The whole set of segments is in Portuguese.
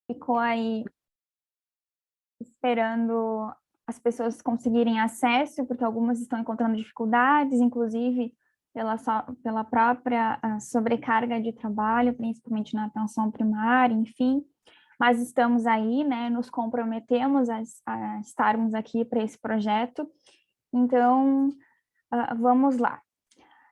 ficou aí esperando as pessoas conseguirem acesso, porque algumas estão encontrando dificuldades, inclusive pela própria sobrecarga de trabalho, principalmente na atenção primária, enfim. Mas estamos aí, né, nos comprometemos a estarmos aqui para esse projeto. Então, vamos lá.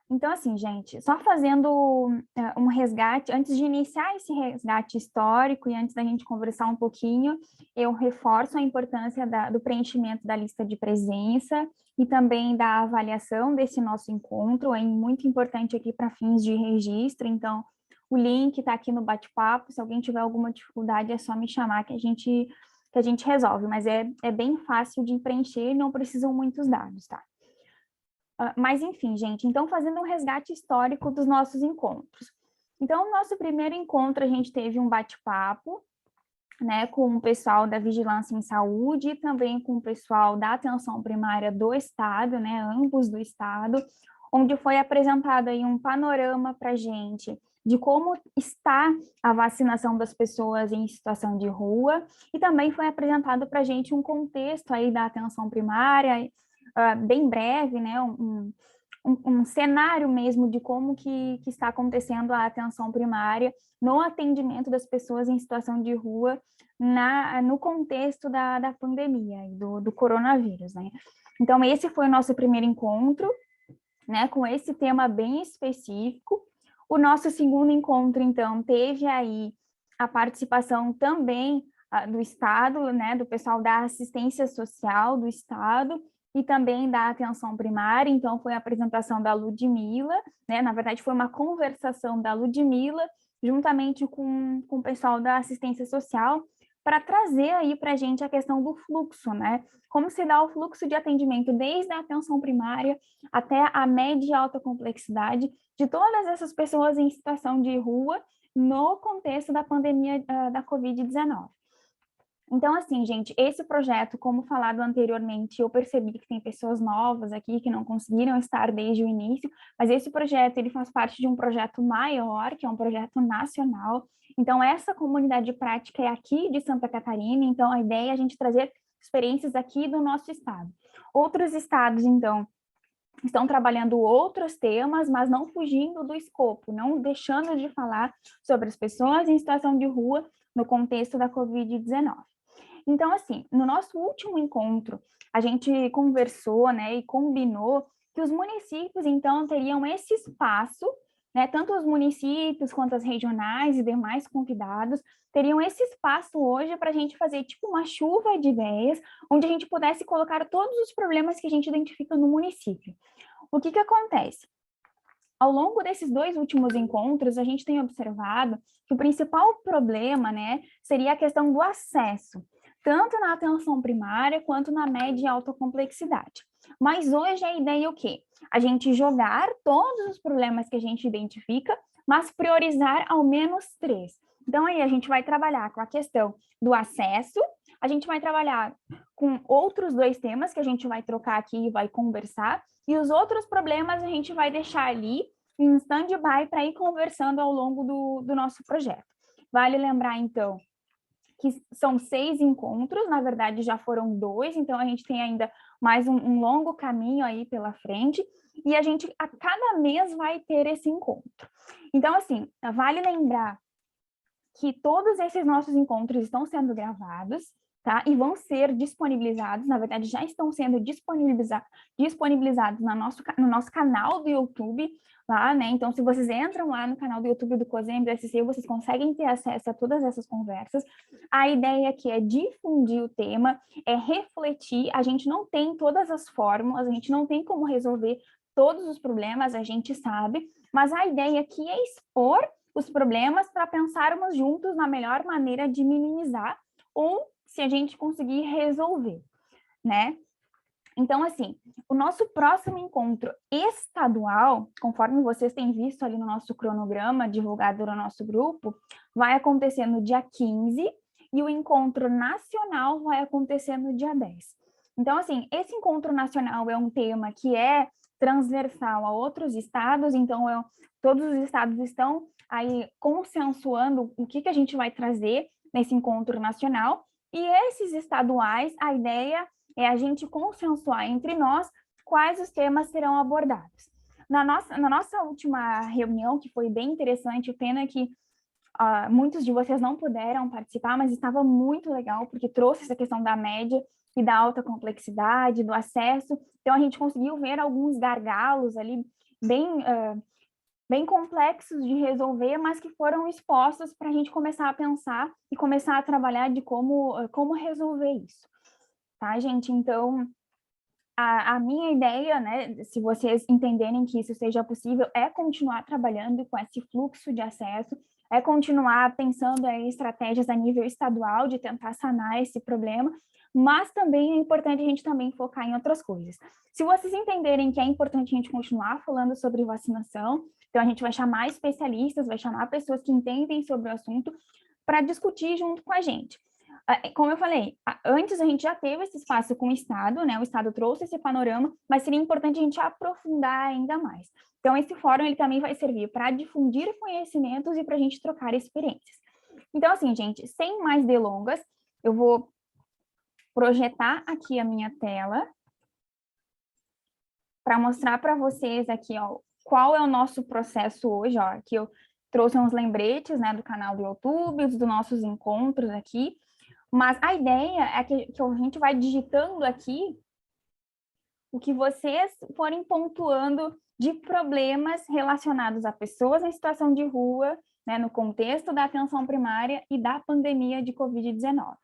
Então, assim, gente, só fazendo um resgate, antes de iniciar esse resgate histórico e antes da gente conversar um pouquinho, eu reforço a importância do preenchimento da lista de presença e também da avaliação desse nosso encontro, é muito importante aqui para fins de registro, então o link está aqui no bate-papo, se alguém tiver alguma dificuldade é só me chamar que a gente resolve, mas é bem fácil de preencher e não precisam muitos dados, tá? Mas, enfim, gente, então fazendo um resgate histórico dos nossos encontros. Então, no nosso primeiro encontro, a gente teve um bate-papo, né, com o pessoal da Vigilância em Saúde e também com o pessoal da Atenção Primária do Estado, né, ambos do Estado, onde foi apresentado aí um panorama para a gente de como está a vacinação das pessoas em situação de rua, e também foi apresentado para a gente um contexto aí da atenção primária, bem breve, né, um cenário mesmo de como que está acontecendo a atenção primária no atendimento das pessoas em situação de rua no contexto da pandemia e do coronavírus, né? Então, esse foi o nosso primeiro encontro, né, com esse tema bem específico. O nosso segundo encontro, então, teve aí a participação também do Estado, né, do pessoal da assistência social do Estado, e também da atenção primária, então foi a apresentação da Ludmila, né, na verdade foi uma conversação da Ludmila, juntamente com o pessoal da assistência social, para trazer aí para a gente a questão do fluxo, né, como se dá o fluxo de atendimento desde a atenção primária até a média e alta complexidade de todas essas pessoas em situação de rua no contexto da pandemia da Covid-19. Então, assim, gente, esse projeto, como falado anteriormente, eu percebi que tem pessoas novas aqui que não conseguiram estar desde o início, mas esse projeto, ele faz parte de um projeto maior, que é um projeto nacional. Então, essa comunidade prática é aqui de Santa Catarina, então a ideia é a gente trazer experiências aqui do nosso estado. Outros estados, então, estão trabalhando outros temas, mas não fugindo do escopo, não deixando de falar sobre as pessoas em situação de rua no contexto da Covid-19. Então, assim, no nosso último encontro, a gente conversou, né, e combinou que os municípios, então, teriam esse espaço, né, tanto os municípios quanto as regionais e demais convidados, teriam esse espaço hoje para a gente fazer, tipo, uma chuva de ideias, onde a gente pudesse colocar todos os problemas que a gente identifica no município. O que acontece? Ao longo desses dois últimos encontros, a gente tem observado que o principal problema, né, seria a questão do acesso, tanto na atenção primária quanto na média e alta complexidade. Mas hoje a ideia é o quê? A gente jogar todos os problemas que a gente identifica, mas priorizar ao menos 3. Então, aí a gente vai trabalhar com a questão do acesso, a gente vai trabalhar com outros 2 temas que a gente vai trocar aqui e vai conversar, e os outros problemas a gente vai deixar ali em stand-by para ir conversando ao longo do nosso projeto. Vale lembrar, então, que são 6 encontros, na verdade já foram 2, então a gente tem ainda mais um longo caminho aí pela frente, e a gente a cada mês vai ter esse encontro. Então, assim, vale lembrar que todos esses nossos encontros estão sendo gravados, tá? E vão ser disponibilizados, na verdade já estão sendo disponibilizados no nosso canal do YouTube, lá, né? Então, se vocês entram lá no canal do YouTube do COSEM, do SC, vocês conseguem ter acesso a todas essas conversas. A ideia aqui é difundir o tema, é refletir, a gente não tem todas as fórmulas, a gente não tem como resolver todos os problemas, a gente sabe, mas a ideia aqui é expor os problemas para pensarmos juntos na melhor maneira de minimizar ou se a gente conseguir resolver, né? Então, assim, o nosso próximo encontro estadual, conforme vocês têm visto ali no nosso cronograma divulgado no nosso grupo, vai acontecer no dia 15 e o encontro nacional vai acontecer no dia 10. Então, assim, esse encontro nacional é um tema que é transversal a outros estados, então todos os estados estão aí consensuando o que a gente vai trazer nesse encontro nacional, e esses estaduais, a ideia é a gente consensuar entre nós quais os temas serão abordados. Na nossa última reunião, que foi bem interessante, pena que muitos de vocês não puderam participar, mas estava muito legal, porque trouxe essa questão da média e da alta complexidade, do acesso. Então, a gente conseguiu ver alguns gargalos ali bem complexos de resolver, mas que foram expostos para a gente começar a pensar e começar a trabalhar de como resolver isso. Tá, gente? Então, a minha ideia, né, se vocês entenderem que isso seja possível, é continuar trabalhando com esse fluxo de acesso, é continuar pensando em estratégias a nível estadual de tentar sanar esse problema, mas também é importante a gente também focar em outras coisas. Se vocês entenderem que é importante a gente continuar falando sobre vacinação, então a gente vai chamar especialistas, vai chamar pessoas que entendem sobre o assunto para discutir junto com a gente. Como eu falei, antes a gente já teve esse espaço com o Estado, né? O Estado trouxe esse panorama, mas seria importante a gente aprofundar ainda mais. Então, esse fórum ele também vai servir para difundir conhecimentos e para a gente trocar experiências. Então, assim, gente, sem mais delongas, eu vou projetar aqui a minha tela para mostrar para vocês aqui, ó, qual é o nosso processo hoje, ó. Aqui eu trouxe uns lembretes, né, do canal do YouTube, dos nossos encontros aqui. Mas a ideia é que a gente vai digitando aqui o que vocês forem pontuando de problemas relacionados a pessoas em situação de rua, né, no contexto da atenção primária e da pandemia de Covid-19.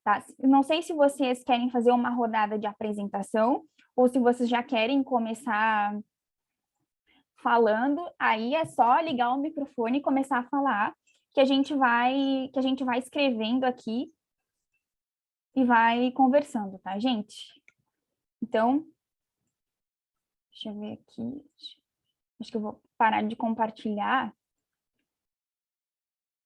Tá? Não sei se vocês querem fazer uma rodada de apresentação ou se vocês já querem começar falando, aí é só ligar o microfone e começar a falar, que a gente vai escrevendo aqui e vai conversando, tá, gente? Então, deixa eu ver aqui. Acho que eu vou parar de compartilhar.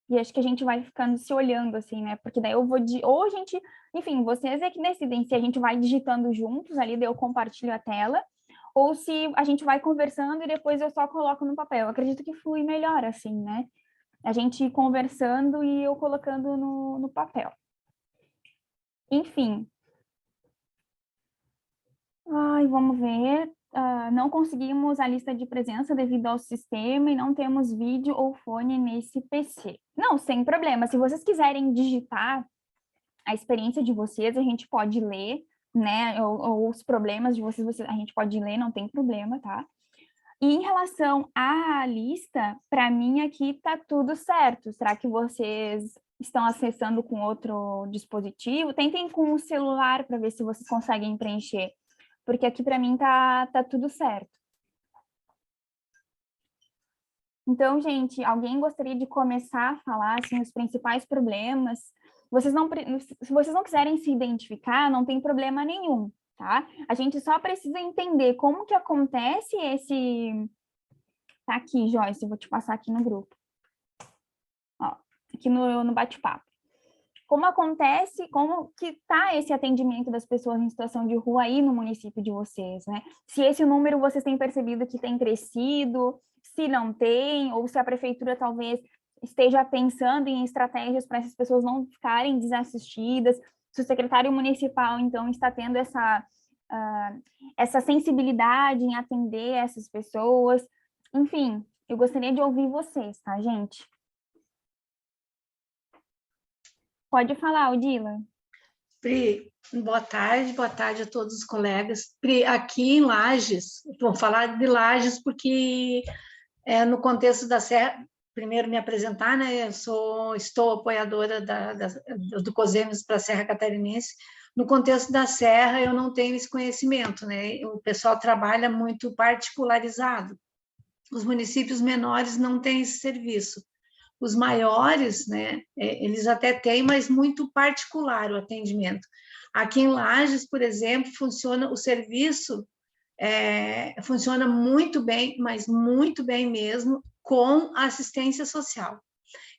E acho que a gente vai ficando se olhando, assim, né? Porque daí eu vou... Ou a gente... Enfim, vocês é que decidem se a gente vai digitando juntos ali, daí eu compartilho a tela, ou se a gente vai conversando e depois eu só coloco no papel. Eu acredito que flui melhor, assim, né? A gente conversando e eu colocando no papel. Enfim. Ai, vamos ver. Não conseguimos a lista de presença devido ao sistema e não temos vídeo ou fone nesse PC. Não, sem problema. Se vocês quiserem digitar a experiência de vocês, a gente pode ler, né? Ou os problemas de vocês, a gente pode ler, não tem problema, tá? E em relação à lista, para mim aqui tá tudo certo. Será que vocês estão acessando com outro dispositivo? Tentem com o celular para ver se vocês conseguem preencher, porque aqui para mim tá tudo certo. Então, gente, alguém gostaria de começar a falar assim, os principais problemas? Se vocês não quiserem se identificar, não tem problema nenhum, tá? A gente só precisa entender como que acontece esse... Tá aqui, Joyce, eu vou te passar aqui no grupo. Ó, aqui no bate-papo. Como acontece, como que tá esse atendimento das pessoas em situação de rua aí no município de vocês, né? Se esse número vocês têm percebido que tem crescido, se não tem, ou se a prefeitura talvez esteja pensando em estratégias para essas pessoas não ficarem desassistidas, se o secretário municipal, então, está tendo essa sensibilidade em atender essas pessoas. Enfim, eu gostaria de ouvir vocês, tá, gente? Pode falar, Odila. Pri, boa tarde a todos os colegas. Pri, aqui em Lages, vou falar de Lages porque no contexto da Serra, primeiro me apresentar, né? Estou apoiadora do COSEMES para a Serra Catarinense. No contexto da Serra, eu não tenho esse conhecimento, né? O pessoal trabalha muito particularizado. Os municípios menores não têm esse serviço. Os maiores, né, eles até têm, mas muito particular o atendimento. Aqui em Lages, por exemplo, funciona o serviço, funciona muito bem, mas muito bem mesmo, com a assistência social.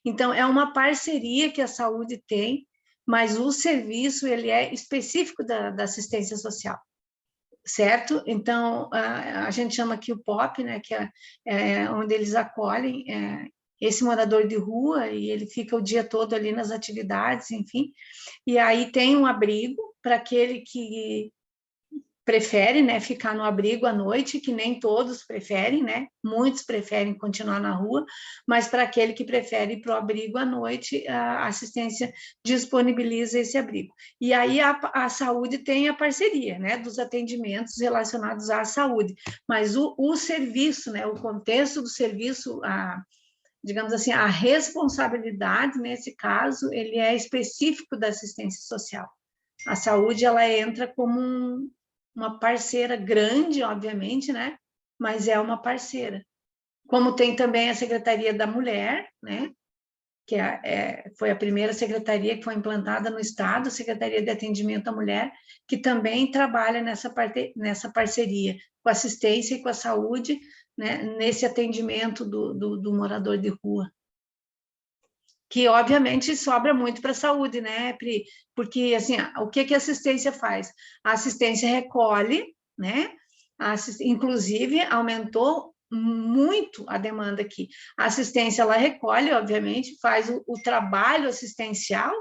Então, é uma parceria que a saúde tem, mas o serviço ele é específico da assistência social, certo? Então, a gente chama aqui o POP, né, que é onde eles acolhem esse morador de rua, e ele fica o dia todo ali nas atividades, enfim. E aí tem um abrigo para aquele que prefere, né, ficar no abrigo à noite, que nem todos preferem, né? Muitos preferem continuar na rua, mas para aquele que prefere ir para o abrigo à noite, a assistência disponibiliza esse abrigo. E aí a saúde tem a parceria, né, dos atendimentos relacionados à saúde, mas o serviço, né, o contexto do serviço, digamos assim, a responsabilidade, nesse caso, ele é específico da assistência social. A saúde, ela entra como uma parceira grande, obviamente, né? Mas é uma parceira. Como tem também a Secretaria da Mulher, né? Que foi a primeira secretaria que foi implantada no Estado, a Secretaria de Atendimento à Mulher, que também trabalha nessa parceria com a assistência e com a saúde, né? Nesse atendimento do morador de rua. Que, obviamente, sobra muito para a saúde, né, Pri? Porque, assim, o que a assistência faz? A assistência recolhe, né? Inclusive, aumentou muito a demanda aqui. A assistência, ela recolhe, obviamente, faz o trabalho assistencial,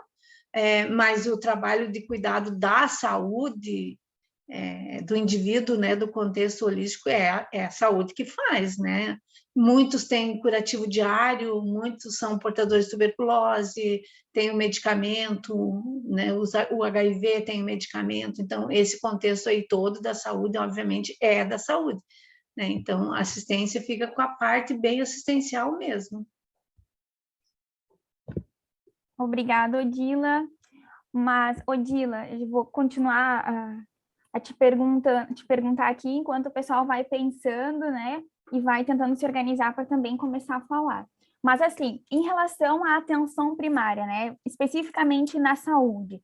mas o trabalho de cuidado da saúde, do indivíduo, né, do contexto holístico, é a saúde que faz, né? Muitos têm curativo diário, muitos são portadores de tuberculose, tem o medicamento, né, o HIV tem o medicamento, então esse contexto aí todo da saúde, obviamente, é da saúde, né? Então a assistência fica com a parte bem assistencial mesmo. Obrigada, Odila. Mas, Odila, eu vou continuar a te perguntar aqui, enquanto o pessoal vai pensando, né, e vai tentando se organizar para também começar a falar. Mas, assim, em relação à atenção primária, né, especificamente na saúde,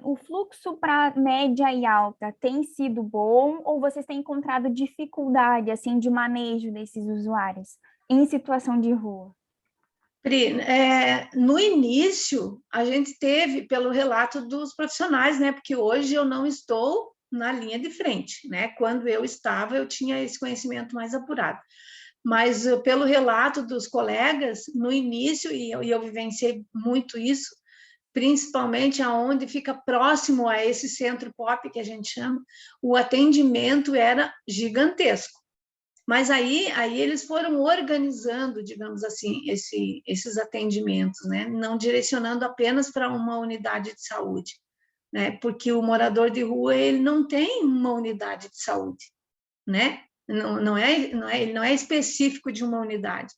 o fluxo para média e alta tem sido bom ou vocês têm encontrado dificuldade, assim, de manejo desses usuários em situação de rua? Pri, no início, a gente teve, pelo relato dos profissionais, né? Porque hoje eu não estou na linha de frente, né? Quando eu estava, eu tinha esse conhecimento mais apurado. Mas pelo relato dos colegas, no início, e eu vivenciei muito isso, principalmente aonde fica próximo a esse centro pop que a gente chama, o atendimento era gigantesco. Mas aí eles foram organizando, digamos assim, esses atendimentos, né? Não direcionando apenas para uma unidade de saúde, né? Porque o morador de rua, ele não tem uma unidade de saúde, né? Ele não é específico de uma unidade.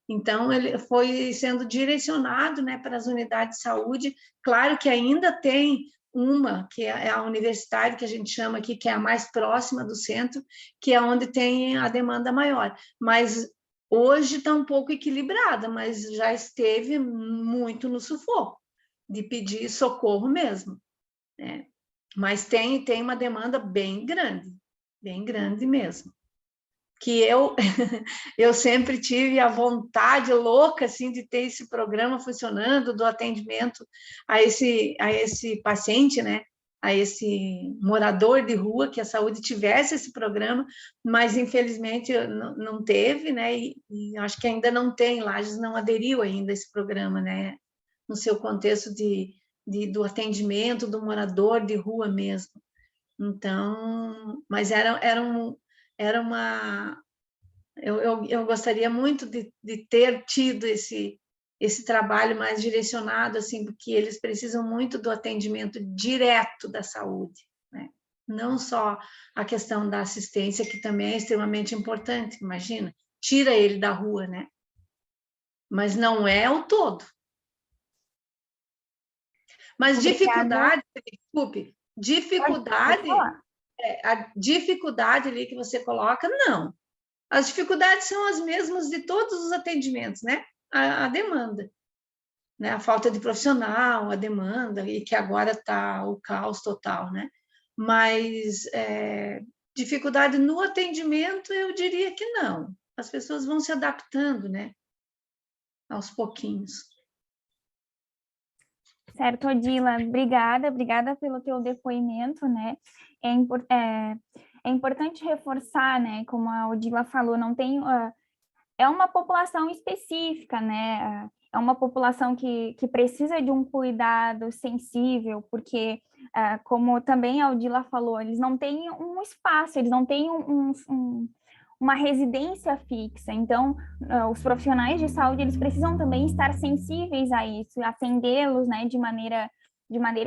Então, ele foi sendo direcionado, né, para as unidades de saúde. Claro que ainda tem uma, que é a universitária, que a gente chama aqui, que é a mais próxima do centro, que é onde tem a demanda maior. Mas hoje está um pouco equilibrada, mas já esteve muito no sufoco, de pedir socorro mesmo, né? Mas tem uma demanda bem grande mesmo. Que eu sempre tive a vontade louca assim de ter esse programa funcionando, do atendimento a esse paciente, né? A esse morador de rua, que a saúde tivesse esse programa, mas infelizmente não teve, né? E acho que ainda não tem, Lages não aderiu ainda a esse programa, né? No seu contexto do atendimento do morador de rua mesmo. Então, mas era uma... Eu gostaria muito de ter tido esse trabalho mais direcionado, assim, porque eles precisam muito do atendimento direto da saúde, né? Não só a questão da assistência, que também é extremamente importante, imagina, tira ele da rua, né? Mas não é o todo. Mas Obrigada. dificuldade, a dificuldade ali que você coloca, não. As dificuldades são as mesmas de todos os atendimentos, né? A demanda, né? A falta de profissional, a demanda, e que agora está o caos total, né? Mas dificuldade no atendimento, eu diria que não. As pessoas vão se adaptando, né? Aos pouquinhos. Certo, Odila, obrigada pelo teu depoimento, né? É importante reforçar, né? Como a Odila falou, não tem é uma população específica, né? É uma população que precisa de um cuidado sensível, porque, como também a Odila falou, eles não têm um espaço, eles não têm uma residência fixa. Então, os profissionais de saúde, eles precisam também estar sensíveis a isso, atendê-los, né, de maneira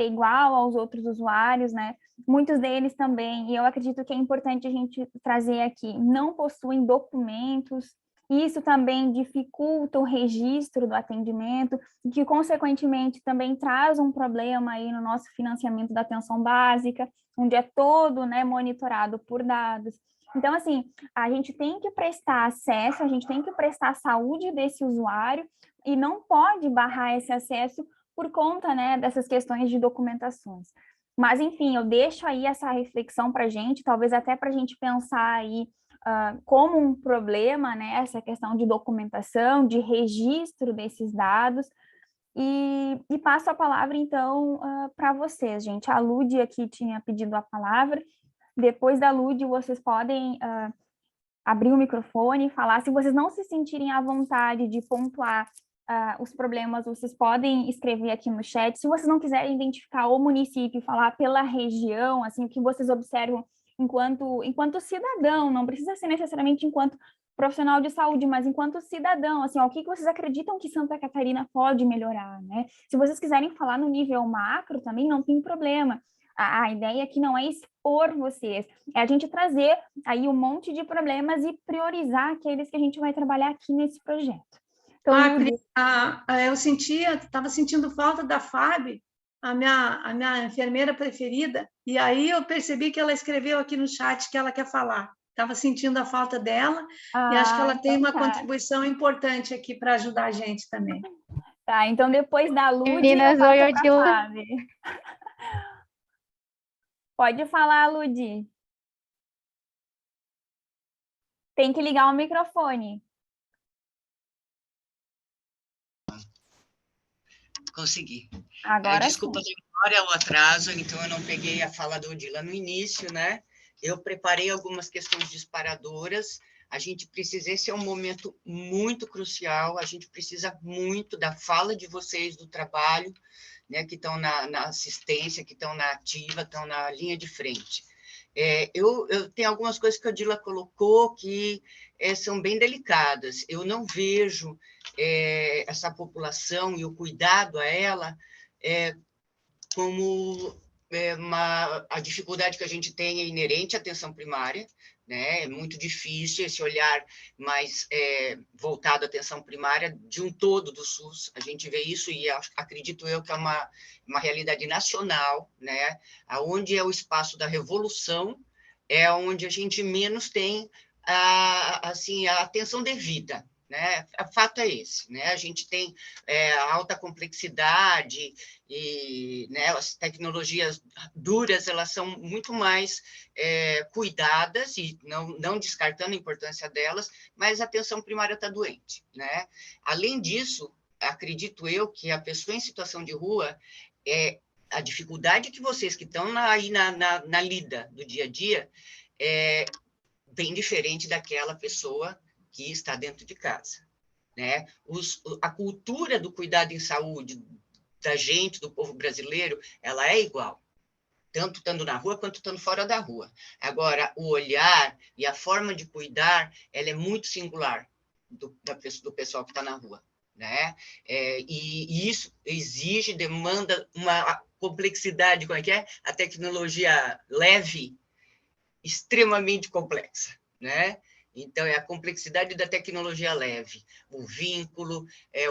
igual aos outros usuários, né? Muitos deles também, e eu acredito que é importante a gente trazer aqui, não possuem documentos. Isso também dificulta o registro do atendimento, que, consequentemente, também traz um problema aí no nosso financiamento da atenção básica, onde é todo, né, monitorado por dados. Então, assim, a gente tem que prestar acesso, a gente tem que prestar a saúde desse usuário e não pode barrar esse acesso por conta, né, dessas questões de documentações. Mas, enfim, eu deixo aí essa reflexão para a gente, talvez até para a gente pensar aí como um problema, né, essa questão de documentação, de registro desses dados, e passo a palavra, então, para vocês, gente. A Lud aqui tinha pedido a palavra, depois da Lud, vocês podem abrir o microfone e falar. Se vocês não se sentirem à vontade de pontuar os problemas, vocês podem escrever aqui no chat. Se vocês não quiserem identificar o município, falar pela região, assim, o que vocês observam enquanto cidadão, não precisa ser necessariamente enquanto profissional de saúde, mas enquanto cidadão, assim, ó, o que vocês acreditam que Santa Catarina pode melhorar, né? Se vocês quiserem falar no nível macro também, não tem problema. A ideia aqui não é expor vocês, é a gente trazer aí um monte de problemas e priorizar aqueles que a gente vai trabalhar aqui nesse projeto. Então, eu estava sentindo falta da Fábio, a minha enfermeira preferida, e aí eu percebi que ela escreveu aqui no chat que ela quer falar. Estava sentindo a falta dela, e acho que ela tem uma contribuição importante aqui para ajudar a gente também. Tá, então depois da Lud, meninas, eu oi, passo pra Fábio. Pode falar, Lud. Tem que ligar o microfone. Consegui. Agora desculpa a memória, o atraso, então eu não peguei a fala da Odila no início, né? Eu preparei algumas questões disparadoras. A gente precisa, esse é um momento muito crucial, a gente precisa muito da fala de vocês, do trabalho, né, que estão na assistência, que estão na ativa, estão na linha de frente. Eu tenho algumas coisas que a Odila colocou que são bem delicadas. Eu não vejo essa população e o cuidado a ela como a dificuldade que a gente tem é inerente à atenção primária, né? É muito difícil esse olhar mais voltado à atenção primária de um todo do SUS. A gente vê isso e acredito eu que é uma realidade nacional, né? Aonde é o espaço da revolução, é onde a gente menos tem a atenção devida, né? O fato é esse, né? A gente tem alta complexidade e, né, as tecnologias duras, elas são muito mais cuidadas e não descartando a importância delas, mas a atenção primária está doente, né? Além disso, acredito eu que a pessoa em situação de rua a dificuldade que vocês que estão aí na lida do dia a dia é bem diferente daquela pessoa que está dentro de casa, né? A cultura do cuidado em saúde da gente, do povo brasileiro, ela é igual, tanto estando na rua quanto estando fora da rua. Agora, o olhar e a forma de cuidar, ela é muito singular do pessoal que está na rua, né? E isso exige, demanda uma complexidade, como é que é? A tecnologia leve, extremamente complexa, né? Então, é a complexidade da tecnologia leve, o vínculo,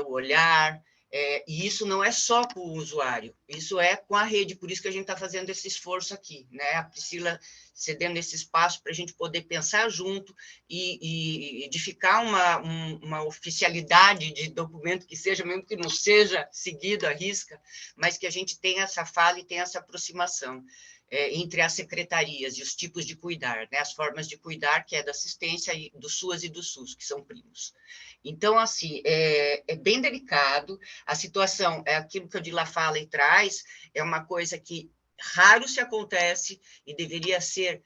o olhar, e isso não é só com o usuário, isso é com a rede, por isso que a gente está fazendo esse esforço aqui, né? A Priscila cedendo esse espaço para a gente poder pensar junto e edificar uma oficialidade de documento que seja, mesmo que não seja seguido à risca, mas que a gente tenha essa fala e tenha essa aproximação entre as secretarias e os tipos de cuidar, né? As formas de cuidar, que é da assistência do SUAS e do SUS, que são primos. Então, assim, é bem delicado, a situação, aquilo que a Odila fala e traz, é uma coisa que raro se acontece e deveria ser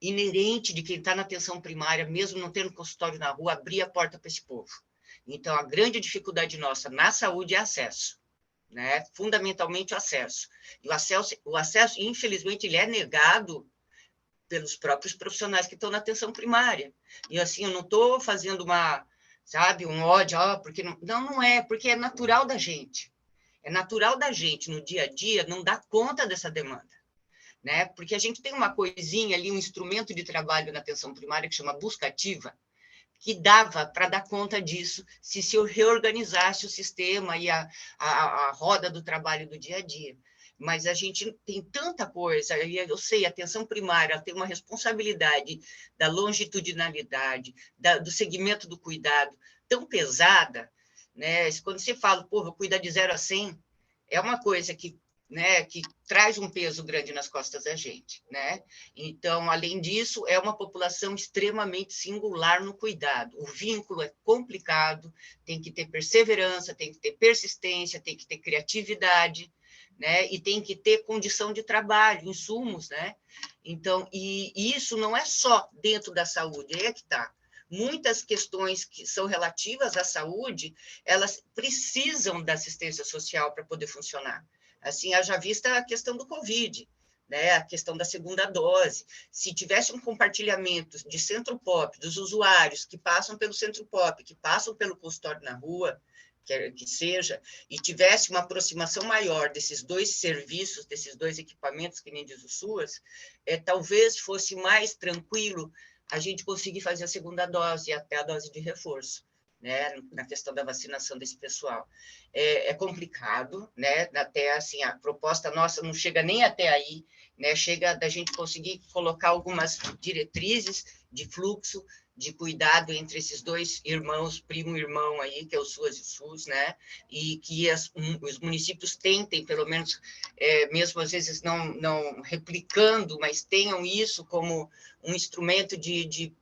inerente de quem está na atenção primária, mesmo não tendo consultório na rua, abrir a porta para esse povo. Então, a grande dificuldade nossa na saúde é acesso, né? Fundamentalmente o acesso. E o acesso, infelizmente, ele é negado pelos próprios profissionais que estão na atenção primária. E assim, eu não estou fazendo um ódio, porque não é, porque é natural da gente. É natural da gente, no dia a dia, não dar conta dessa demanda, né? Porque a gente tem uma coisinha ali, um instrumento de trabalho na atenção primária que chama busca ativa, que dava para dar conta disso se eu reorganizasse o sistema e a roda do trabalho do dia a dia. Mas a gente tem tanta coisa, e eu sei, a atenção primária tem uma responsabilidade da longitudinalidade, do segmento do cuidado tão pesada, né? Quando você fala, pô, vou cuidar de 0 a 100, é uma coisa que, né, que traz um peso grande nas costas da gente, né? Então, além disso, é uma população extremamente singular no cuidado. O vínculo é complicado, tem que ter perseverança, tem que ter persistência, tem que ter criatividade, né? E tem que ter condição de trabalho, insumos, né? Então, e isso não é só dentro da saúde, aí é que está. Muitas questões que são relativas à saúde, elas precisam da assistência social para poder funcionar. Assim, haja vista a questão do Covid, né? A questão da segunda dose. Se tivesse um compartilhamento de centro POP, dos usuários que passam pelo centro POP, que passam pelo consultório na rua, que seja, e tivesse uma aproximação maior desses dois serviços, desses dois equipamentos, que nem diz o SUAS, talvez fosse mais tranquilo a gente conseguir fazer a segunda dose e até a dose de reforço, né, na questão da vacinação desse pessoal. É complicado, né, até assim, a proposta nossa não chega nem até aí, né, chega da gente conseguir colocar algumas diretrizes de fluxo, de cuidado entre esses dois irmãos, primo e irmão aí, que é o SUAS e o SUS, né, e que os municípios tentem, pelo menos, mesmo às vezes não replicando, mas tenham isso como um instrumento de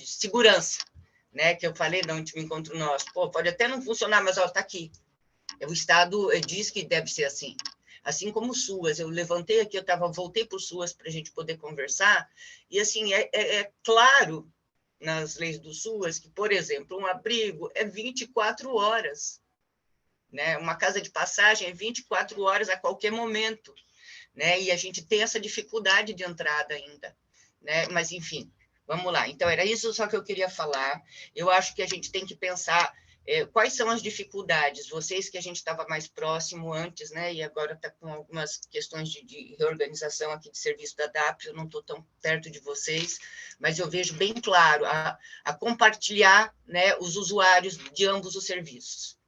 segurança, né, que eu falei no último encontro nosso. Pô, pode até não funcionar, mas está aqui. O Estado diz que deve ser assim. Assim como o SUAS, eu levantei aqui, voltei para o SUAS para a gente poder conversar, e assim, é claro nas leis do SUAS que, por exemplo, um abrigo é 24 horas, né? Uma casa de passagem é 24 horas a qualquer momento, né? E a gente tem essa dificuldade de entrada ainda, né? Mas, enfim, vamos lá. Então, era isso só que eu queria falar. Eu acho que a gente tem que pensar quais são as dificuldades. Vocês que a gente estava mais próximo antes, né? E agora está com algumas questões de reorganização aqui de serviço da DAP, eu não estou tão perto de vocês, mas eu vejo bem claro a compartilhar, né, os usuários de ambos os serviços,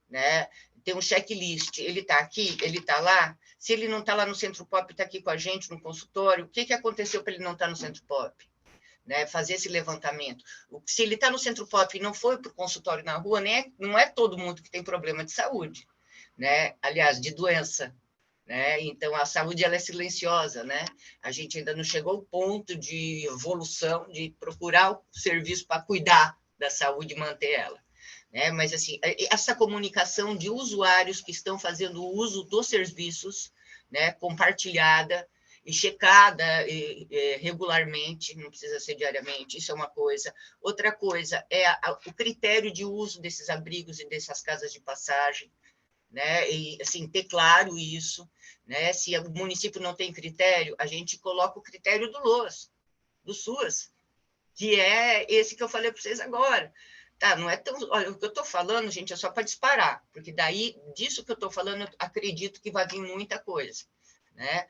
né? Tem um checklist, ele está aqui, ele está lá. Se ele não está lá no Centro Pop, está aqui com a gente no consultório, o que aconteceu para ele não estar no Centro Pop? Né? Fazer esse levantamento. Se ele está no Centro Pop e não foi para o consultório na rua, não é todo mundo que tem problema de saúde, né? Aliás, de doença. Né? Então, a saúde ela é silenciosa, né? A gente ainda não chegou ao ponto de evolução, de procurar o serviço para cuidar da saúde e manter ela. Né? Mas, assim, essa comunicação de usuários que estão fazendo uso dos serviços, né, compartilhada e checada regularmente, não precisa ser diariamente, isso é uma coisa. Outra coisa é o critério de uso desses abrigos e dessas casas de passagem, né? E, assim, ter claro isso, né? Se o município não tem critério, a gente coloca o critério do LOAS, do SUAS, que é esse que eu falei para vocês agora. Tá, não é tão. Olha, o que eu estou falando, gente, é só para disparar, porque daí, disso que eu estou falando, eu acredito que vai vir muita coisa. Né?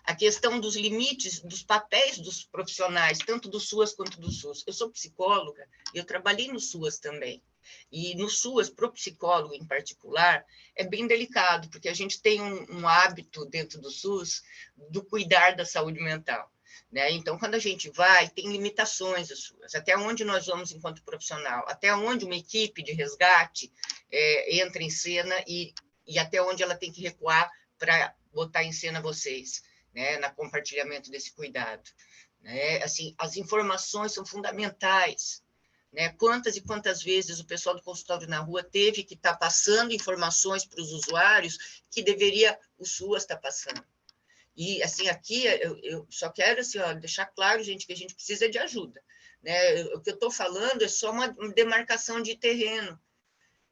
A questão dos limites, dos papéis dos profissionais, tanto do SUAS quanto do SUS. Eu sou psicóloga e eu trabalhei no SUAS também. E no SUAS, para o psicólogo em particular, é bem delicado, porque a gente tem um hábito dentro do SUS do cuidar da saúde mental. Né? Então, quando a gente vai, tem limitações as suas, até onde nós vamos enquanto profissional, até onde uma equipe de resgate entra em cena e até onde ela tem que recuar para botar em cena vocês, né? No compartilhamento desse cuidado. Né? Assim, as informações são fundamentais. Né? Quantas e quantas vezes o pessoal do consultório na rua teve que estar passando informações para os usuários que deveria o SUAS estar passando. E, assim, aqui eu só quero assim, ó, deixar claro, gente, que a gente precisa de ajuda, né? O que eu estou falando é só uma demarcação de terreno,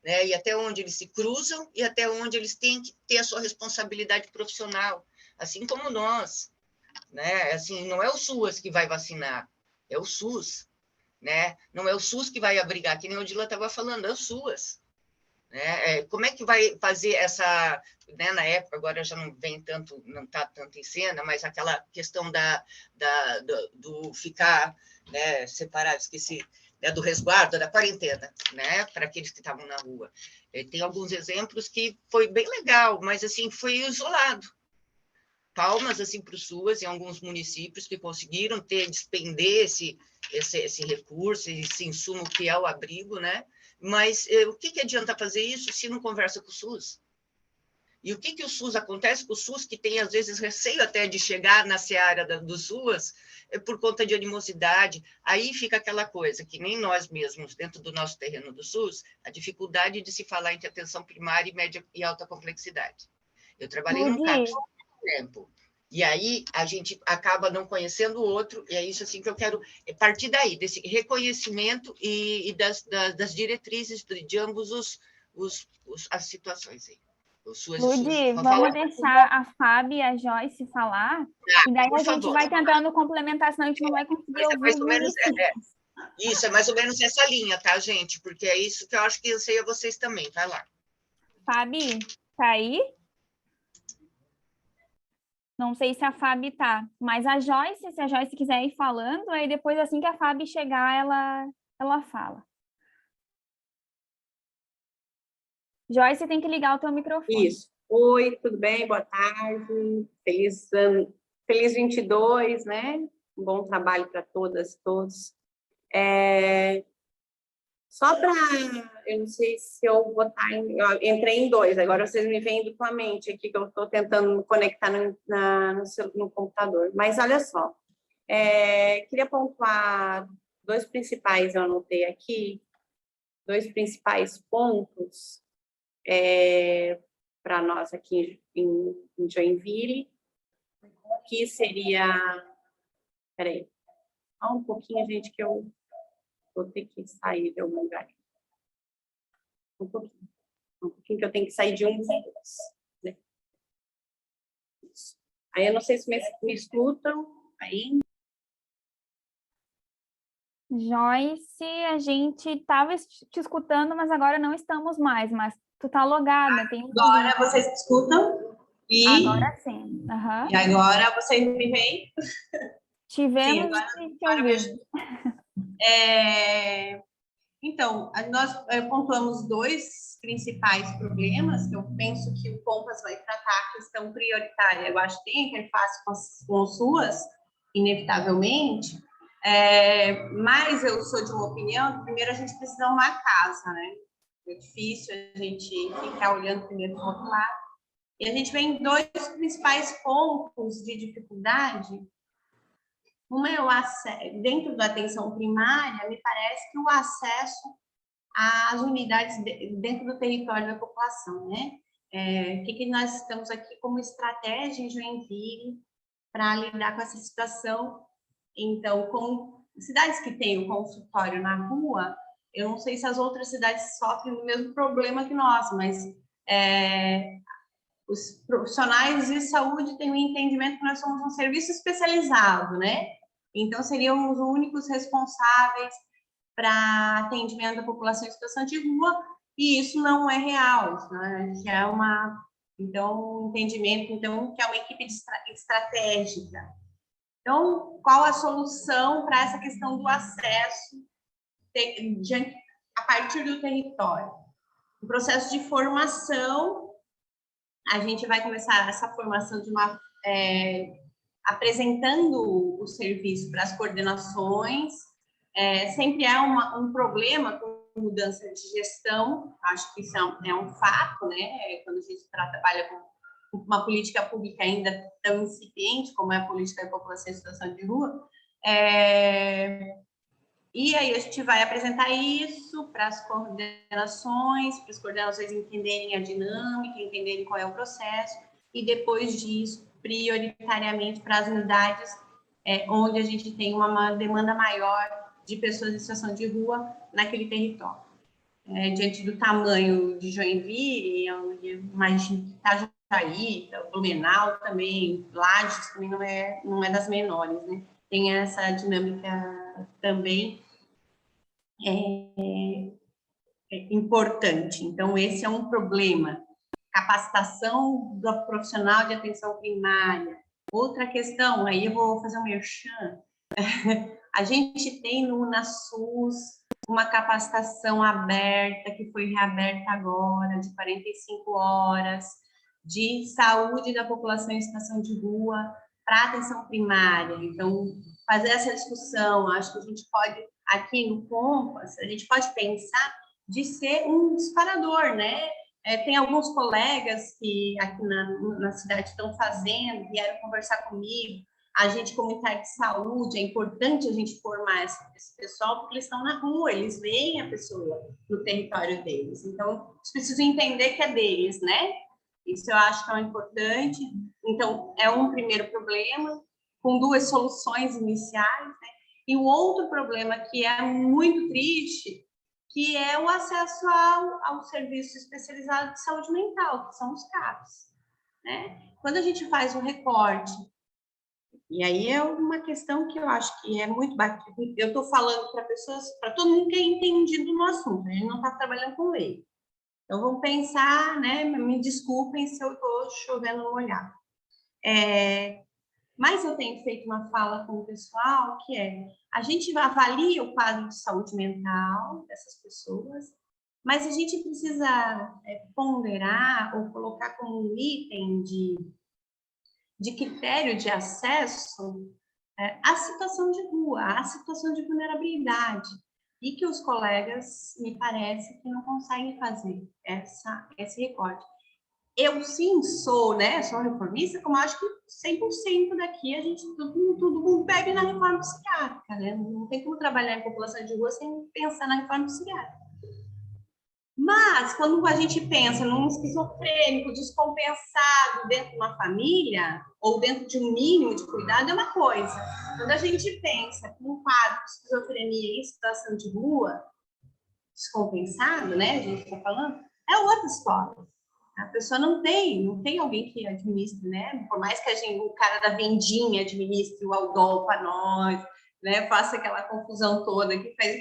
né? E até onde eles se cruzam e até onde eles têm que ter a sua responsabilidade profissional, assim como nós, né? Assim, não é o SUAS que vai vacinar, é o SUS, né? Não é o SUS que vai abrigar, que nem o Odila estava falando, é o SUAS. Né? Como é que vai fazer essa, né, na época, agora já não vem tanto, não está tanto em cena, mas aquela questão do ficar, né, separado, esqueci, né, do resguardo, da quarentena, né, para aqueles que estavam na rua. Tem alguns exemplos que foi bem legal, mas assim, foi isolado. Palmas assim, para o SUAS em alguns municípios que conseguiram despender esse recurso, esse insumo que é o abrigo, né? Mas o que adianta fazer isso se não conversa com o SUS? E o que o SUS acontece com o SUS, que tem, às vezes, receio até de chegar na seara do SUS, por conta de animosidade. Aí fica aquela coisa, que nem nós mesmos, dentro do nosso terreno do SUS, a dificuldade de se falar entre atenção primária e média e alta complexidade. Eu trabalhei num CAPS há muito tempo. E aí a gente acaba não conhecendo o outro, e é isso assim que eu quero partir daí, desse reconhecimento e das diretrizes de ambos as situações aí. Ludi, vamos deixar a Fábio e a Joyce falar, e daí a gente vai tentando complementar, senão a gente não vai conseguir ouvir os municípios. Isso, é mais ou menos essa linha, tá, gente? Porque é isso que eu acho que eu sei a vocês também. Vai lá. Fábio, tá aí? Não sei se a Fábio tá, mas a Joyce, se a Joyce quiser ir falando, aí depois, assim que a Fábio chegar, ela fala. Joyce, tem que ligar o teu microfone. Isso. Oi, tudo bem? Boa tarde. Feliz ano, feliz 22, né? Um bom trabalho para todas e todos. Só para, eu não sei se eu vou estar eu entrei em 2, agora vocês me veem duplamente aqui, que eu estou tentando me conectar no computador. Mas olha só, queria pontuar 2 principais, eu anotei aqui, 2 principais pontos para nós aqui em Joinville, que seria... Peraí, só um pouquinho, gente, que eu vou ter que sair de algum lugar. Um pouquinho que eu tenho que sair de um dos dois. Né? Aí eu não sei se me escutam aí. Joyce, a gente estava te escutando, mas agora não estamos mais, mas tu tá logada. Tem agora vocês me escutam? Agora sim. Uhum. E agora vocês me veem? Tivemos sim, agora Então, nós pontuamos 2 principais problemas, que eu penso que o Compass vai tratar a questão prioritária. Eu acho que tem interface com as suas, inevitavelmente, mas eu sou de uma opinião que primeiro a gente precisa arrumar a casa, né? É difícil a gente ficar olhando primeiro para o outro lado. E a gente vem em 2 principais pontos de dificuldade. Uma é o acesso, dentro da atenção primária, me parece que o acesso às unidades dentro do território da população, né? O que nós estamos aqui como estratégia em Joinville para lidar com essa situação? Então, com cidades que têm o consultório na rua, eu não sei se as outras cidades sofrem do mesmo problema que nós, mas os profissionais de saúde têm um entendimento que nós somos um serviço especializado, né? Então, seríamos os únicos responsáveis para atendimento da população em situação de rua, e isso não é real, isso, né? Que é um entendimento, então, que é uma equipe estratégica. Então, qual a solução para essa questão do acesso a partir do território? O processo de formação, a gente vai começar essa formação apresentando o serviço para as coordenações. Sempre é um problema com mudança de gestão, acho que isso é um fato, né? Quando a gente trabalha com uma política pública ainda tão incipiente como é a política de população em situação de rua. E aí a gente vai apresentar isso para as coordenações entenderem a dinâmica, entenderem qual é o processo, e depois disso, prioritariamente para as unidades onde a gente tem uma demanda maior de pessoas em situação de rua naquele território. Diante do tamanho de Joinville, imagino que Itajaí, Blumenau também, Lages também não é das menores, né? Tem essa dinâmica também importante. Então, esse é um problema. Capacitação do profissional de atenção primária. Outra questão, aí eu vou fazer um merchan. A gente tem no UNASUS uma capacitação aberta, que foi reaberta agora, de 45 horas, de saúde da população em situação de rua para atenção primária. Então, fazer essa discussão, acho que a gente pode, aqui no Compass, a gente pode pensar de ser um disparador, né? Tem alguns colegas que aqui na cidade estão fazendo, vieram conversar comigo. A gente, comunitário de saúde, é importante a gente formar esse pessoal, porque eles estão na rua, eles veem a pessoa no território deles. Então, eles precisam entender que é deles, né? Isso eu acho que é importante. Então, é um primeiro problema, com duas soluções iniciais, né? E o outro problema que é muito triste, que é o acesso ao serviço especializado de saúde mental, que são os CAPs, né? Quando a gente faz um recorte, e aí é uma questão que eu acho que é muito bacana, eu estou falando para pessoas, para todo mundo que é entendido no assunto, a gente não está trabalhando com lei. Então, vamos pensar, né? Me desculpem se eu estou chovendo no molhado. Mas eu tenho feito uma fala com o pessoal que a gente avalia o quadro de saúde mental dessas pessoas, mas a gente precisa ponderar ou colocar como um item de critério de acesso a situação de rua, a situação de vulnerabilidade, e que os colegas, me parece, que não conseguem fazer esse recorte. Eu sim sou, né, sou reformista, como acho que 100% daqui a gente todo mundo bebe na reforma psiquiátrica, né? Não tem como trabalhar em população de rua sem pensar na reforma psiquiátrica. Mas, quando a gente pensa num esquizofrênico descompensado dentro de uma família, ou dentro de um mínimo de cuidado, é uma coisa. Quando a gente pensa num quadro de esquizofrenia em situação de rua, descompensado, né, a gente está falando, é outra história. A pessoa não tem alguém que administre, né? Por mais que o cara da vendinha administre o Aldol para nós, né? Faça aquela confusão toda, que faz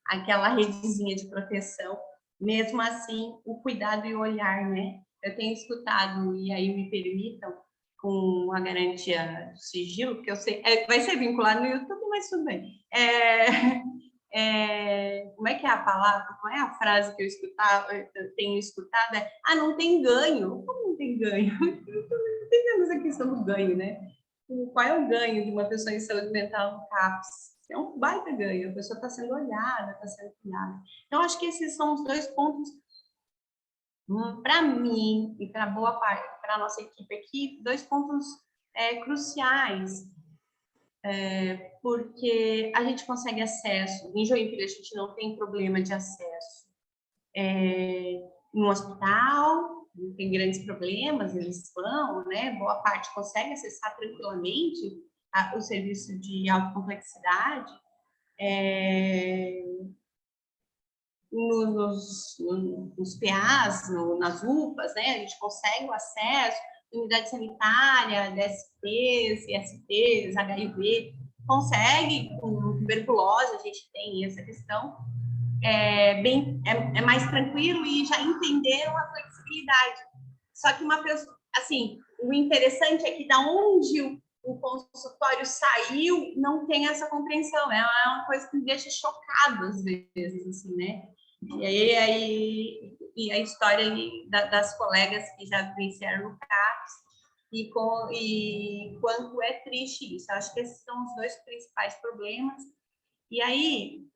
aquela redezinha de proteção. Mesmo assim, o cuidado e o olhar, né? Eu tenho escutado, e aí me permitam, com a garantia do sigilo, que eu sei, vai ser vinculado no YouTube, mas tudo bem. Como é que é a palavra? Qual é a frase que eu tenho escutado? Não tem ganho. Como não tem ganho? Não entendemos a questão do ganho, né? Qual é o ganho de uma pessoa em saúde mental no CAPS? É um baita ganho, a pessoa está sendo olhada, está sendo cuidada. Então, acho que esses são os dois pontos, para mim e para boa parte, para a nossa equipe aqui, dois pontos cruciais, porque a gente consegue acesso, em Joinville a gente não tem problema de acesso em um hospital, não tem grandes problemas, eles vão, né? Boa parte consegue acessar tranquilamente o serviço de alta complexidade, nos PAs, nas UPAs, né? A gente consegue o acesso, unidade sanitária, DSTs, ISTs, HIV, consegue, com tuberculose, a gente tem essa questão, é mais tranquilo e já entenderam a flexibilidade. Só que uma pessoa, assim, o interessante é que da onde o consultório saiu, não tem essa compreensão, é uma coisa que me deixa chocado às vezes, assim, né? E a história das colegas que já vivenciaram no CAPS, e quanto é triste isso. Acho que esses são os dois principais problemas. E aí,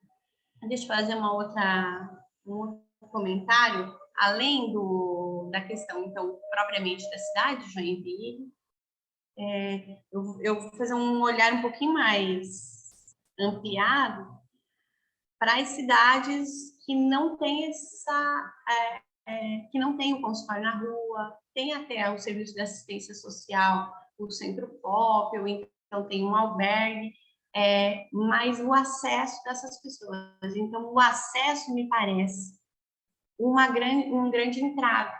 deixa eu fazer um outro comentário, além da questão, então, propriamente da cidade de Joinville. Eu vou fazer um olhar um pouquinho mais ampliado para as cidades que não têm que não tem o consultório na rua, tem até o serviço de assistência social, o centro POP, ou então tem um albergue, mas o acesso dessas pessoas. Então, o acesso me parece um grande entrave,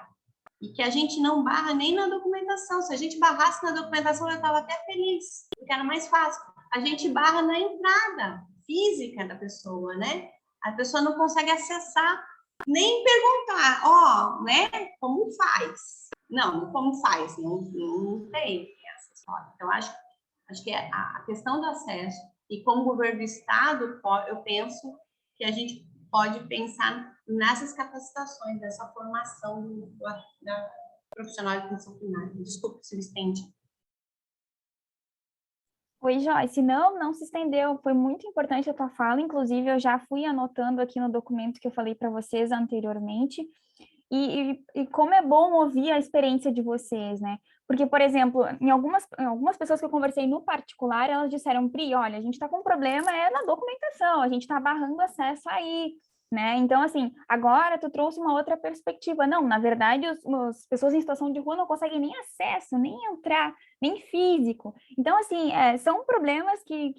e que a gente não barra nem na documentação. Se a gente barrasse na documentação, eu estava até feliz, porque era mais fácil. A gente barra na entrada física da pessoa, né? A pessoa não consegue acessar, nem perguntar, né? Como faz? Não, como faz? Não tem essa história. Então, acho que a questão do acesso, e como governo do Estado, eu penso que a gente pode pensar nessas capacitações, dessa formação da profissional de atenção primária. Desculpe se me estende. Oi, Joyce. Não se estendeu. Foi muito importante a tua fala. Inclusive, eu já fui anotando aqui no documento que eu falei para vocês anteriormente. E como é bom ouvir a experiência de vocês, né? Porque, por exemplo, em algumas pessoas que eu conversei no particular, elas disseram, Pri, olha, a gente está com um problema na documentação, a gente está barrando acesso aí, né? Então, assim, agora tu trouxe uma outra perspectiva. Não, na verdade, as pessoas em situação de rua não conseguem nem acesso, nem entrar, nem físico. Então, assim, são problemas que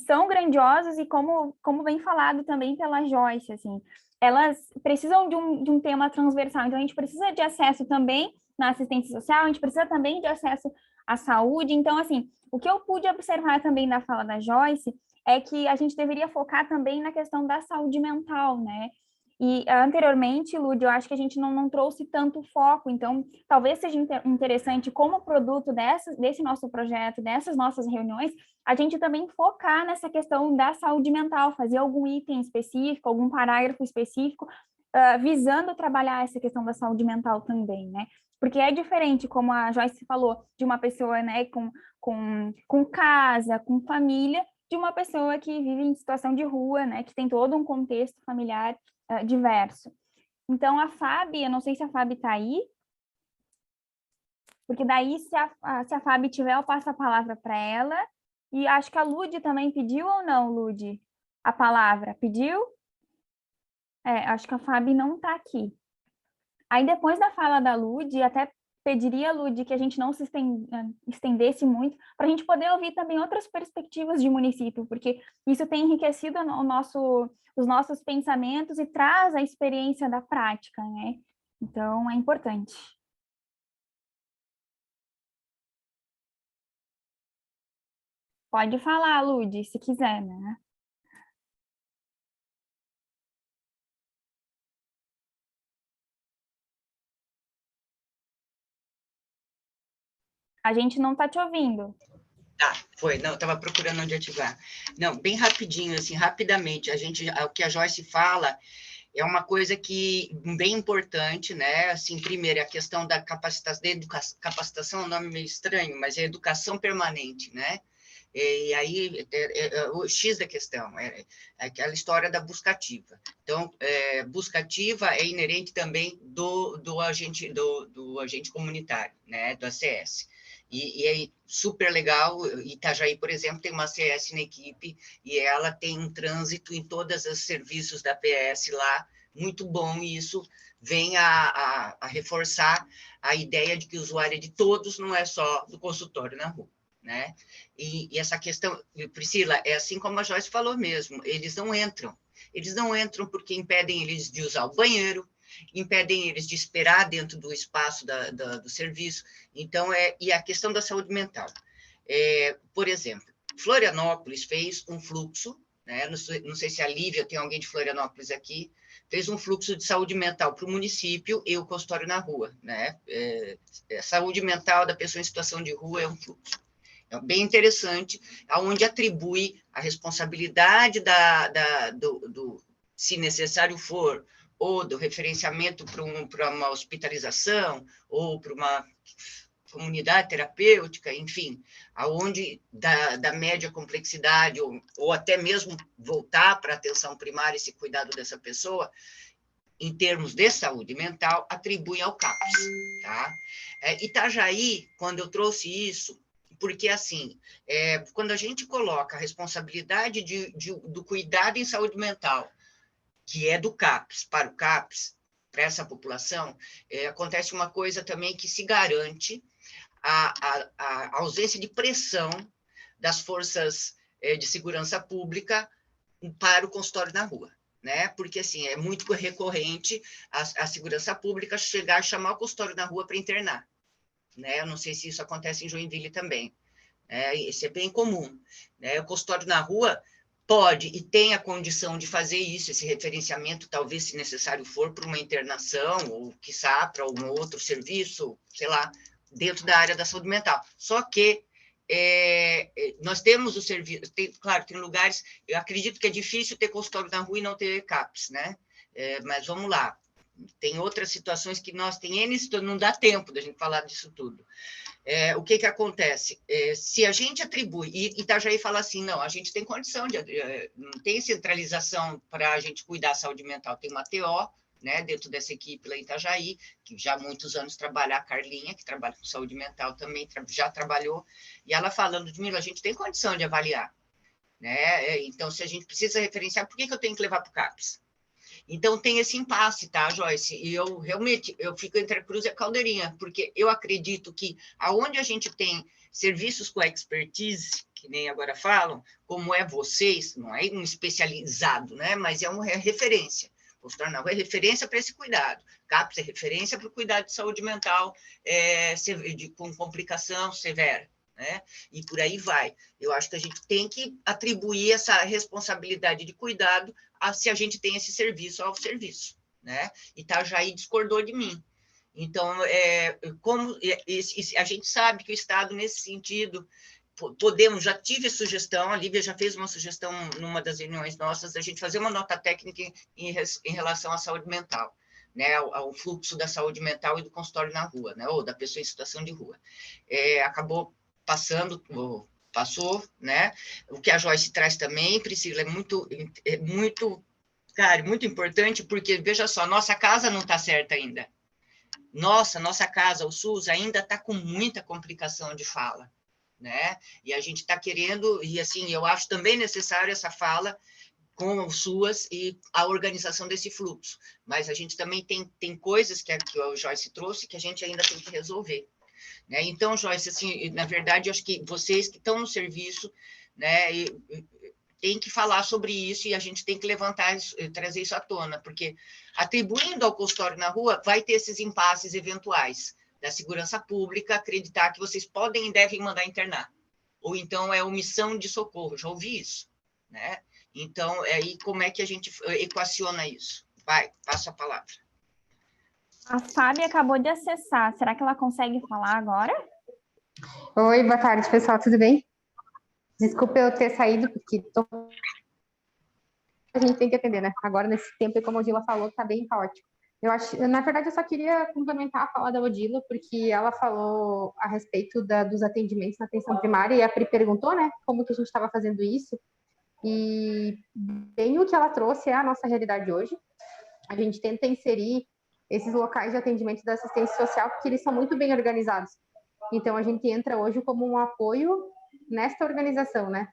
são grandiosos e como bem falado também pela Joyce, assim, elas precisam de um tema transversal. Então, a gente precisa de acesso também na assistência social, a gente precisa também de acesso à saúde. Então, assim, o que eu pude observar também na fala da Joyce é que a gente deveria focar também na questão da saúde mental, né? E anteriormente, Lud, eu acho que a gente não trouxe tanto foco, então talvez seja interessante, como produto desse nosso projeto, dessas nossas reuniões, a gente também focar nessa questão da saúde mental, fazer algum item específico, algum parágrafo específico, visando trabalhar essa questão da saúde mental também, né? Porque é diferente, como a Joyce falou, de uma pessoa, né, com casa, com família, de uma pessoa que vive em situação de rua, né, que tem todo um contexto familiar diverso. Então, a Fábio, eu não sei se a Fábio está aí, porque daí, se a Fábio tiver, eu passo a palavra para ela. E acho que a Lud também pediu ou não, Lud? A palavra, pediu? Acho que a Fábio não está aqui. Aí, depois da fala da Lud, até pediria, Lud, que a gente não se estendesse muito, para a gente poder ouvir também outras perspectivas de município, porque isso tem enriquecido os nossos pensamentos e traz a experiência da prática, né? Então, é importante. Pode falar, Lud, se quiser, né? A gente não está te ouvindo. Não, estava procurando onde ativar. Não, bem rapidinho, assim, rapidamente, o que a Joyce fala é uma coisa que bem importante, né? Assim, primeiro, a questão da capacitação é um nome meio estranho, mas é educação permanente, né? E aí, o X da questão, é aquela história da buscativa. Então, buscativa é inerente também do agente comunitário, né? Do ACS. E é super legal. Itajaí, por exemplo, tem uma CS na equipe e ela tem um trânsito em todos os serviços da PS lá, muito bom, e isso vem a reforçar a ideia de que o usuário é de todos, não é só do consultório na rua, né? E essa questão, Priscila, é assim como a Joyce falou mesmo, eles não entram porque impedem eles de usar o banheiro, impedem eles de esperar dentro do espaço do serviço. Então, e a questão da saúde mental. Por exemplo, Florianópolis fez um fluxo, né? Não sei se a Lívia, tem alguém de Florianópolis aqui, fez um fluxo de saúde mental para o município e o consultório na rua, né? A saúde mental da pessoa em situação de rua é um fluxo. É bem interessante, onde atribui a responsabilidade se necessário for, ou do referenciamento para uma hospitalização, ou para uma comunidade terapêutica, enfim, aonde da média complexidade, ou até mesmo voltar para a atenção primária, esse cuidado dessa pessoa, em termos de saúde mental, atribui ao CAPS. Tá? Itajaí, quando eu trouxe isso, porque, assim, quando a gente coloca a responsabilidade do cuidado em saúde mental, que é do CAPS, para o CAPS, para essa população, acontece uma coisa também que se garante a ausência de pressão das forças de segurança pública para o consultório na rua, né? Porque, assim, é muito recorrente a segurança pública chegar e chamar o consultório na rua para internar, né? Eu não sei se isso acontece em Joinville também. Isso é bem comum, né? O consultório na rua pode e tem a condição de fazer isso, esse referenciamento, talvez, se necessário for, para uma internação, ou, quiçá, para algum outro serviço, sei lá, dentro da área da saúde mental. Só que nós temos o serviço, claro, tem lugares, eu acredito que é difícil ter consultório na rua e não ter CAPS, né? Mas vamos lá, tem outras situações que nós temos, não dá tempo da gente falar disso tudo. O que acontece? Se a gente atribui, e Itajaí fala assim, não, a gente tem condição, não tem centralização para a gente cuidar da saúde mental, tem uma TO, né, dentro dessa equipe lá em Itajaí, que já há muitos anos trabalha, a Carlinha, que trabalha com saúde mental também, já trabalhou, e ela falando, Ludmila, a gente tem condição de avaliar, né? Então, se a gente precisa referenciar, por que eu tenho que levar para o CAPS? Então, tem esse impasse, tá, Joyce? E eu realmente fico entre a cruz e a caldeirinha, porque eu acredito que aonde a gente tem serviços com expertise, que nem agora falam, como é vocês, não é um especializado, né? Mas é uma referência. O consultório na rua é referência para esse cuidado. CAPS é referência para o cuidado de saúde mental com complicação severa, né? E por aí vai. Eu acho que a gente tem que atribuir essa responsabilidade de cuidado se a gente tem esse serviço ao serviço, né? E Itajaí discordou de mim. Então, a gente sabe que o Estado, nesse sentido, já tive sugestão, a Lívia já fez uma sugestão numa das reuniões nossas, da gente fazer uma nota técnica em relação à saúde mental, né, ao fluxo da saúde mental e do consultório na rua, né, ou da pessoa em situação de rua. Acabou passou, né? O que a Joyce traz também, Priscila, é muito, cara, muito importante, porque, veja só, nossa casa não está certa ainda. Nossa casa, o SUS, ainda está com muita complicação de fala, né? E a gente está querendo, e assim, eu acho também necessário essa fala com o SUAS e a organização desse fluxo. Mas a gente também tem coisas que a Joyce trouxe que a gente ainda tem que resolver. Né? Então, Joyce, assim, na verdade, eu acho que vocês que estão no serviço, né, tem que falar sobre isso e a gente tem que levantar, trazer isso à tona, porque atribuindo ao consultório na rua, vai ter esses impasses eventuais da segurança pública, acreditar que vocês podem e devem mandar internar. Ou então é omissão de socorro, já ouvi isso. Né? Então, aí como é que a gente equaciona isso? Vai, passo a palavra. A Fábia acabou de acessar. Será que ela consegue falar agora? Oi, boa tarde, pessoal, tudo bem? Desculpa eu ter saído, porque a gente tem que atender, né? Agora, nesse tempo, e como a Odila falou, tá bem caótico. Na verdade, eu só queria complementar a fala da Odila, porque ela falou a respeito dos atendimentos na atenção primária, e a Pri perguntou, né, como que a gente estava fazendo isso, e bem o que ela trouxe é a nossa realidade hoje. A gente tenta inserir esses locais de atendimento da assistência social, porque eles são muito bem organizados. Então, a gente entra hoje como um apoio nesta organização, né?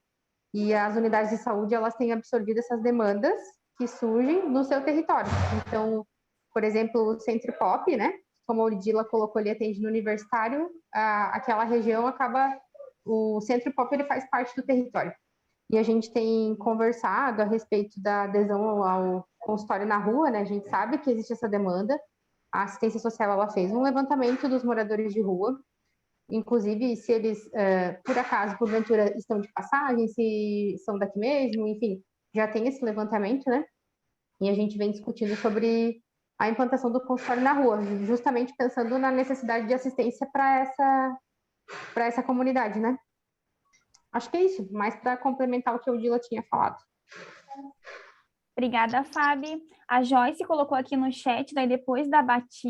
E as unidades de saúde, elas têm absorvido essas demandas que surgem no seu território. Então, por exemplo, o Centro Pop, né? Como a Odila colocou ali, atende no universitário, aquela região o Centro Pop, ele faz parte do território. E a gente tem conversado a respeito da adesão ao consultório na rua, né? A gente sabe que existe essa demanda. A assistência social, ela fez um levantamento dos moradores de rua, inclusive se eles, por acaso, porventura, estão de passagem, se são daqui mesmo, enfim, já tem esse levantamento, né? E a gente vem discutindo sobre a implantação do consultório na rua, justamente pensando na necessidade de assistência para essa comunidade, né? Acho que é isso, mais para complementar o que a Odila tinha falado. Obrigada, Fábio. A Joyce colocou aqui no chat, daí depois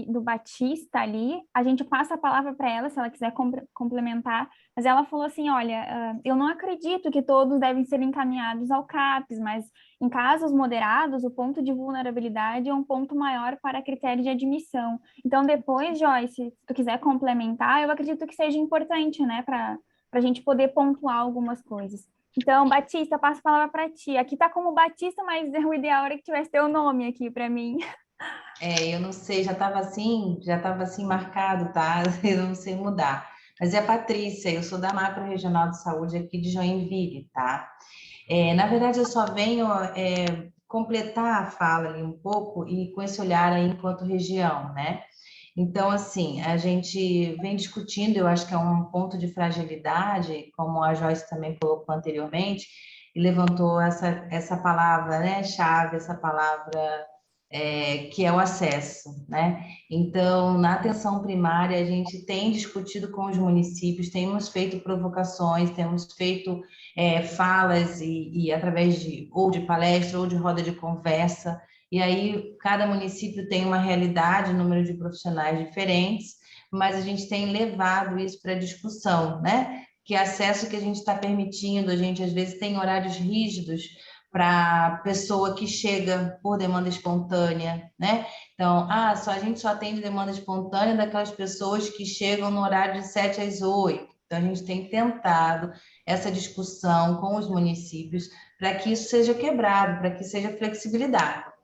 do Batista ali, a gente passa a palavra para ela, se ela quiser complementar, mas ela falou assim, olha, eu não acredito que todos devem ser encaminhados ao CAPS, mas em casos moderados, o ponto de vulnerabilidade é um ponto maior para critério de admissão. Então, depois, Joyce, se tu quiser complementar, eu acredito que seja importante, né, para a gente poder pontuar algumas coisas. Então, Batista, passo a palavra para ti. Aqui está como Batista, mas o ideal era que tivesse teu nome aqui para mim. Eu não sei, já estava assim marcado, tá? Eu não sei mudar. Mas é a Patrícia, eu sou da Macro Regional de Saúde aqui de Joinville, tá? Na verdade, eu só venho completar a fala ali um pouco e com esse olhar aí enquanto região, né? Então, assim, a gente vem discutindo, eu acho que é um ponto de fragilidade, como a Joyce também colocou anteriormente, e levantou essa palavra, né, chave, essa palavra que é o acesso, né? Então, na atenção primária, a gente tem discutido com os municípios, temos feito provocações, temos feito falas e através ou de palestra ou de roda de conversa, e aí cada município tem uma realidade, um número de profissionais diferentes, mas a gente tem levado isso para discussão, né? Que acesso que a gente está permitindo, a gente às vezes tem horários rígidos para pessoa que chega por demanda espontânea, né? Então, a gente só atende demanda espontânea daquelas pessoas que chegam no horário de 7 às 8. Então, a gente tem tentado essa discussão com os municípios para que isso seja quebrado, para que seja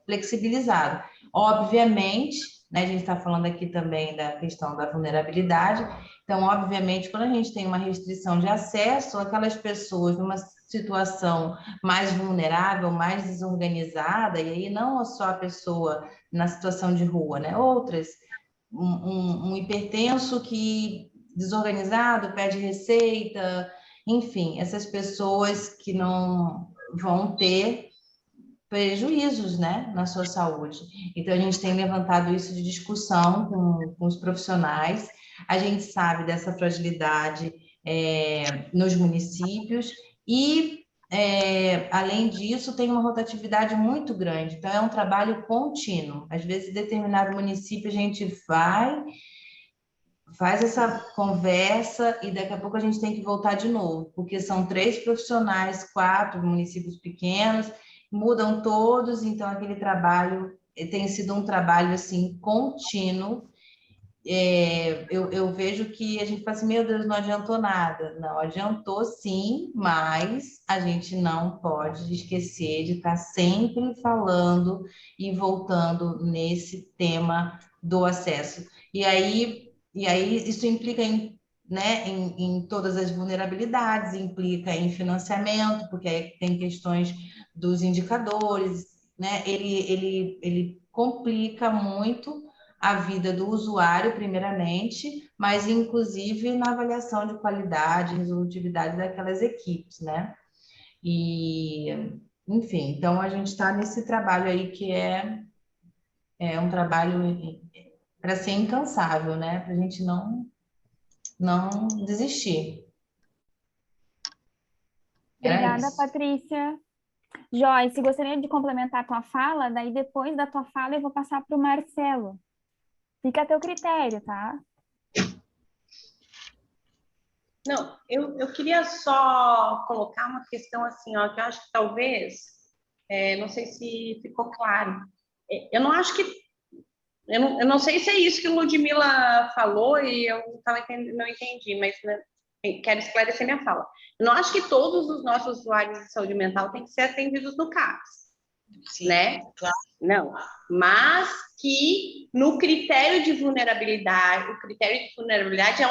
flexibilizado. Obviamente, né, a gente está falando aqui também da questão da vulnerabilidade, então, obviamente, quando a gente tem uma restrição de acesso, aquelas pessoas numa situação mais vulnerável, mais desorganizada, e aí não só a pessoa na situação de rua, né? Outras, um hipertenso que desorganizado, pede receita, enfim, essas pessoas que não vão ter prejuízos, né, na sua saúde. Então, a gente tem levantado isso de discussão com os profissionais, a gente sabe dessa fragilidade nos municípios e, além disso, tem uma rotatividade muito grande, então é um trabalho contínuo. Às vezes, em determinado município, a gente faz essa conversa e daqui a pouco a gente tem que voltar de novo, porque são 3 profissionais, 4 municípios pequenos, mudam todos, então aquele trabalho tem sido um trabalho assim contínuo. Eu vejo que a gente fala assim, meu Deus, não adiantou nada. Não, adiantou sim, mas a gente não pode esquecer de estar sempre falando e voltando nesse tema do acesso. E aí isso implica em todas as vulnerabilidades, implica em financiamento, porque aí tem questões dos indicadores, né? Ele complica muito a vida do usuário, primeiramente, mas inclusive na avaliação de qualidade, resolutividade daquelas equipes, né? E, enfim, então a gente está nesse trabalho aí que é um trabalho para ser incansável, né? Para a gente não desistir. Era Obrigada, isso. Patrícia. Joyce, gostaria de complementar a tua fala, daí depois da tua fala eu vou passar para o Marcelo. Fica a teu critério, tá? Não, eu queria só colocar uma questão assim, ó, que eu acho que talvez, não sei se ficou claro. Eu não acho que, eu não sei se é isso que Ludmila falou e eu não entendi, mas né, quero esclarecer minha fala. Eu não acho que todos os nossos usuários de saúde mental têm que ser atendidos no CAPS, Sim, né? claro. Não, mas que no critério de vulnerabilidade, o critério de vulnerabilidade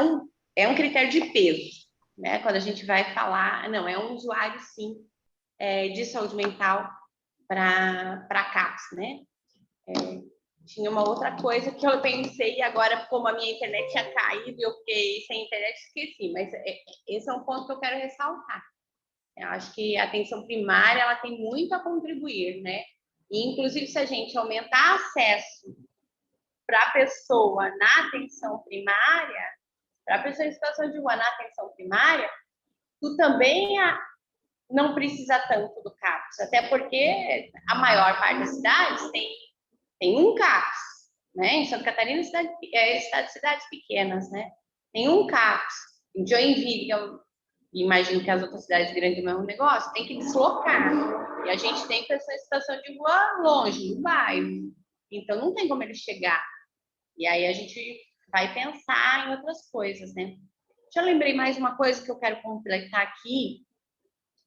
é um critério de peso, né? Quando a gente vai falar, não, é um usuário, sim, de saúde mental para CAPS, né? Tinha uma outra coisa que eu pensei agora, como a minha internet tinha caído e eu fiquei sem internet, esqueci, mas esse é um ponto que eu quero ressaltar. Eu acho que a atenção primária ela tem muito a contribuir, né? E, inclusive, se a gente aumentar acesso para a pessoa na atenção primária, para a pessoa em situação de rua na atenção primária, tu também não precisa tanto do CAPS, até porque a maior parte das cidades tem um CAPS, né? Em Santa Catarina, estado de cidades pequenas, né? Tem um CAPS. Em Joinville, que eu imagino que as outras cidades grandes do mesmo negócio, tem que deslocar. E a gente tem pessoas em situação de rua longe, no bairro. Então, não tem como ele chegar. E aí a gente vai pensar em outras coisas, né? Já lembrei mais uma coisa que eu quero completar aqui,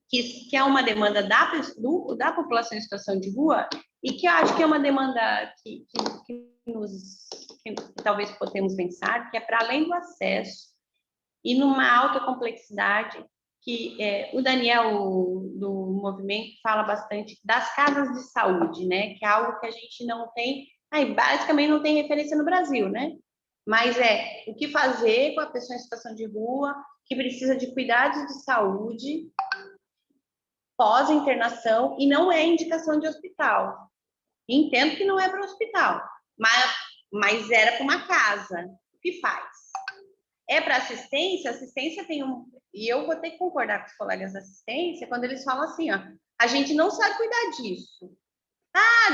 que é uma demanda da população em situação de rua e que eu acho que é uma demanda que talvez podemos pensar, que é para além do acesso e numa alta complexidade, que o Daniel, do movimento, fala bastante das casas de saúde, né? Que é algo que a gente não tem, basicamente não tem referência no Brasil, né? Mas o que fazer com a pessoa em situação de rua, que precisa de cuidados de saúde, pós-internação, e não é indicação de hospital. Entendo que não é para o hospital, mas era para uma casa. O que faz? É para assistência? Assistência tem e eu vou ter que concordar com os colegas da assistência quando eles falam assim, ó, a gente não sabe cuidar disso.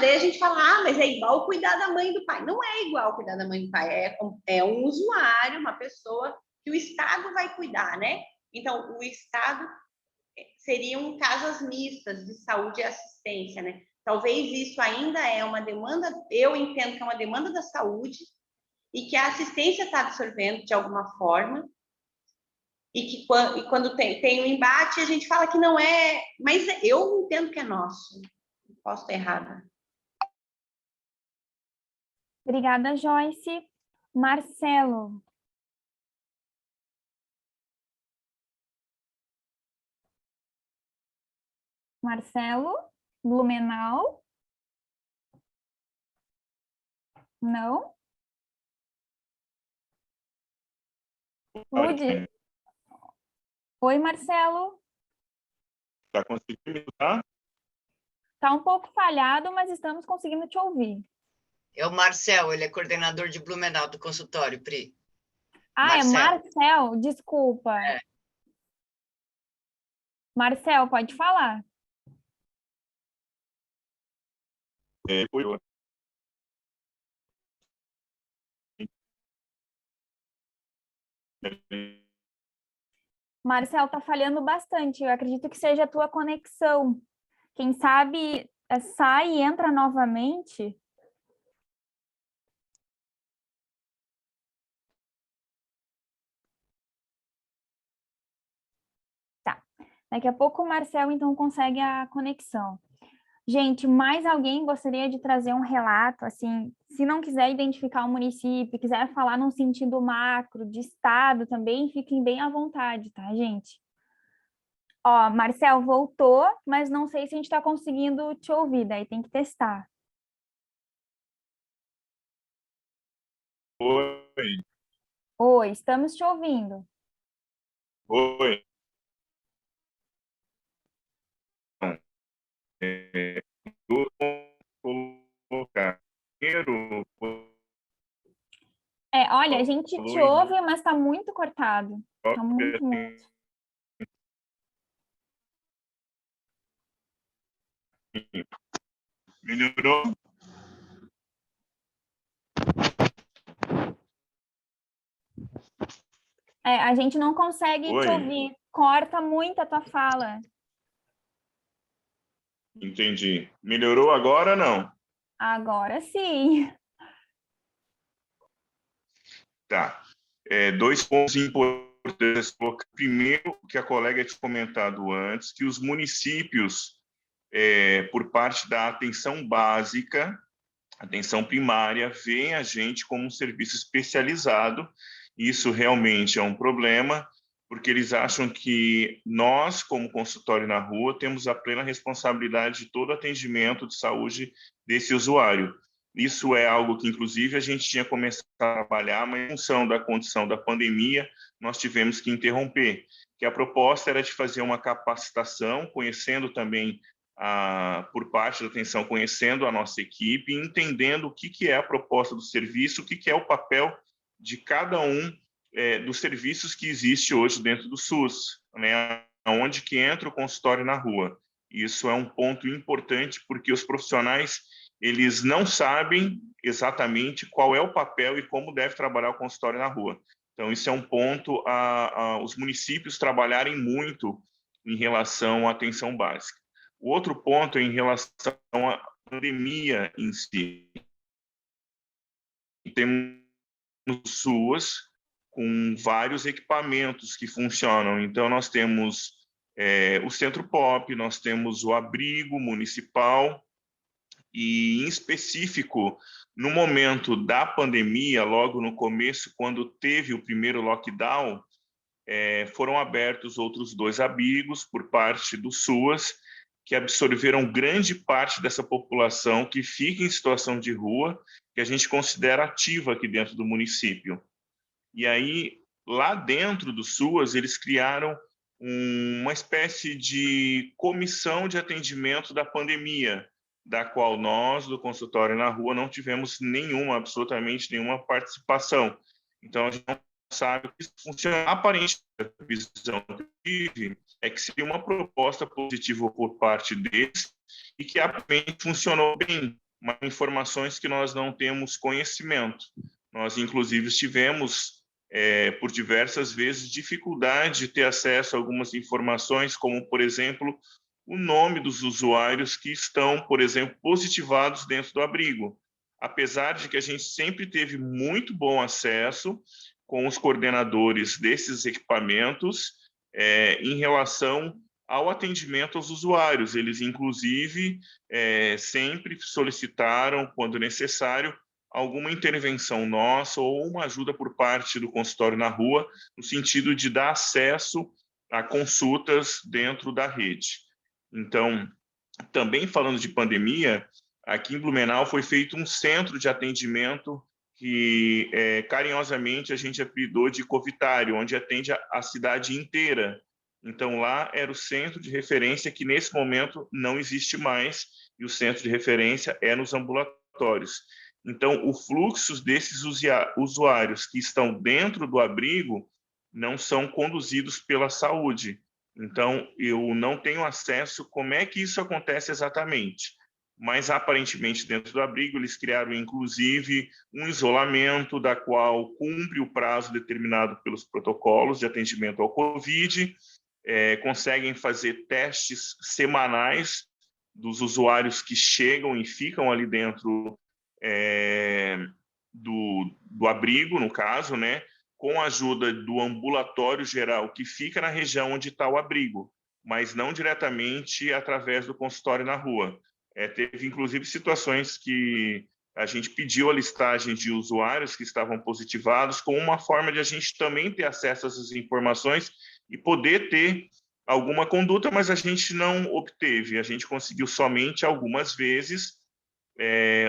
Daí a gente fala, mas é igual cuidar da mãe e do pai. Não é igual cuidar da mãe e do pai, é um usuário, uma pessoa que o Estado vai cuidar, né? Então, o Estado seriam casas mistas de saúde e assistência, né? Talvez isso ainda é uma demanda, eu entendo que é uma demanda da saúde e que a assistência está absorvendo de alguma forma, e que quando tem um embate, a gente fala que não é, mas eu entendo que é nosso. Posso estar errada. Obrigada, Joyce. Marcelo. Marcelo Blumenau? Não? Lude? Oi, Marcelo. Está conseguindo, tá? Está um pouco falhado, mas estamos conseguindo te ouvir. É o Marcel, ele é coordenador de Blumenau do consultório, Pri. Marcel. É Marcel, desculpa. Marcel, pode falar. Marcel, está falhando bastante. Eu acredito que seja a tua conexão. Quem sabe sai e entra novamente. Tá. Daqui a pouco o Marcel, então, consegue a conexão. Gente, mais alguém gostaria de trazer um relato, assim, se não quiser identificar o município, quiser falar num sentido macro, de estado também, fiquem bem à vontade, tá, gente? Ó, Marcel voltou, mas não sei se a gente está conseguindo te ouvir, daí tem que testar. Oi. Oi, estamos te ouvindo. Oi. Olha, a gente te ouve, mas está muito cortado. Está muito, muito. Melhorou? A gente não consegue te ouvir. Corta muito a tua fala. Entendi. Melhorou agora, não? Agora sim. Tá. Dois pontos importantes. Primeiro, que a colega tinha comentado antes, que os municípios, por parte da atenção básica, atenção primária, veem a gente como um serviço especializado. Isso realmente é um problema, porque eles acham que nós, como consultório na rua, temos a plena responsabilidade de todo o atendimento de saúde desse usuário. Isso é algo que, inclusive, a gente tinha começado a trabalhar, mas em função da condição da pandemia, nós tivemos que interromper. Que a proposta era de fazer uma capacitação, conhecendo também, por parte da atenção, conhecendo a nossa equipe, entendendo o que é a proposta do serviço, o que é o papel de cada um dos serviços que existe hoje dentro do SUS, né? Onde que entra o consultório na rua. Isso é um ponto importante, porque os profissionais, eles não sabem exatamente qual é o papel e como deve trabalhar o consultório na rua. Então, isso é um ponto os municípios trabalharem muito em relação à atenção básica. O outro ponto é em relação à pandemia em si. Temos SUS com vários equipamentos que funcionam. Então, nós temos o Centro Pop, nós temos o abrigo municipal, E, em específico, no momento da pandemia, logo no começo, quando teve o primeiro lockdown, foram abertos outros 2 abrigos por parte do SUAS, que absorveram grande parte dessa população que fica em situação de rua, que a gente considera ativa aqui dentro do município. E aí, lá dentro do SUAS, eles criaram uma espécie de comissão de atendimento da pandemia, da qual nós, do consultório na rua, não tivemos absolutamente nenhuma participação. Então, a gente não sabe que isso funciona. Aparentemente, a visão que eu tive é que seria uma proposta positiva por parte deles e que aparentemente funcionou bem, mas informações que nós não temos conhecimento. Nós, inclusive, tivemos, por diversas vezes, dificuldade de ter acesso a algumas informações, como, por exemplo, o nome dos usuários que estão, por exemplo, positivados dentro do abrigo. Apesar de que a gente sempre teve muito bom acesso com os coordenadores desses equipamentos em relação ao atendimento aos usuários. Eles, inclusive, sempre solicitaram, quando necessário, alguma intervenção nossa ou uma ajuda por parte do consultório na rua, no sentido de dar acesso a consultas dentro da rede. Então, também falando de pandemia, aqui em Blumenau foi feito um centro de atendimento que, carinhosamente, a gente apelidou de Covitário, onde atende a cidade inteira. Então, lá era o centro de referência, que nesse momento não existe mais, e o centro de referência é nos ambulatórios. Então, o fluxo desses usuários que estão dentro do abrigo não são conduzidos pela saúde. Então, eu não tenho acesso como é que isso acontece exatamente. Mas, aparentemente, dentro do abrigo, eles criaram, inclusive, um isolamento da qual cumpre o prazo determinado pelos protocolos de atendimento ao Covid, conseguem fazer testes semanais dos usuários que chegam e ficam ali dentro do abrigo, no caso, né, com a ajuda do ambulatório geral, que fica na região onde está o abrigo, mas não diretamente através do consultório na rua. Teve, inclusive, situações que a gente pediu a listagem de usuários que estavam positivados, como uma forma de a gente também ter acesso a essas informações e poder ter alguma conduta, mas a gente não obteve. A gente conseguiu somente algumas vezes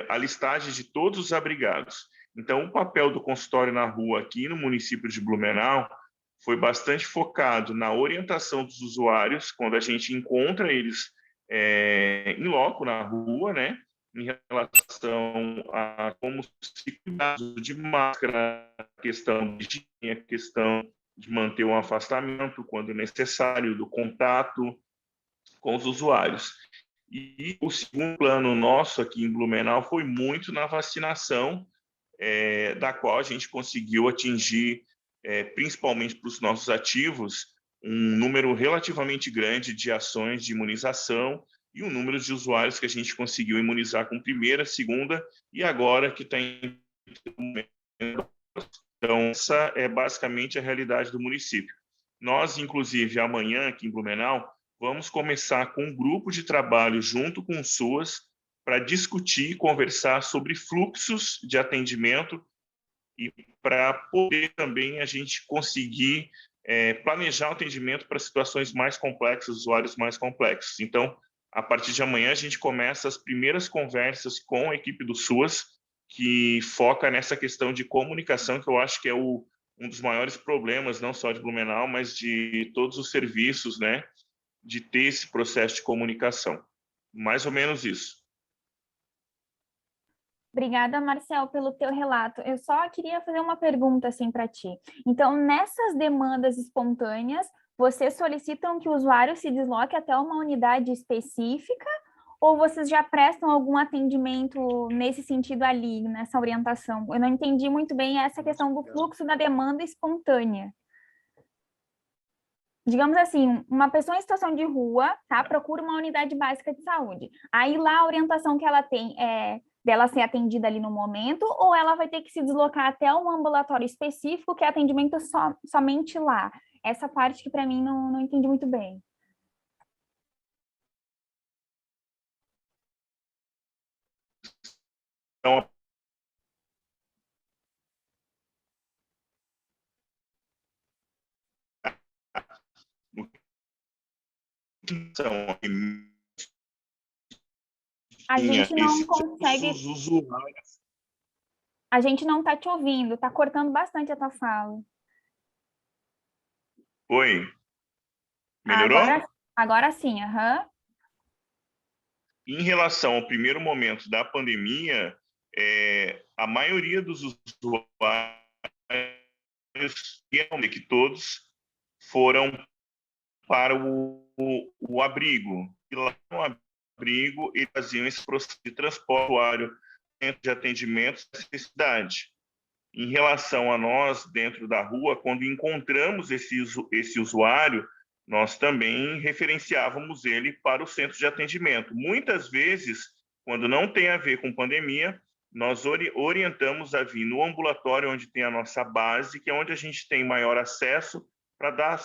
a listagem de todos os abrigados. Então, o papel do consultório na rua aqui no município de Blumenau foi bastante focado na orientação dos usuários, quando a gente encontra eles em loco, na rua, né, em relação a como se cuidar de máscara, a questão de manter um afastamento quando necessário, do contato com os usuários. E o segundo plano nosso aqui em Blumenau foi muito na vacinação, da qual a gente conseguiu atingir, principalmente para os nossos ativos, um número relativamente grande de ações de imunização e um número de usuários que a gente conseguiu imunizar com primeira, segunda e agora que está em... Então, essa é basicamente a realidade do município. Nós, inclusive, amanhã aqui em Blumenau, vamos começar com um grupo de trabalho junto com o SUAS para discutir e conversar sobre fluxos de atendimento e para poder também a gente conseguir planejar o atendimento para situações mais complexas, usuários mais complexos. Então, a partir de amanhã, a gente começa as primeiras conversas com a equipe do SUAS, que foca nessa questão de comunicação, que eu acho que é um dos maiores problemas, não só de Blumenau, mas de todos os serviços, né, de ter esse processo de comunicação. Mais ou menos isso. Obrigada, Marcel, pelo teu relato. Eu só queria fazer uma pergunta assim para ti. Então, nessas demandas espontâneas, vocês solicitam que o usuário se desloque até uma unidade específica ou vocês já prestam algum atendimento nesse sentido ali, nessa orientação? Eu não entendi muito bem essa questão do fluxo da demanda espontânea. Digamos assim, uma pessoa em situação de rua, tá, procura uma unidade básica de saúde. Aí lá a orientação que ela tem é dela ser atendida ali no momento, ou ela vai ter que se deslocar até um ambulatório específico que é atendimento somente lá. Essa parte que para mim não entendi muito bem. A gente não consegue. Usuários. A gente não está te ouvindo, está cortando bastante a tua fala. Oi. Melhorou? Agora sim, aham. Em relação ao primeiro momento da pandemia, a maioria dos usuários, que todos foram para o abrigo. E lá no abrigo, eles faziam esse processo de transporte do usuário dentro de atendimento da necessidade. Em relação a nós, dentro da rua, quando encontramos esse usuário, nós também referenciávamos ele para o centro de atendimento. Muitas vezes, quando não tem a ver com pandemia, nós orientamos a vir no ambulatório, onde tem a nossa base, que é onde a gente tem maior acesso, para dar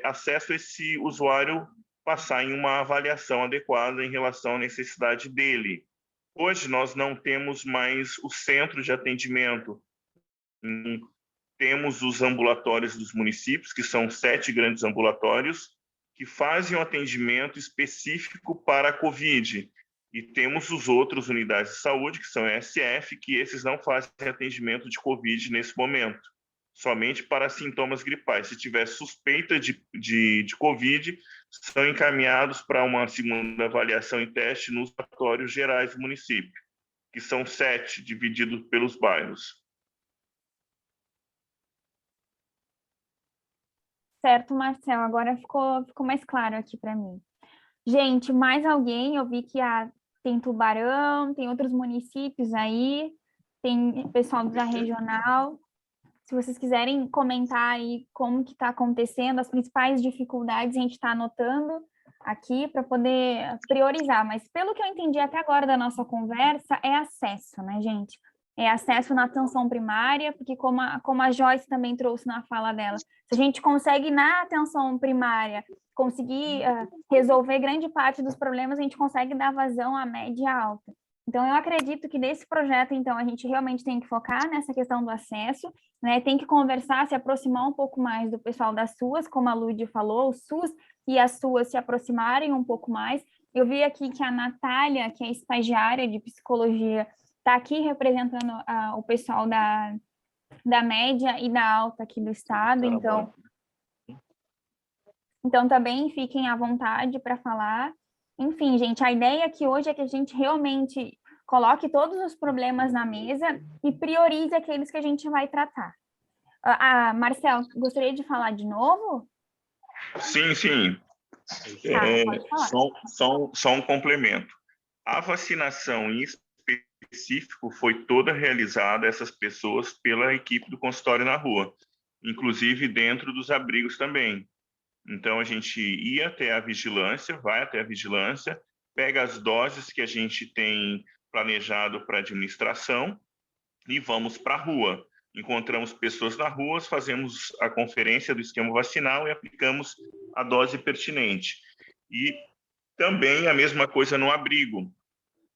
acesso a esse usuário passar em uma avaliação adequada em relação à necessidade dele. Hoje, nós não temos mais o centro de atendimento. Temos os ambulatórios dos municípios, que são 7 grandes ambulatórios, que fazem um atendimento específico para a Covid. E temos os outros unidades de saúde, que são ESF, que esses não fazem atendimento de Covid nesse momento, somente para sintomas gripais. Se tiver suspeita de Covid, são encaminhados para uma segunda avaliação e teste nos ambulatórios gerais do município, que são 7, divididos pelos bairros. Certo, Marcel, agora ficou mais claro aqui para mim. Gente, mais alguém? Eu vi que tem Tubarão, tem outros municípios aí, tem pessoal da regional. Se vocês quiserem comentar aí como que está acontecendo, as principais dificuldades, a gente está anotando aqui para poder priorizar. Mas pelo que eu entendi até agora da nossa conversa, é acesso, né, gente? É acesso na atenção primária, porque como a Joyce também trouxe na fala dela, se a gente consegue na atenção primária conseguir resolver grande parte dos problemas, a gente consegue dar vazão à média e à alta. Então, eu acredito que nesse projeto, então, a gente realmente tem que focar nessa questão do acesso, né? Tem que conversar, se aproximar um pouco mais do pessoal das SUAS, como a Ludi falou, o SUS e as SUAS se aproximarem um pouco mais. Eu vi aqui que a Natália, que é estagiária de psicologia, está aqui representando o pessoal da média e da alta aqui do estado, então também fiquem à vontade para falar. Enfim, gente, a ideia aqui hoje é que a gente realmente coloque todos os problemas na mesa e priorize aqueles que a gente vai tratar. Marcel, gostaria de falar de novo? Sim, sim. Pode falar. Só um complemento. A vacinação em específico foi toda realizada, essas pessoas, pela equipe do consultório na rua, inclusive dentro dos abrigos também. Então, a gente ia até a vigilância, vai até a vigilância, pega as doses que a gente tem planejado para administração e vamos para a rua. Encontramos pessoas na rua, fazemos a conferência do esquema vacinal e aplicamos a dose pertinente. E também a mesma coisa no abrigo.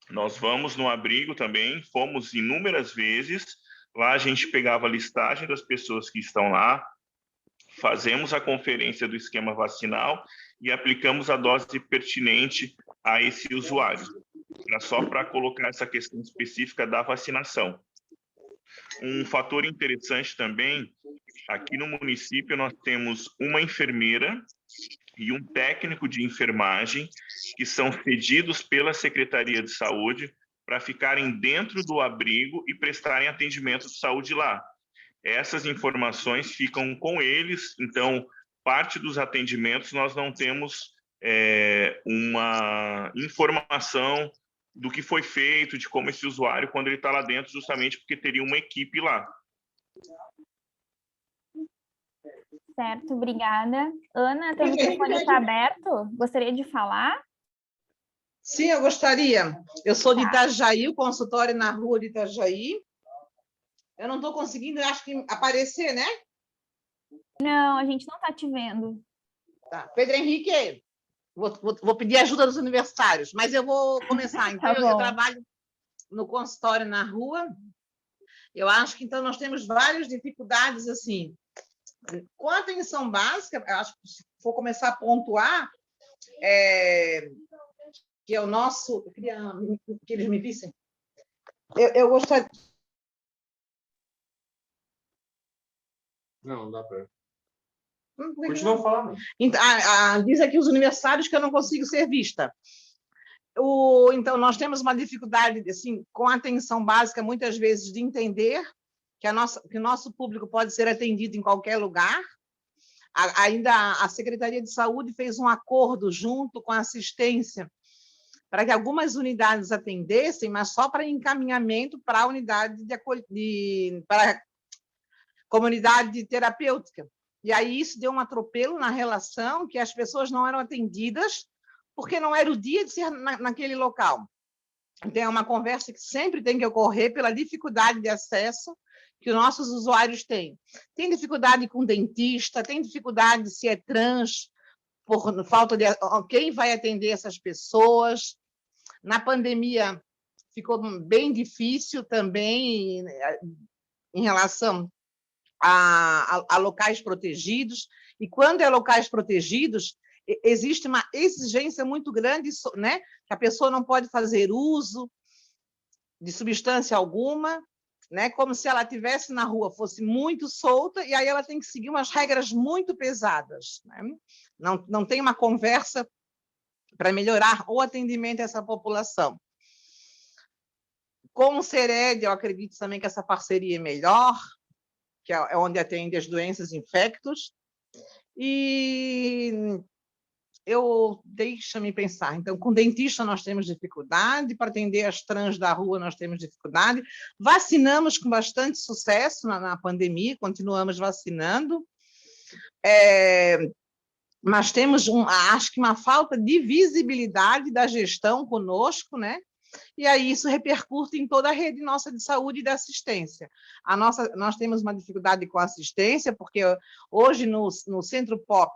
Nós vamos no abrigo também, fomos inúmeras vezes, lá a gente pegava a listagem das pessoas que estão lá, fazemos a conferência do esquema vacinal e aplicamos a dose pertinente a esse usuário. Era só para colocar essa questão específica da vacinação. Um fator interessante também, aqui no município nós temos uma enfermeira e um técnico de enfermagem que são cedidos pela Secretaria de Saúde para ficarem dentro do abrigo e prestarem atendimento de saúde lá. Essas informações ficam com eles, então, parte dos atendimentos nós não temos uma informação do que foi feito, de como esse usuário, quando ele está lá dentro, justamente porque teria uma equipe lá. Certo, obrigada. Ana, teu microfone está aberto? Gostaria de falar? Sim, eu gostaria. Eu sou de Itajaí, o consultório na rua de Itajaí. Eu não estou conseguindo, acho que, aparecer, né? Não, a gente não está te vendo. Tá. Pedro Henrique, vou pedir ajuda dos universitários, mas eu vou começar. Então, Tá eu trabalho no consultório na rua, eu acho que, então, nós temos várias dificuldades, assim. Com a atenção básica, eu acho que se for começar a pontuar, que é o nosso... Eu queria que eles me vissem. Eu gostaria... Não dá para... Continua falando. Diz aqui os universitários que eu não consigo ser vista. Então, nós temos uma dificuldade, assim, com a atenção básica, muitas vezes, de entender que o nosso público pode ser atendido em qualquer lugar. Ainda a Secretaria de Saúde fez um acordo junto com a assistência para que algumas unidades atendessem, mas só para encaminhamento para a unidade para a comunidade terapêutica. E aí isso deu um atropelo na relação, que as pessoas não eram atendidas porque não era o dia de ser naquele local. Então, é uma conversa que sempre tem que ocorrer pela dificuldade de acesso que os nossos usuários têm. Tem dificuldade com dentista, tem dificuldade se é trans, por falta de quem vai atender essas pessoas. Na pandemia, ficou bem difícil também em relação a locais protegidos. E quando é locais protegidos, existe uma exigência muito grande, né? Que a pessoa não pode fazer uso de substância alguma, né? Como se ela estivesse na rua, fosse muito solta, e aí ela tem que seguir umas regras muito pesadas, né? Não tem uma conversa para melhorar o atendimento a essa população. Com o Sered, eu acredito também que essa parceria é melhor, que é onde atende as doenças infectos, e deixa-me pensar. Então, com dentista nós temos dificuldade, para atender as trans da rua nós temos dificuldade, vacinamos com bastante sucesso na pandemia, continuamos vacinando, mas temos, acho que uma falta de visibilidade da gestão conosco, né? E aí isso repercute em toda a rede nossa de saúde e de assistência. Nós temos uma dificuldade com a assistência, porque hoje no Centro POP,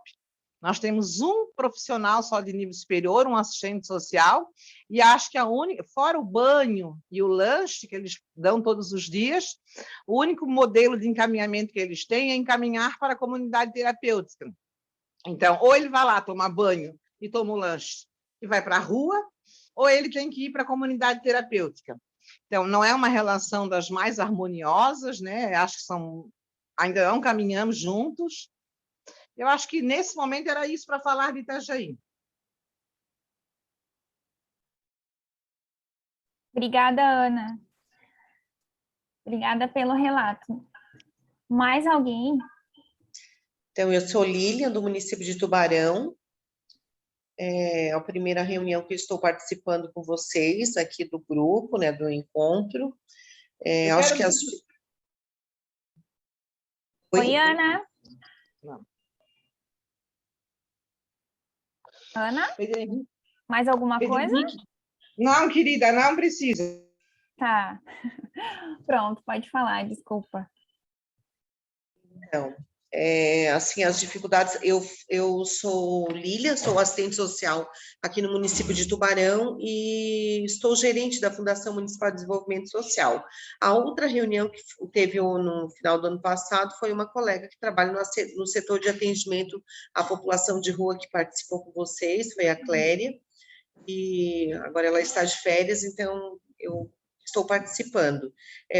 nós temos um profissional só de nível superior, um assistente social, e acho que fora o banho e o lanche que eles dão todos os dias, o único modelo de encaminhamento que eles têm é encaminhar para a comunidade terapêutica. Então, ou ele vai lá tomar banho e toma o lanche e vai para a rua, ou ele tem que ir para a comunidade terapêutica. Então, não é uma relação das mais harmoniosas, né? Acho que ainda não caminhamos juntos. Eu acho que, nesse momento, era isso para falar de Itajaí. Obrigada, Ana. Obrigada pelo relato. Mais alguém? Então, eu sou Lília, do município de Tubarão. É a primeira reunião que estou participando com vocês aqui do grupo, né, do encontro. Acho que Oi, Ana. Não. Ana? Mais alguma coisa? Não, querida, não precisa. Tá. Pronto, pode falar, desculpa. Então, assim, as dificuldades, eu sou Lília, sou assistente social aqui no município de Tubarão e estou gerente da Fundação Municipal de Desenvolvimento Social. A outra reunião que teve no final do ano passado foi uma colega que trabalha no setor de atendimento à população de rua que participou com vocês, foi a Cléria, e agora ela está de férias, então eu estou participando.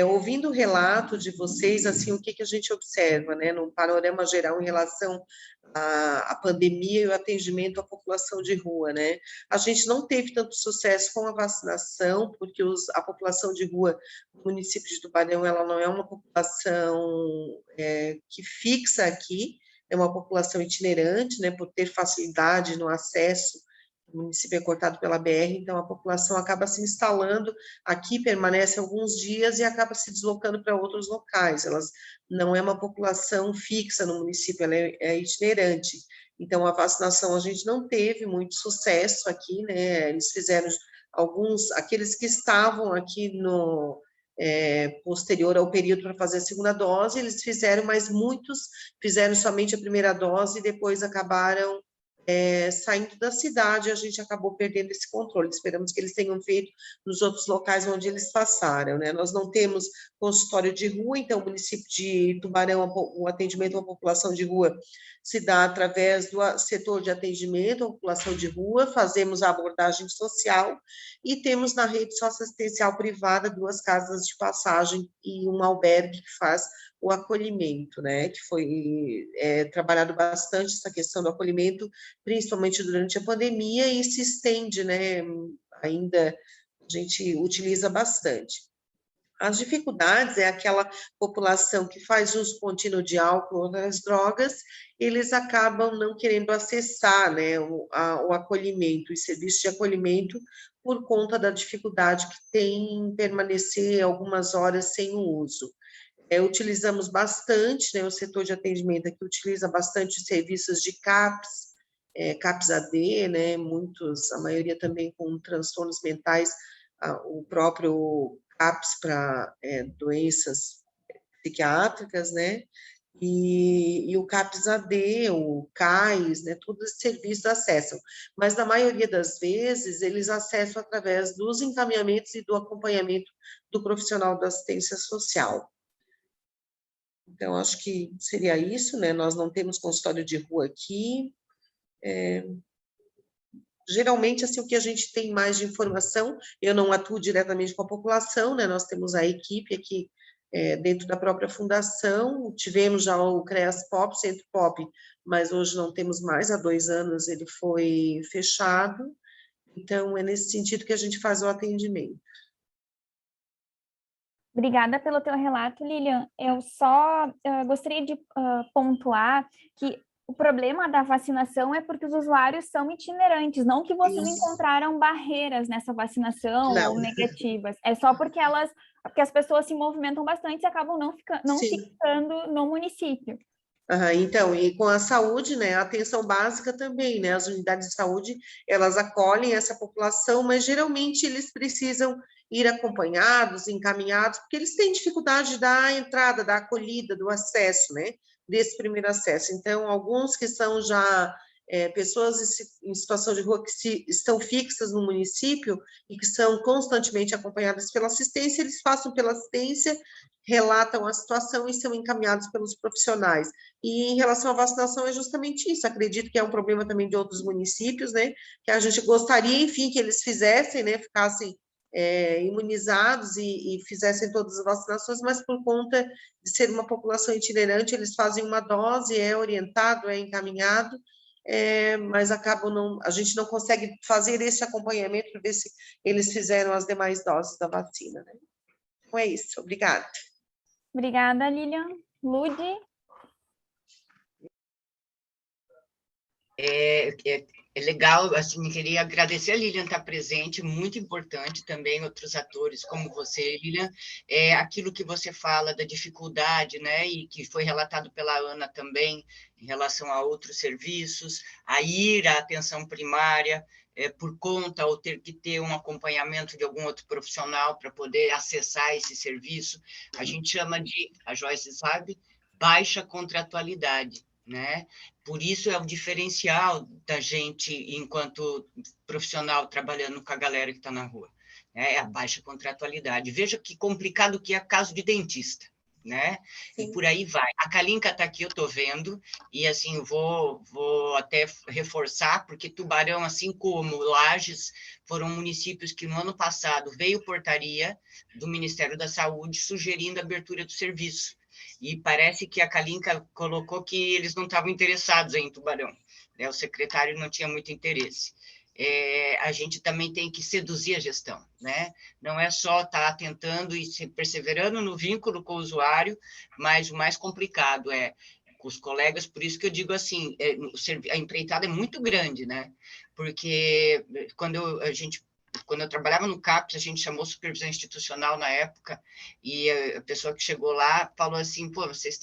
Ouvindo o relato de vocês, assim, o que a gente observa, né, no panorama geral em relação à pandemia e o atendimento à população de rua, né? A gente não teve tanto sucesso com a vacinação, porque a população de rua do município de Tubarão, ela não é uma população que fixa aqui, é uma população itinerante, né, por ter facilidade no acesso. O município é cortado pela BR, então a população acaba se instalando aqui, permanece alguns dias e acaba se deslocando para outros locais. Elas não é uma população fixa no município, ela é itinerante. Então, a vacinação a gente não teve muito sucesso aqui, né? Eles fizeram aqueles que estavam aqui no posterior ao período para fazer a segunda dose, eles fizeram, mas muitos fizeram somente a primeira dose e depois acabaram saindo da cidade, a gente acabou perdendo esse controle. Esperamos que eles tenham feito nos outros locais onde eles passaram, né? Nós não temos consultório de rua, então o município de Tubarão, o atendimento à população de rua se dá através do setor de atendimento à população de rua, fazemos a abordagem social e temos na rede socioassistencial privada 2 casas de passagem e um albergue que faz o acolhimento, né, que foi trabalhado bastante essa questão do acolhimento, principalmente durante a pandemia, e se estende, né, ainda a gente utiliza bastante. As dificuldades é aquela população que faz uso contínuo de álcool ou outras drogas, eles acabam não querendo acessar, né, o acolhimento, os serviços de acolhimento, por conta da dificuldade que tem em permanecer algumas horas sem o uso. Utilizamos bastante, né, o setor de atendimento aqui utiliza bastante os serviços de CAPS, CAPS-AD, né, a maioria também com transtornos mentais, o próprio CAPS para doenças psiquiátricas, né, e o CAPS-AD, o CAIS, né, todos esses serviços acessam, mas na maioria das vezes eles acessam através dos encaminhamentos e do acompanhamento do profissional da assistência social. Então, acho que seria isso, né? Nós não temos consultório de rua aqui. Geralmente, assim, o que a gente tem mais de informação, eu não atuo diretamente com a população, né? Nós temos a equipe aqui dentro da própria fundação, tivemos já o CREAS POP, Centro POP, mas hoje não temos mais, há 2 anos ele foi fechado, então é nesse sentido que a gente faz o atendimento. Obrigada pelo teu relato, Lilian. Eu só gostaria de pontuar que o problema da vacinação é porque os usuários são itinerantes, não que vocês encontraram barreiras nessa vacinação ou negativas. É só porque as pessoas se movimentam bastante e acabam não ficando no município. Então, e com a saúde, né, a atenção básica também, né, as unidades de saúde, elas acolhem essa população, mas geralmente eles precisam ir acompanhados, encaminhados, porque eles têm dificuldade da entrada, da acolhida, do acesso, né, desse primeiro acesso. Então, alguns que são já pessoas em situação de rua que estão fixas no município e que são constantemente acompanhadas pela assistência, eles passam pela assistência, relatam a situação e são encaminhados pelos profissionais. E em relação à vacinação é justamente isso, acredito que é um problema também de outros municípios, né, que a gente gostaria, enfim, que eles fizessem, né, ficassem imunizados e fizessem todas as vacinações, mas por conta de ser uma população itinerante, eles fazem uma dose, é orientado, é encaminhado, mas a gente não consegue fazer esse acompanhamento para ver se eles fizeram as demais doses da vacina, né? Então é isso, obrigada. Obrigada, Lilian. Ludi? É legal, assim, queria agradecer a Lilian estar presente, muito importante também, outros atores como você, Lilian, aquilo que você fala da dificuldade, né, e que foi relatado pela Ana também, em relação a outros serviços, a ir à atenção primária, por conta ou ter que ter um acompanhamento de algum outro profissional para poder acessar esse serviço, a gente chama de, a Joyce sabe, baixa contratualidade, né? Por isso é o diferencial da gente, enquanto profissional, trabalhando com a galera que está na rua. Né? É a baixa contratualidade. Veja que complicado que é caso de dentista, né? E por aí vai. A Kalinka está aqui, eu estou vendo, e assim, vou até reforçar, porque Tubarão, assim como Lages, foram municípios que no ano passado veio portaria do Ministério da Saúde sugerindo a abertura do serviço. E parece que a Kalinka colocou que eles não estavam interessados em Tubarão, né? O secretário não tinha muito interesse. A gente também tem que seduzir a gestão, né? Não é só estar tentando e perseverando no vínculo com o usuário, mas o mais complicado é com os colegas, por isso que eu digo assim, a empreitada é muito grande, né? Porque quando eu trabalhava no CAPS, a gente chamou supervisão institucional na época, e a pessoa que chegou lá falou assim, pô, vocês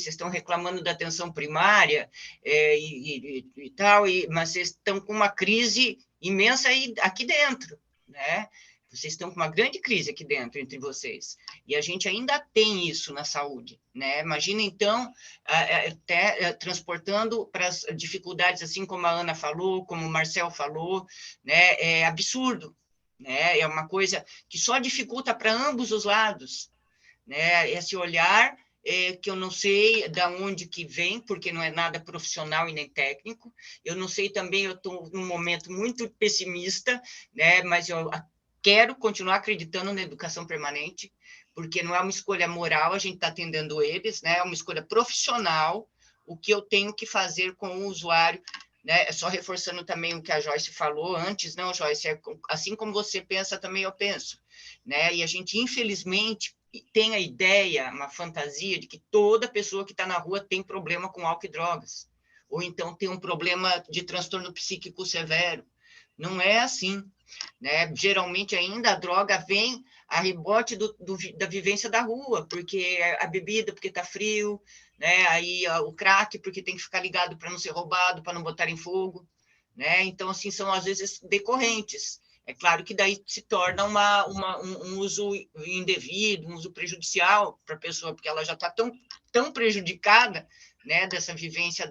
estão reclamando da atenção primária e tal, mas vocês estão com uma crise imensa aí, aqui dentro, né? Vocês estão com uma grande crise aqui dentro, entre vocês. E a gente ainda tem isso na saúde, né? Imagina, então, até transportando para as dificuldades, assim como a Ana falou, como o Marcel falou, né? É absurdo, né? É uma coisa que só dificulta para ambos os lados, né? Esse olhar que eu não sei de onde que vem, porque não é nada profissional e nem técnico. Eu não sei também, eu estou num momento muito pessimista, né? Mas eu quero continuar acreditando na educação permanente, porque não é uma escolha moral, a gente está atendendo eles, né? É uma escolha profissional, o que eu tenho que fazer com o usuário, né? Só reforçando também o que a Joyce falou antes, não, Joyce, assim como você pensa, também eu penso, né? E a gente, infelizmente, tem a ideia, uma fantasia de que toda pessoa que está na rua tem problema com álcool e drogas, ou então tem um problema de transtorno psíquico severo. Não é assim, né? Geralmente ainda a droga vem a rebote da vivência da rua, porque a bebida, porque está frio, né? Aí o crack, porque tem que ficar ligado para não ser roubado, para não botar em fogo, né? Então, assim, são às vezes decorrentes. É claro que daí se torna um uso indevido, um uso prejudicial para a pessoa, porque ela já está tão prejudicada, né, dessa vivência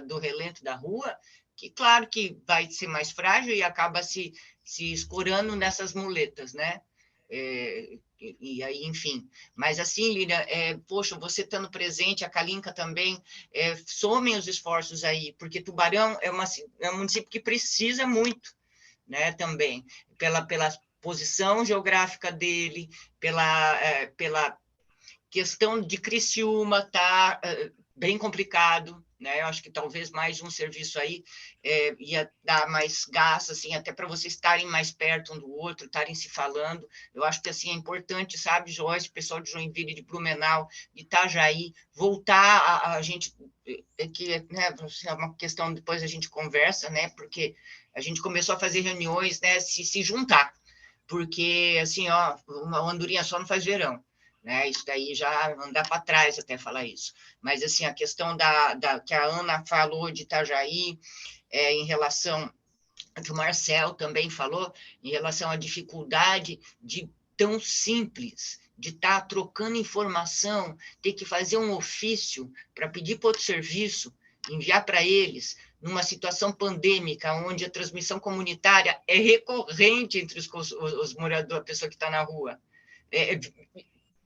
do relento da rua, que claro que vai ser mais frágil e acaba se escorando nessas muletas, né? E aí, enfim. Mas assim, Lília, poxa, você estando presente, a Kalinka também, somem os esforços aí, porque Tubarão é um município que precisa muito, né, também, pela posição geográfica dele, pela questão de Criciúma tá bem complicado, né? Eu acho que talvez mais um serviço aí ia dar mais gás, assim, até para vocês estarem mais perto um do outro, estarem se falando. Eu acho que assim é importante, sabe, Joyce, o pessoal de Joinville, de Blumenau, de Itajaí, voltar a gente, que né, é uma questão, depois a gente conversa, né? Porque a gente começou a fazer reuniões, né? Se juntar, porque assim, ó, uma andorinha só não faz verão, né? Isso daí já andar para trás até falar isso. Mas assim, a questão que a Ana falou de Itajaí, em relação que o Marcel também falou, em relação à dificuldade de tão simples, de estar trocando informação, ter que fazer um ofício para pedir para outro serviço, enviar para eles, numa situação pandêmica, onde a transmissão comunitária é recorrente entre os moradores, a pessoa que está na rua.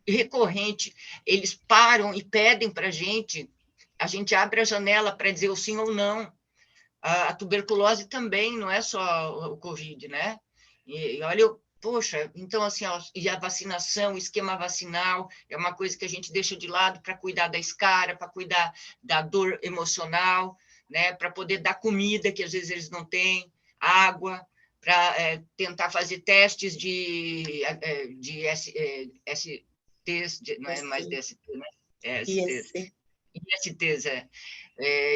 Recorrente, eles param e pedem para a gente abre a janela para dizer o sim ou não. A tuberculose também, não é só o Covid, né? E olha, poxa, então assim, ó, e a vacinação, o esquema vacinal é uma coisa que a gente deixa de lado para cuidar da escara, para cuidar da dor emocional, né? Para poder dar comida, que às vezes eles não têm, água, para tentar fazer testes de STs, não é mais DST, né? ISTs,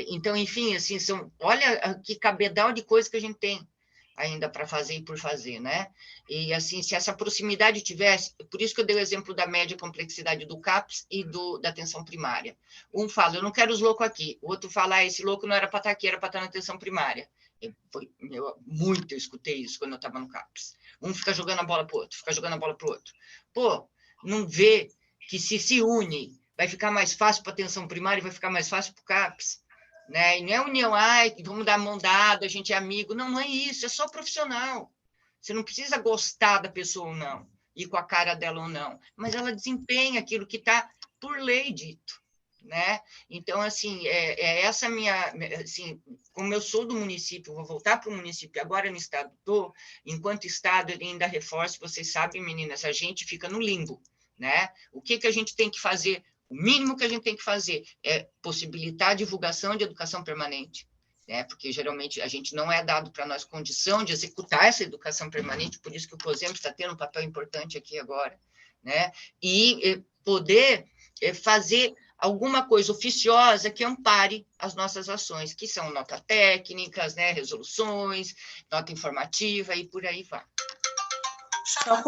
então, enfim, assim, olha que cabedal de coisas que a gente tem ainda para fazer e por fazer, né? E, assim, se essa proximidade tivesse, por isso que eu dei o exemplo da média complexidade do CAPS e da atenção primária. Um fala, eu não quero os loucos aqui. O outro fala, esse louco não era para estar aqui, era para estar na atenção primária. Eu escutei isso quando eu estava no CAPS. Um fica jogando a bola para o outro, fica jogando a bola para o outro. Pô, não vê que se une, vai ficar mais fácil para a atenção primária e vai ficar mais fácil para o CAPS, né? E não é união, vamos dar mão dada, a gente é amigo. Não, não é isso, é só profissional. Você não precisa gostar da pessoa ou não, ir com a cara dela ou não, mas ela desempenha aquilo que está por lei dito, né? Então, assim, essa minha... Assim, como eu sou do município, vou voltar para o município, agora no estado estou, enquanto estado, ele ainda reforço, vocês sabem, meninas, a gente fica no limbo, né? O que a gente tem que fazer? O mínimo que a gente tem que fazer é possibilitar a divulgação de educação permanente, né? Porque geralmente a gente não é dado para nós condição de executar essa educação permanente, por isso que o COSEMP está tendo um papel importante aqui agora, né? E poder fazer alguma coisa oficiosa que ampare as nossas ações, que são notas técnicas, né? Resoluções, nota informativa e por aí vai. Só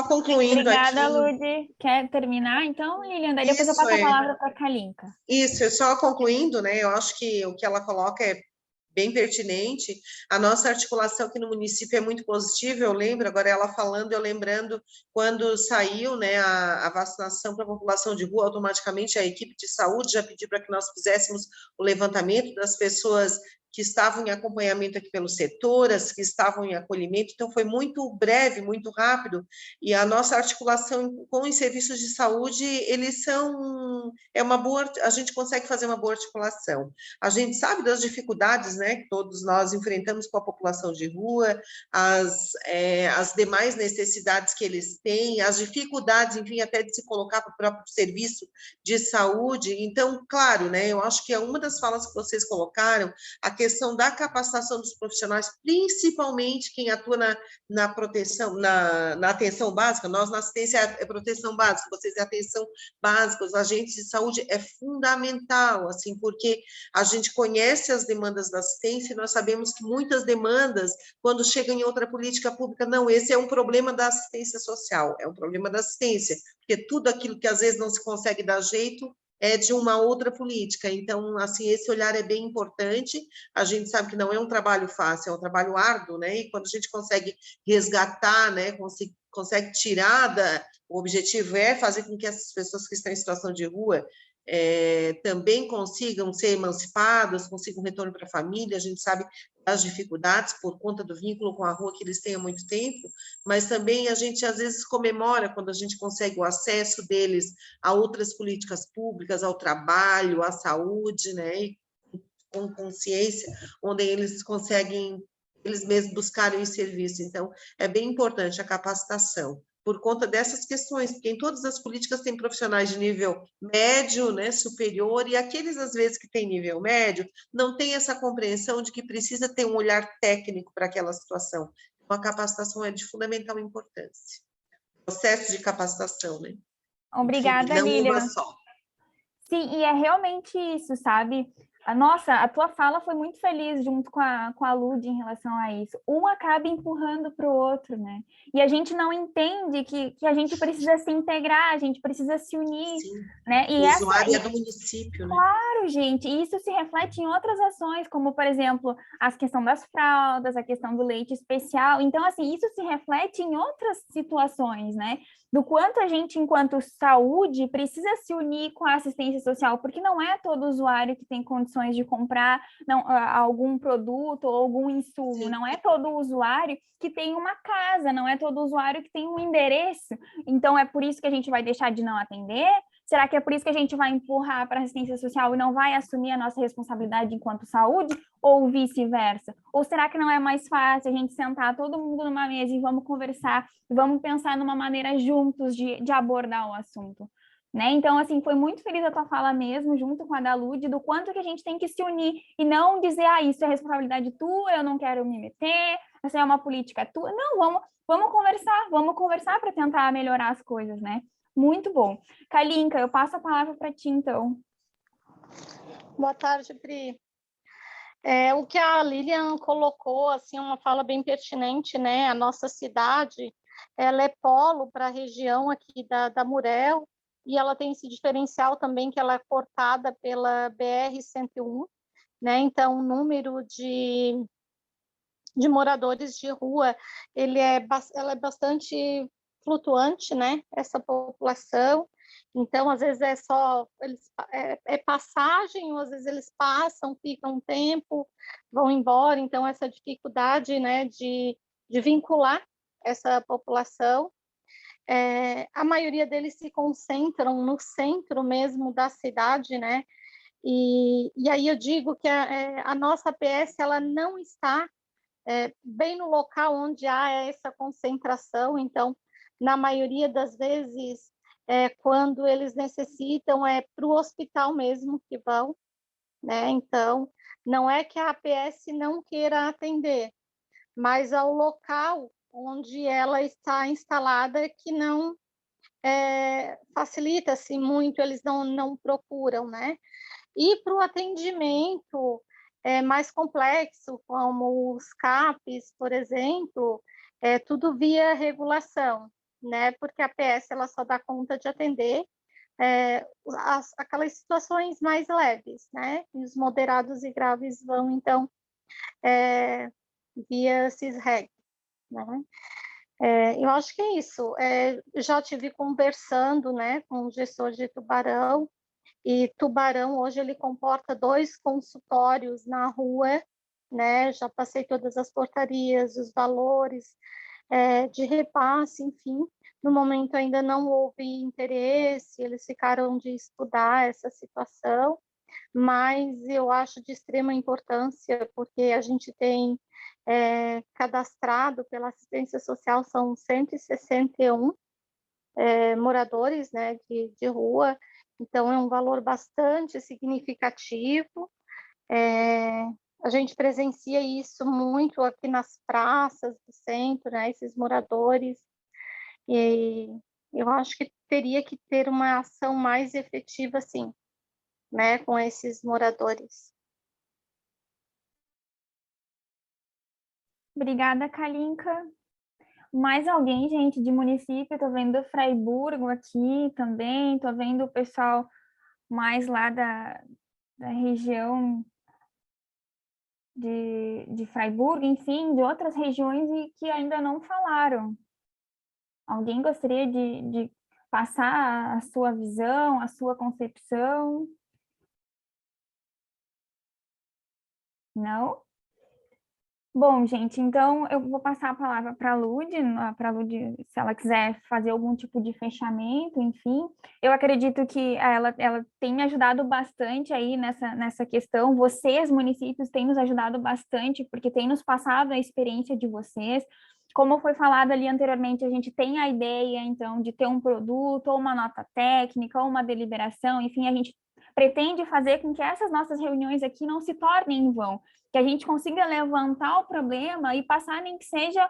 concluindo. Obrigada, aqui. Ludi. Quer terminar, então, Lilian? Daí depois eu passo a palavra para a Kalinka. Isso, só concluindo, né? Eu acho que o que ela coloca bem pertinente. A nossa articulação aqui no município é muito positiva, eu lembro, agora ela falando, eu lembrando, quando saiu, né, a vacinação para a população de rua, automaticamente a equipe de saúde já pediu para que nós fizéssemos o levantamento das pessoas que estavam em acompanhamento aqui pelo setor, as que estavam em acolhimento, então foi muito breve, muito rápido, e a nossa articulação com os serviços de saúde, eles são, a gente consegue fazer uma boa articulação. A gente sabe das dificuldades, né, que todos nós enfrentamos com a população de rua, as demais necessidades que eles têm, as dificuldades, enfim, até de se colocar para o próprio serviço de saúde. Então, claro, né, eu acho que é uma das falas que vocês colocaram, a questão da capacitação dos profissionais, principalmente quem atua na proteção, na atenção básica. Nós, na assistência, é proteção básica, vocês é atenção básica, os agentes de saúde é fundamental, assim, porque a gente conhece as demandas da assistência e nós sabemos que muitas demandas, quando chegam em outra política pública, não, esse é um problema da assistência social, é um problema da assistência, porque tudo aquilo que às vezes não se consegue dar jeito, é de uma outra política. Então, assim, esse olhar é bem importante. A gente sabe que não é um trabalho fácil, é um trabalho árduo, né? E quando a gente consegue resgatar, né, consegue tirar o objetivo é fazer com que essas pessoas que estão em situação de rua também consigam ser emancipadas, consigam um retorno para a família. A gente sabe das dificuldades por conta do vínculo com a rua que eles têm há muito tempo, mas também a gente às vezes comemora quando a gente consegue o acesso deles a outras políticas públicas, ao trabalho, à saúde, né, e com consciência, onde eles conseguem, eles mesmos buscarem o serviço. Então, é bem importante a capacitação, por conta dessas questões, porque em todas as políticas tem profissionais de nível médio, né, superior, e aqueles, às vezes, que têm nível médio, não têm essa compreensão de que precisa ter um olhar técnico para aquela situação. Então, a capacitação é de fundamental importância. Processo de capacitação, né? Obrigada, não Lilian. uma só. Sim, e é realmente isso, sabe? Nossa, a tua fala foi muito feliz junto com a Lud em relação a isso. Um acaba empurrando para o outro, né? E a gente não entende que a gente precisa se integrar, a gente precisa se unir, Sim. né? E o usuário é do município, né? Claro, gente, e isso se reflete em outras ações, como, por exemplo, a questão das fraldas, a questão do leite especial. Então, assim, isso se reflete em outras situações, né? Do quanto a gente, enquanto saúde, precisa se unir com a assistência social, porque não é todo usuário que tem condições de comprar algum produto ou algum insumo, Sim. não é todo usuário que tem uma casa, não é todo usuário que tem um endereço. Então, é por isso que a gente vai deixar de não atender? Será que é por isso que a gente vai empurrar para a assistência social e não vai assumir a nossa responsabilidade enquanto saúde? Ou vice-versa? Ou será que não é mais fácil a gente sentar todo mundo numa mesa e vamos conversar, e vamos pensar numa maneira juntos de abordar o assunto? Né? Então, assim, foi muito feliz a tua fala mesmo, junto com a da Lud, do quanto que a gente tem que se unir e não dizer, isso é responsabilidade tua, eu não quero me meter, essa é uma política tua. Não, vamos conversar para tentar melhorar as coisas, né? Muito bom. Kalinka, eu passo a palavra para ti, então. Boa tarde, Pri. O que a Lilian colocou, assim, uma fala bem pertinente, né? A nossa cidade, ela é polo para a região aqui da Murel, e ela tem esse diferencial também que ela é cortada pela BR-101, né? Então, o número de moradores de rua, ela é bastante flutuante, né? Essa população. Então, às vezes é só passagem, ou às vezes eles passam, ficam um tempo, vão embora. Então, essa dificuldade, né, de vincular essa população. A maioria deles se concentram no centro mesmo da cidade, né? E aí eu digo que a nossa PS ela não está bem no local onde há essa concentração. Então, na maioria das vezes, quando eles necessitam, é para o hospital mesmo que vão, né? Então, não é que a APS não queira atender, mas ao local onde ela está instalada que não facilita-se muito, eles não procuram, né? E para o atendimento mais complexo, como os CAPs, por exemplo, tudo via regulação, né? Porque a APS ela só dá conta de atender aquelas situações mais leves, né? E os moderados e graves vão, então, via CISREG, né? Eu acho que é isso. Já tive conversando, né, com o gestor de Tubarão, e Tubarão hoje ele comporta 2 consultórios na rua, né? Já passei todas as portarias, os valores de repasse, enfim. No momento ainda não houve interesse, eles ficaram de estudar essa situação, mas eu acho de extrema importância, porque a gente tem cadastrado pela assistência social, são 161 moradores, né, de rua, então é um valor bastante significativo. A gente presencia isso muito aqui nas praças do centro, né, esses moradores, e eu acho que teria que ter uma ação mais efetiva, sim, né, com esses moradores. Obrigada, Kalinka. Mais alguém, gente, de município? Estou vendo Fraiburgo aqui também, estou vendo o pessoal mais lá da região de Fraiburgo, enfim, de outras regiões e que ainda não falaram. Alguém gostaria de passar a sua visão, a sua concepção? Não? Bom, gente, então eu vou passar a palavra para a Lud, se ela quiser fazer algum tipo de fechamento, enfim. Eu acredito que ela tem me ajudado bastante aí nessa questão. Vocês, municípios, têm nos ajudado bastante, porque tem nos passado a experiência de vocês. Como foi falado ali anteriormente, a gente tem a ideia, então, de ter um produto, ou uma nota técnica, ou uma deliberação, enfim, a gente pretende fazer com que essas nossas reuniões aqui não se tornem em vão, que a gente consiga levantar o problema e passar nem que seja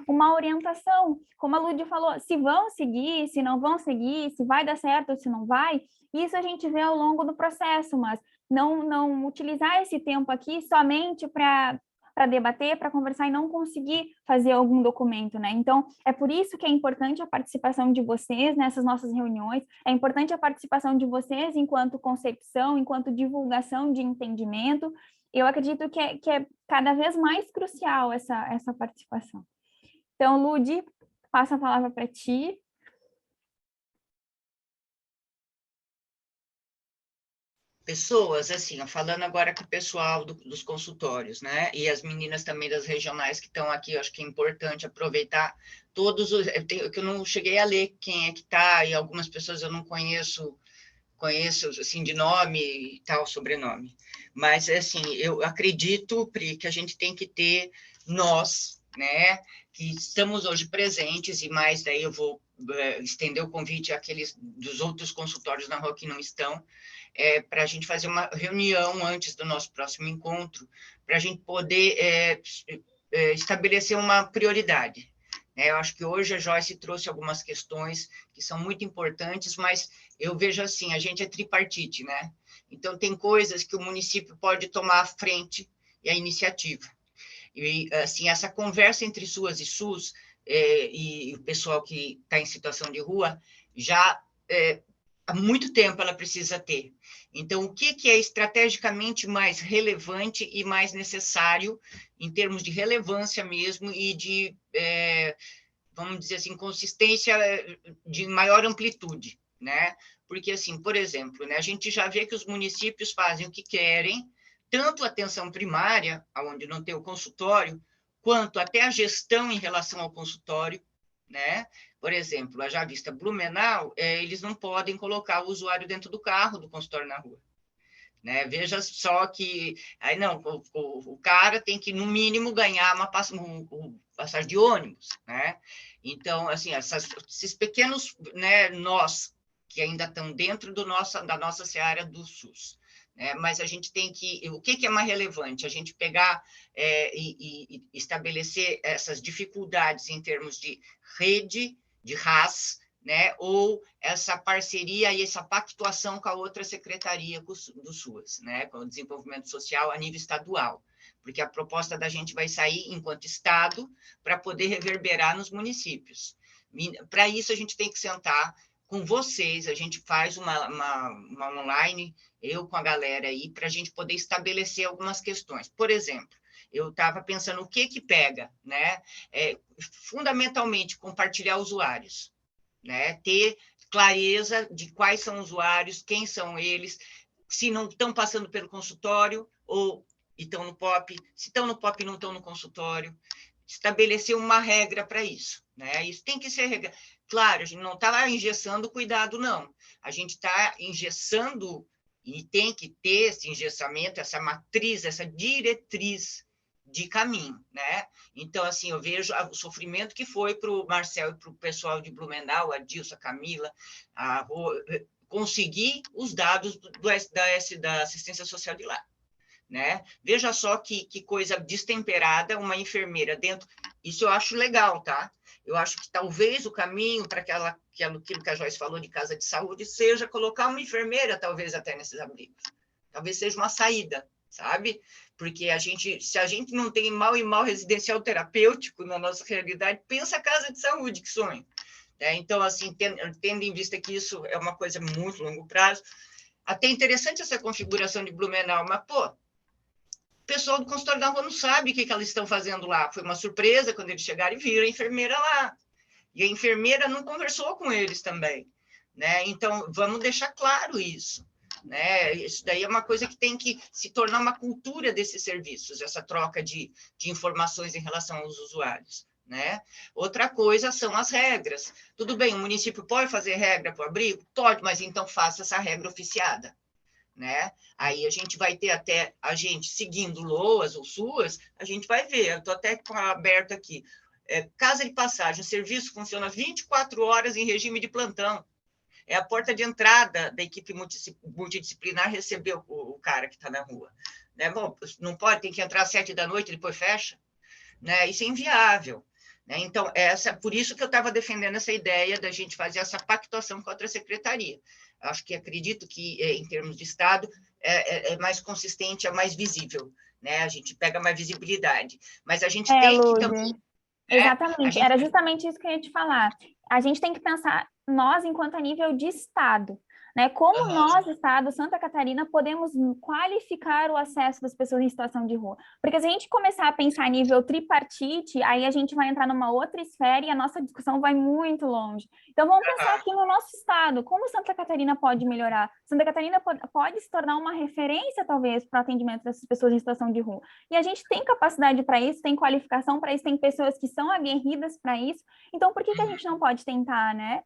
uma orientação. Como a Lud falou, se vão seguir, se não vão seguir, se vai dar certo ou se não vai, isso a gente vê ao longo do processo, mas não utilizar esse tempo aqui somente para debater, para conversar e não conseguir fazer algum documento, né? Então, é por isso que é importante a participação de vocês nessas nossas reuniões, é importante a participação de vocês enquanto concepção, enquanto divulgação de entendimento. Eu acredito que é cada vez mais crucial essa participação. Então, Lud, passo a palavra para ti. Pessoas, assim, falando agora com o pessoal dos consultórios, né, e as meninas também das regionais que estão aqui, eu acho que é importante aproveitar todos os... Eu não cheguei a ler quem é que está, e algumas pessoas eu não conheço, assim, de nome e tal, sobrenome. Mas, assim, eu acredito, Pri, que a gente tem que ter nós, né, que estamos hoje presentes, e mais daí eu vou estender o convite àqueles dos outros consultórios na rua que não estão, para a gente fazer uma reunião antes do nosso próximo encontro, para a gente poder estabelecer uma prioridade. Eu acho que hoje a Joyce trouxe algumas questões que são muito importantes, mas eu vejo assim, a gente é tripartite, né? Então, tem coisas que o município pode tomar à frente e a iniciativa. E, assim, essa conversa entre SUAS e SUS e o pessoal que está em situação de rua, já há muito tempo ela precisa ter. Então, o que é estrategicamente mais relevante e mais necessário em termos de relevância mesmo e de, vamos dizer assim, consistência de maior amplitude, né? Porque, assim, por exemplo, né, a gente já vê que os municípios fazem o que querem, tanto a atenção primária, onde não tem o consultório, quanto até a gestão em relação ao consultório, né? Por exemplo, a já vista Blumenau, eles não podem colocar o usuário dentro do carro do consultório na rua. Né? Veja só que aí não, o cara tem que, no mínimo, ganhar uma passagem de ônibus. Né? Então, assim, esses pequenos, né, nós que ainda estão dentro da nossa seara do SUS. Né? Mas a gente tem que... O que é mais relevante? A gente pegar e estabelecer essas dificuldades em termos de rede, de RAS, né? Ou essa parceria e essa pactuação com a outra secretaria do SUAS, né? Com o desenvolvimento social a nível estadual, porque a proposta da gente vai sair enquanto Estado para poder reverberar nos municípios. Para isso, a gente tem que sentar com vocês, a gente faz uma online eu com a galera aí, para a gente poder estabelecer algumas questões. Por exemplo, eu estava pensando o que pega, né? Fundamentalmente, compartilhar usuários, né? Ter clareza de quais são os usuários, quem são eles, se não estão passando pelo consultório ou estão no POP, se estão no POP e não estão no consultório, estabelecer uma regra para isso, né? Isso tem que ser regra. Claro, a gente não está engessando cuidado, não. A gente está engessando e tem que ter esse engessamento, essa matriz, essa diretriz de caminho, né? Então, assim, eu vejo o sofrimento que foi para o Marcel e para o pessoal de Blumenau, a Dilsa, a Camila, conseguir os dados da assistência social de lá, né? Veja só que coisa destemperada, uma enfermeira dentro. Isso eu acho legal, tá? Eu acho que talvez o caminho para aquilo que a Joyce falou de casa de saúde seja colocar uma enfermeira, talvez até nesses abrigos. Talvez seja uma saída, sabe? Porque se a gente não tem mal e mal residencial terapêutico na nossa realidade, pensa a casa de saúde, que sonho. Então, assim, tendo em vista que isso é uma coisa muito longo prazo, até interessante essa configuração de Blumenau, mas, pô, o pessoal do consultório da rua não sabe o que elas estão fazendo lá. Foi uma surpresa quando eles chegaram e viram a enfermeira lá. E a enfermeira não conversou com eles também, né? Então, vamos deixar claro isso, né? Isso daí é uma coisa que tem que se tornar uma cultura desses serviços, essa troca de informações em relação aos usuários, né? Outra coisa são as regras. Tudo bem, o município pode fazer regra para o abrigo? Pode, mas então faça essa regra oficiada, né? Aí a gente vai ter até a gente seguindo LOAS ou SUAS, a gente vai ver. Eu estou até aberto aqui. Casa de passagem, o serviço funciona 24 horas em regime de plantão. É a porta de entrada da equipe multidisciplinar receber o cara que está na rua, né? Bom, não pode, tem que entrar às 7 da noite, depois fecha, né? Isso é inviável, né? Então, por isso que eu estava defendendo essa ideia da gente fazer essa pactuação com a outra secretaria. Acho que acredito que, em termos de Estado, é mais consistente, é mais visível, né? A gente pega mais visibilidade. Mas a gente tem que também... Exatamente, era justamente isso que eu ia te falar. A gente tem que pensar, nós, enquanto a nível de Estado, né? Como nós, Estado, Santa Catarina, podemos qualificar o acesso das pessoas em situação de rua? Porque se a gente começar a pensar a nível tripartite, aí a gente vai entrar numa outra esfera e a nossa discussão vai muito longe. Então, vamos pensar aqui no nosso Estado, como Santa Catarina pode melhorar? Santa Catarina pode se tornar uma referência, talvez, para o atendimento dessas pessoas em situação de rua. E a gente tem capacidade para isso, tem qualificação para isso, tem pessoas que são aguerridas para isso. Então, por que a gente não pode tentar, né?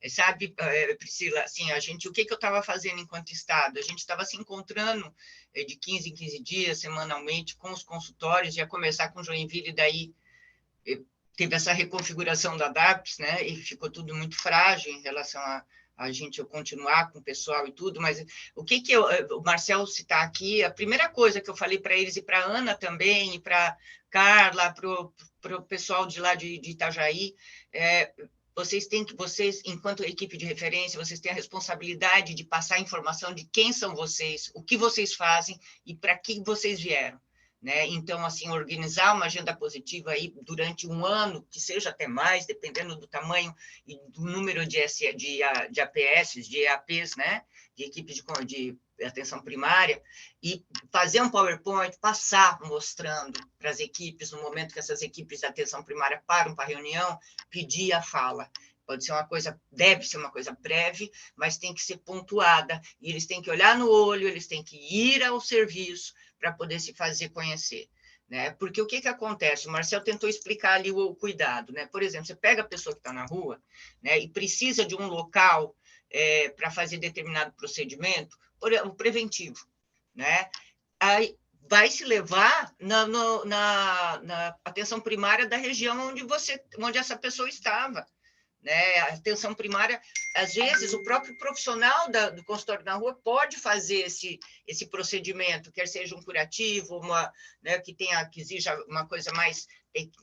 Sabe, Priscila, assim, o que eu estava fazendo enquanto Estado? A gente estava se encontrando de 15 em 15 dias, semanalmente, com os consultórios, ia começar com Joinville, e daí teve essa reconfiguração da DAPS, né, e ficou tudo muito frágil em relação a gente eu continuar com o pessoal e tudo, mas o Marcel citar aqui, a primeira coisa que eu falei para eles, e para a Ana também, e para Carla, para o pessoal de lá de Itajaí, vocês, enquanto equipe de referência, vocês têm a responsabilidade de passar a informação de quem são vocês, o que vocês fazem e para que vocês vieram, né? Então, assim, organizar uma agenda positiva aí durante um ano, que seja até mais, dependendo do tamanho e do número de APS, de EAPs, né? De equipes de atenção primária, e fazer um PowerPoint, passar mostrando para as equipes, no momento que essas equipes de atenção primária param para a reunião, pedir a fala. Pode ser deve ser uma coisa breve, mas tem que ser pontuada, e eles têm que olhar no olho, eles têm que ir ao serviço para poder se fazer conhecer, né? Porque o que acontece? O Marcel tentou explicar ali o cuidado, né? Por exemplo, você pega a pessoa que está na rua, né, e precisa de um local para fazer determinado procedimento, o preventivo, né? Aí vai se levar na atenção primária da região onde essa pessoa estava, né? A atenção primária, às vezes, o próprio profissional do consultório na rua pode fazer esse procedimento, quer seja um curativo, né, que exija uma coisa mais,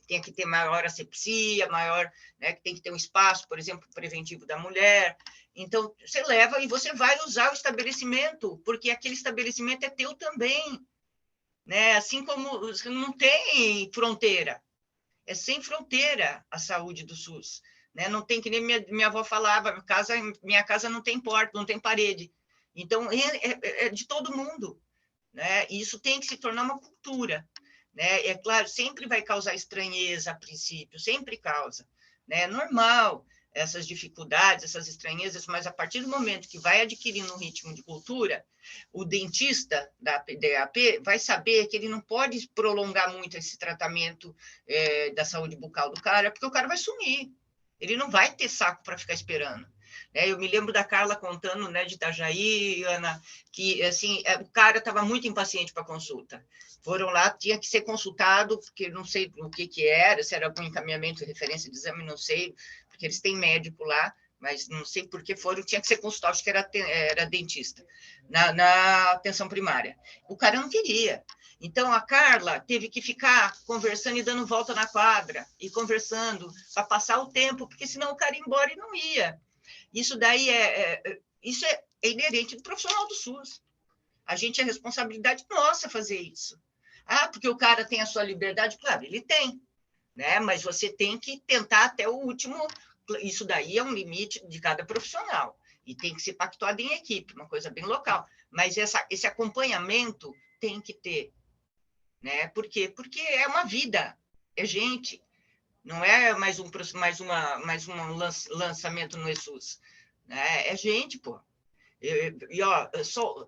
tem que ter maior asepsia, maior, né, que tem que ter um espaço, por exemplo, preventivo da mulher. Então, você leva e você vai usar o estabelecimento, porque aquele estabelecimento é teu também, né? Assim como não tem fronteira, é sem fronteira a saúde do SUS, né? Não tem, que nem minha avó falava, minha casa não tem porta, não tem parede. Então, é de todo mundo, né? E isso tem que se tornar uma cultura, né? É claro, sempre vai causar estranheza a princípio, sempre causa, né? É normal essas dificuldades, essas estranhezas, mas a partir do momento que vai adquirindo um ritmo de cultura, o dentista da DAP vai saber que ele não pode prolongar muito esse tratamento da saúde bucal do cara, porque o cara vai sumir, ele não vai ter saco para ficar esperando. Eu me lembro da Carla contando, né, de Itajaí, Ana, que assim, o cara estava muito impaciente para consulta. Foram lá, tinha que ser consultado, porque não sei o que era, se era algum encaminhamento, referência de exame, não sei, porque eles têm médico lá, mas não sei por que foram, tinha que ser consultado, acho que era dentista, na atenção primária. O cara não queria. Então, a Carla teve que ficar conversando e dando volta na quadra, e conversando, para passar o tempo, porque senão o cara ia embora e não ia. Isso daí isso é inerente do profissional do SUS. A gente é responsabilidade nossa fazer isso. Porque o cara tem a sua liberdade, claro, ele tem, né? Mas você tem que tentar até o último. Isso daí é um limite de cada profissional e tem que ser pactuado em equipe, uma coisa bem local. Mas esse acompanhamento tem que ter, né? Por quê? Porque é uma vida, é gente. Não é mais um lançamento no ESUS. Né? É gente, pô.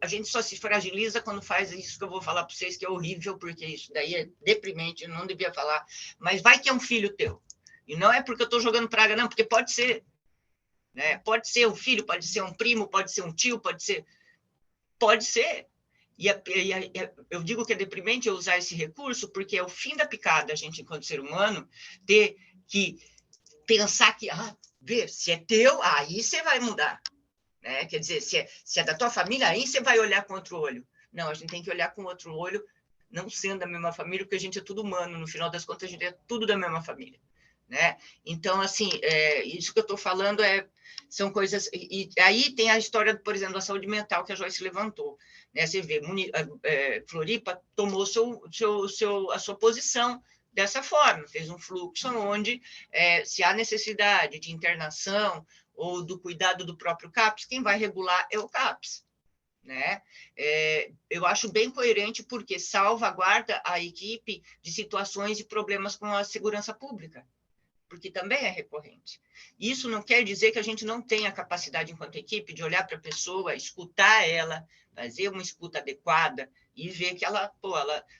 A gente só se fragiliza quando faz isso que eu vou falar para vocês, que é horrível, porque isso daí é deprimente, eu não devia falar. Mas vai que é um filho teu. E não é porque eu estou jogando praga, não, porque pode ser. Né? Pode ser um filho, pode ser um primo, pode ser um tio, pode ser. Pode ser. Eu digo que é deprimente eu usar esse recurso, porque é o fim da picada, a gente, enquanto ser humano, ter que pensar que, ver, se é teu, aí você vai mudar. Né? Quer dizer, se é da tua família, aí você vai olhar com outro olho. Não, a gente tem que olhar com outro olho, não sendo da mesma família, porque a gente é tudo humano, no final das contas, a gente é tudo da mesma família. Né? Então, assim, isso que eu estou falando são coisas... E aí tem a história, por exemplo, da saúde mental, que a Joyce levantou. Né? Você vê, Floripa tomou a sua posição dessa forma, fez um fluxo onde, se há necessidade de internação ou do cuidado do próprio CAPS, quem vai regular é o CAPS. Né? Eu acho bem coerente, porque salvaguarda a equipe de situações e problemas com a segurança pública, porque também é recorrente. Isso não quer dizer que a gente não tenha capacidade, enquanto equipe, de olhar para a pessoa, escutar ela, fazer uma escuta adequada e ver que ela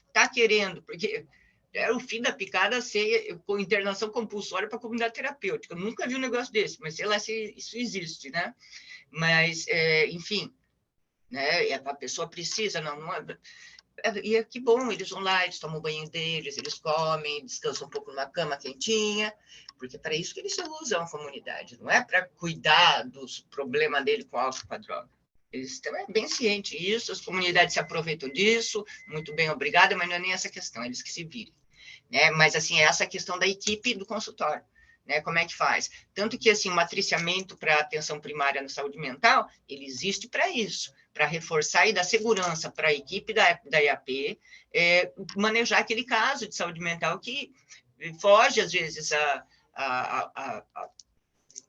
está querendo, porque é o fim da picada ser com internação compulsória para a comunidade terapêutica. Eu nunca vi um negócio desse, mas sei lá se isso existe, né? Mas, enfim, né? A pessoa precisa, não é... E que bom, eles vão lá, eles tomam o banho deles, eles comem, descansam um pouco numa cama quentinha, porque para isso que eles usam a comunidade, não é para cuidar dos problemas dele com álcool, com a droga. Eles estão bem cientes disso, as comunidades se aproveitam disso, muito bem, obrigada, mas não é nem essa questão, eles que se virem. Né? Mas, assim, é essa questão da equipe do consultório. Né? Como é que faz? Tanto que, assim, o matriciamento para atenção primária na saúde mental, ele existe para isso, para reforçar e dar segurança para a equipe da IAP, manejar aquele caso de saúde mental que foge, às vezes,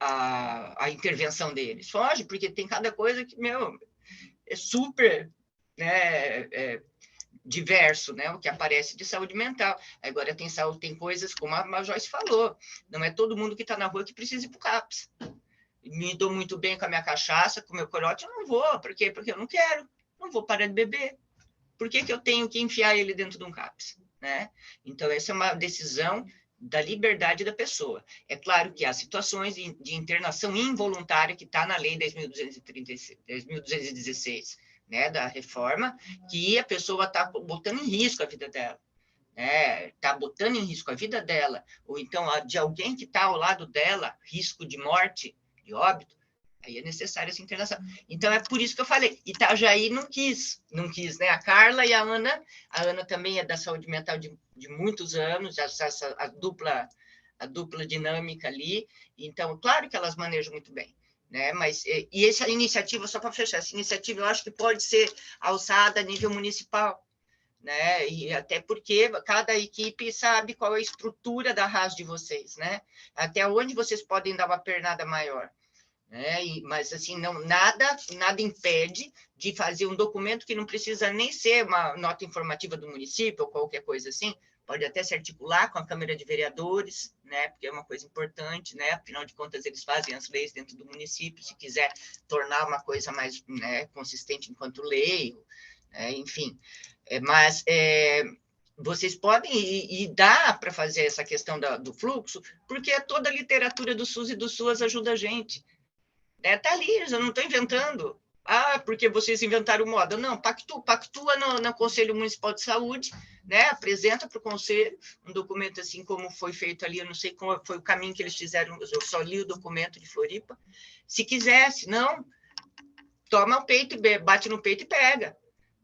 a intervenção deles. Foge, porque tem cada coisa que, é super, né, diverso, né, o que aparece de saúde mental. Agora, tem coisas, como a Joyce falou, não é todo mundo que está na rua que precisa ir para o CAPS. Me dou muito bem com a minha cachaça, com o meu corote, eu não vou. Por quê? Porque eu não quero, não vou parar de beber. Por que eu tenho que enfiar ele dentro de um CAPS? Né? Então, essa é uma decisão da liberdade da pessoa. É claro que há situações de internação involuntária, que está na lei 10.216, né, da reforma, que a pessoa está botando em risco a vida dela. Está botando em risco a vida dela, ou então de alguém que está ao lado dela, risco de morte, de óbito, aí é necessária essa internação. Então, é por isso que eu falei, Itajaí não quis, né? A Carla e a Ana também é da saúde mental de muitos anos, a dupla dinâmica ali, então, claro que elas manejam muito bem. Né? Mas, e essa iniciativa, só para fechar, essa iniciativa eu acho que pode ser alçada a nível municipal, né? E até porque cada equipe sabe qual é a estrutura da RAS de vocês, né? Até onde vocês podem dar uma pernada maior. né? Mas assim, nada impede de fazer um documento que não precisa nem ser uma nota informativa do município ou qualquer coisa assim, pode até se articular com a Câmara de Vereadores, né? Porque é uma coisa importante, né? Afinal de contas, eles fazem as leis dentro do município, se quiser tornar uma coisa mais, né, consistente enquanto lei, enfim. Mas vocês podem, e dá para fazer essa questão do fluxo, porque toda a literatura do SUS e do SUAS ajuda a gente. Tá ali, eu não estou inventando. Porque vocês inventaram moda. Não, pactua no Conselho Municipal de Saúde, né? Apresenta para o Conselho um documento assim como foi feito ali, eu não sei qual foi o caminho que eles fizeram, eu só li o documento de Floripa. Se quisesse, não, toma o peito, bate no peito e pega.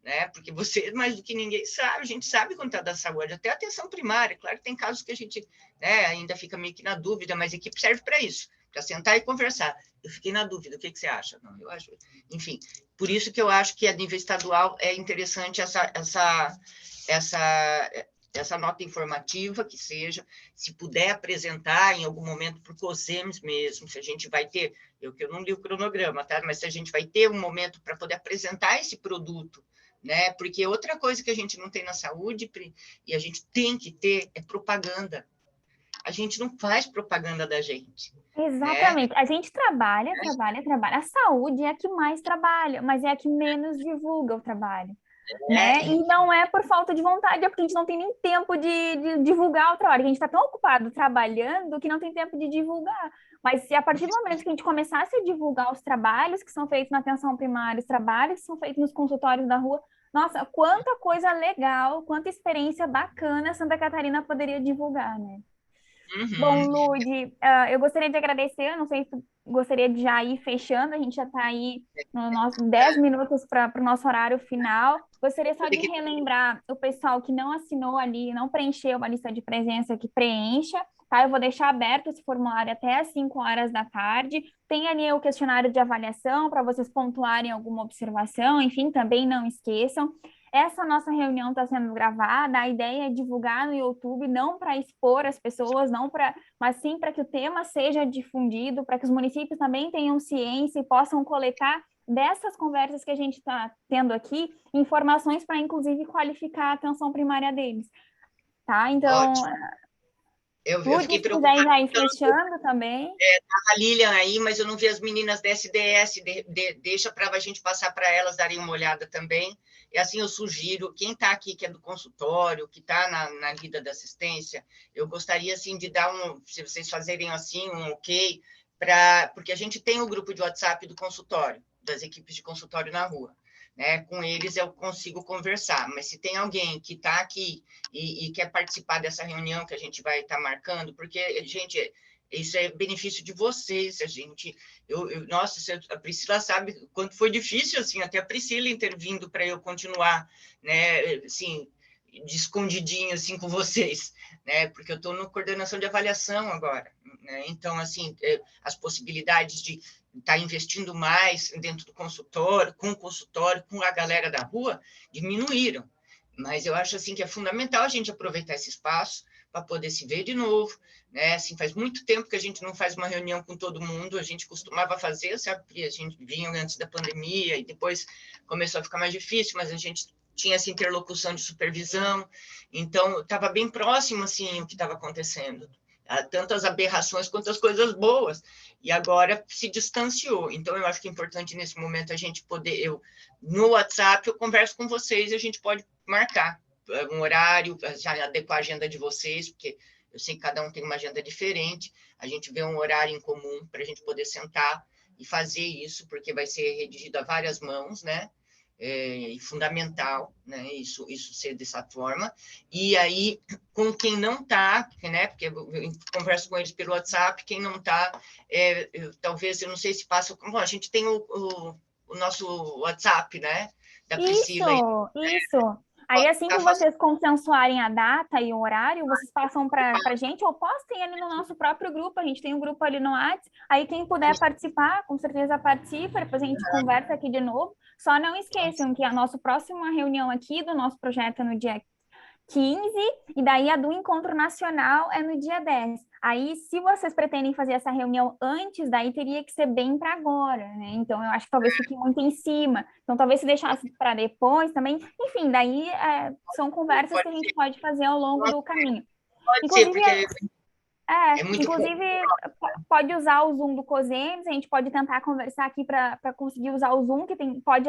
Né? Porque você, mais do que ninguém sabe, a gente sabe quando está da saúde, até a atenção primária. Claro que tem casos que a gente, né, ainda fica meio que na dúvida, mas a equipe serve para isso, para sentar e conversar. Eu fiquei na dúvida, o que você acha? Não, eu acho, enfim, por isso que eu acho que a nível estadual é interessante essa nota informativa, que seja, se puder apresentar em algum momento para o COSEMES mesmo, se a gente vai ter, eu não li o cronograma, tá? Mas se a gente vai ter um momento para poder apresentar esse produto, né? Porque outra coisa que a gente não tem na saúde, e a gente tem que ter, é propaganda. A gente não faz propaganda da gente. Exatamente. Né? A gente trabalha. A saúde é a que mais trabalha, mas é a que menos divulga o trabalho. Né? E não é por falta de vontade, é porque a gente não tem nem tempo de divulgar o trabalho. A gente está tão ocupado trabalhando que não tem tempo de divulgar. Mas se a partir do momento que a gente começasse a divulgar os trabalhos que são feitos na atenção primária, os trabalhos que são feitos nos consultórios da rua, nossa, quanta coisa legal, quanta experiência bacana Santa Catarina poderia divulgar, né? Bom, Lude, eu gostaria de agradecer, não sei se tu gostaria de já ir fechando, a gente já está aí no nosso 10 minutos para o nosso horário final. Gostaria só de relembrar o pessoal que não assinou ali, não preencheu a lista de presença, que preencha, tá? Eu vou deixar aberto esse formulário até às 5 horas da tarde. Tem ali o questionário de avaliação para vocês pontuarem alguma observação, enfim, também não esqueçam. Essa nossa reunião está sendo gravada, a ideia é divulgar no YouTube, não para expor as pessoas, mas sim para que o tema seja difundido, para que os municípios também tenham ciência e possam coletar dessas conversas que a gente está tendo aqui, informações para, inclusive, qualificar a atenção primária deles. Tá? Então, eu fiquei preocupada. Se quiser já ir fechando também. A Lilian aí, mas eu não vi as meninas da SDS, deixa para a gente passar para elas darem uma olhada também. E assim, eu sugiro, quem está aqui, que é do consultório, que está na lida da assistência, eu gostaria, assim, de dar se vocês fazerem assim, um ok, porque a gente tem o grupo de WhatsApp do consultório, das equipes de consultório na rua. Né? Com eles eu consigo conversar, mas se tem alguém que está aqui e quer participar dessa reunião que a gente vai estar marcando, porque, gente, isso é benefício de vocês, a gente... Nossa, a Priscila sabe quanto foi difícil, assim, até a Priscila intervindo para eu continuar, né, assim, de escondidinho, assim, com vocês, né, porque eu estou na coordenação de avaliação agora, né, então, assim, as possibilidades de estar investindo mais dentro do consultório, com a galera da rua, diminuíram, mas eu acho, assim, que é fundamental a gente aproveitar esse espaço para poder se ver de novo, né? Assim, faz muito tempo que a gente não faz uma reunião com todo mundo, a gente costumava fazer, sabe? A gente vinha antes da pandemia e depois começou a ficar mais difícil, mas a gente tinha essa interlocução de supervisão, então estava bem próximo, assim, o que estava acontecendo, tanto as aberrações quanto as coisas boas, e agora se distanciou, então eu acho que é importante nesse momento a gente poder, no WhatsApp eu converso com vocês e a gente pode marcar um horário, já adequar a agenda de vocês, porque eu sei que cada um tem uma agenda diferente, a gente vê um horário em comum para a gente poder sentar e fazer isso, porque vai ser redigido a várias mãos, né? E fundamental, né? Isso ser dessa forma. E aí, com quem não está, né? Porque eu converso com eles pelo WhatsApp, quem não está, talvez, eu não sei se passa... Bom, a gente tem o nosso WhatsApp, né? Da Priscila. Isso. Aí, assim que vocês consensuarem a data e o horário, vocês passam para a gente ou postem ali no nosso próprio grupo. A gente tem um grupo ali no WhatsApp. Aí, quem puder participar, com certeza participa. Depois a gente conversa aqui de novo. Só não esqueçam que a nossa próxima reunião aqui do nosso projeto é no dia 15, e daí a do encontro nacional é no dia 10. Aí, se vocês pretendem fazer essa reunião antes, daí teria que ser bem para agora, né? Então, eu acho que talvez fique muito em cima. Então, talvez se deixasse para depois também. Enfim, daí são conversas que a gente pode fazer ao longo do caminho. Pode ser, porque É, é muito inclusive, pode usar o Zoom do COSEMS, a gente pode tentar conversar aqui para conseguir usar o Zoom, que pode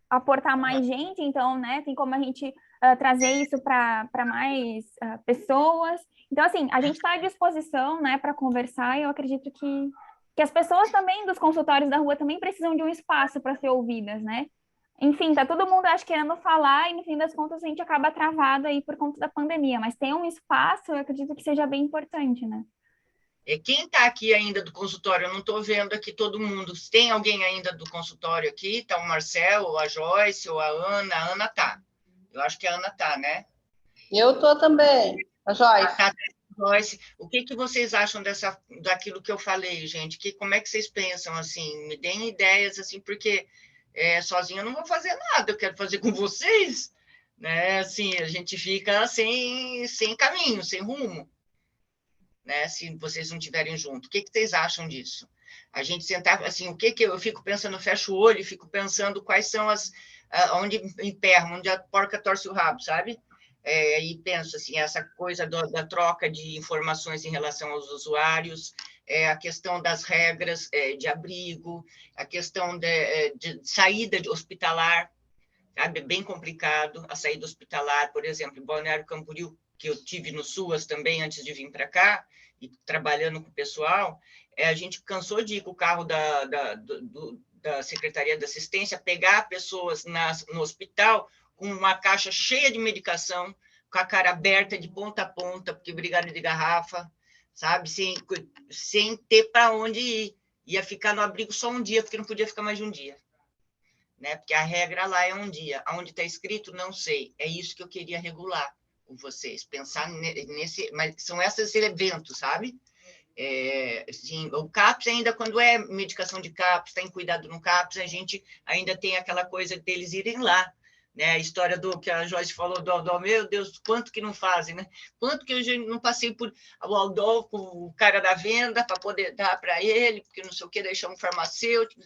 aportar mais gente, então, né, tem como a gente trazer isso para mais pessoas. Então, assim, a gente está à disposição, né, para conversar, e eu acredito que as pessoas também dos consultórios da rua também precisam de um espaço para ser ouvidas, né? Enfim, tá todo mundo, acho, querendo falar, e no fim das contas a gente acaba travado aí por conta da pandemia, mas tem um espaço, eu acredito que seja bem importante, né? Quem está aqui ainda do consultório? Eu não estou vendo aqui todo mundo. Tem alguém ainda do consultório aqui? Está o Marcel, ou a Joyce, ou a Ana? A Ana tá. Eu acho que a Ana tá, né? Eu tô também, a Joyce. Tá, Joyce. O que vocês acham daquilo que eu falei, gente? Como é que vocês pensam, assim? Me deem ideias, assim, porque sozinha eu não vou fazer nada, eu quero fazer com vocês, né? Assim, a gente fica sem caminho, sem rumo, né? Se vocês não estiverem junto. O que vocês acham disso? A gente sentar, assim, o que eu fico pensando, eu fecho o olho e fico pensando quais são onde emperram, onde a porca torce o rabo, sabe? E penso, assim, essa coisa da troca de informações em relação aos usuários, a questão das regras de abrigo, a questão de saída hospitalar, sabe? É bem complicado a saída hospitalar, por exemplo, em Balneário Camboriú, que eu tive no SUAS também antes de vir para cá, e trabalhando com o pessoal, a gente cansou de ir com o carro da Secretaria de Assistência, pegar pessoas no hospital com uma caixa cheia de medicação, com a cara aberta de ponta a ponta, porque brigaram de garrafa, sabe? Sem ter para onde ir. Ia ficar no abrigo só um dia, porque não podia ficar mais de um dia, né? Porque a regra lá é um dia. Aonde está escrito, não sei. É isso que eu queria regular com vocês, pensar nesse... Mas são esses eventos, sabe? Sim, o CAPS ainda, quando é medicação de CAPS, tem cuidado no CAPS, a gente ainda tem aquela coisa deles irem lá, né? A história do que a Joyce falou do meu Deus, quanto que não fazem, né? Quanto que eu já não passei por o Aldolfo, o cara da venda, para poder dar para ele, porque não sei o que, deixar um farmacêutico,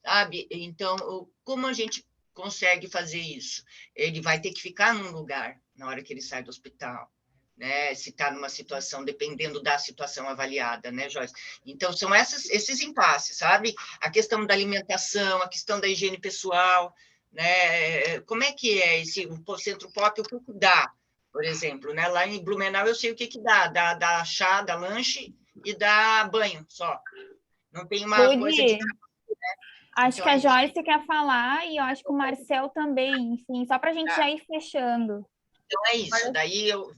sabe? Então, como a gente consegue fazer isso? Ele vai ter que ficar num lugar na hora que ele sai do hospital, né? Se está numa situação, dependendo da situação avaliada, né, Joyce? Então, são esses impasses, sabe? A questão da alimentação, a questão da higiene pessoal, né? Como é que é o Centro Pop, o que dá, por exemplo, né? Lá em Blumenau eu sei o que dá, dá chá, dá lanche e dá banho só. Não tem uma coisa de... Acho então, que a Joyce quer falar, e eu acho que o Marcel também, enfim, só para a gente já ir fechando. Então é isso, daí eu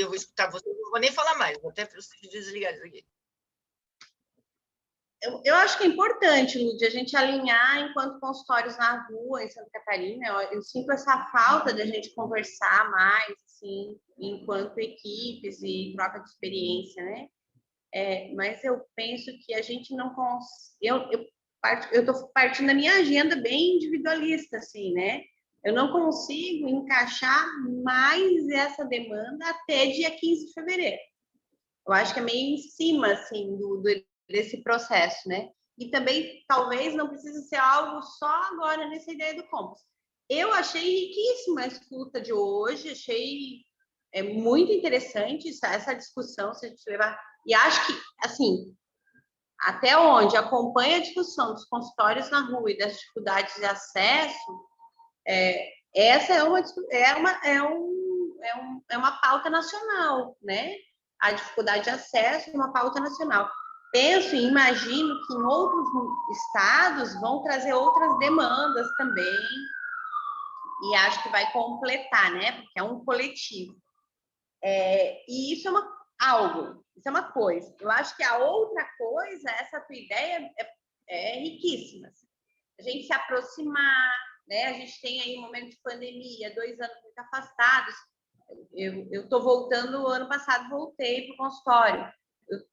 vou escutar você, não vou nem falar mais, vou até desligar isso aqui. Eu acho que é importante, Lúdia, a gente alinhar enquanto consultórios na rua, em Santa Catarina. Eu sinto essa falta da gente conversar mais, assim, enquanto equipes e troca de experiência, né? Mas eu penso que a gente não consegue... Eu estou partindo da minha agenda bem individualista, assim, né? Eu não consigo encaixar mais essa demanda até dia 15 de fevereiro. Eu acho que é meio em cima, assim, desse processo, né? E também, talvez, não precise ser algo só agora nessa ideia do Compass. Eu achei riquíssima a escuta de hoje, achei muito interessante essa discussão, se a gente levar... E acho que, assim, até onde acompanha a discussão dos consultórios na rua e das dificuldades de acesso, essa é uma pauta nacional, né? A dificuldade de acesso é uma pauta nacional. Penso e imagino que em outros estados vão trazer outras demandas também, e acho que vai completar, né? Porque é um coletivo. E isso isso é uma coisa. Eu acho que a outra coisa, essa tua ideia é riquíssima. A gente se aproximar, né? A gente tem aí um momento de pandemia, 2 anos muito afastados. Eu estou voltando, ano passado voltei para o consultório.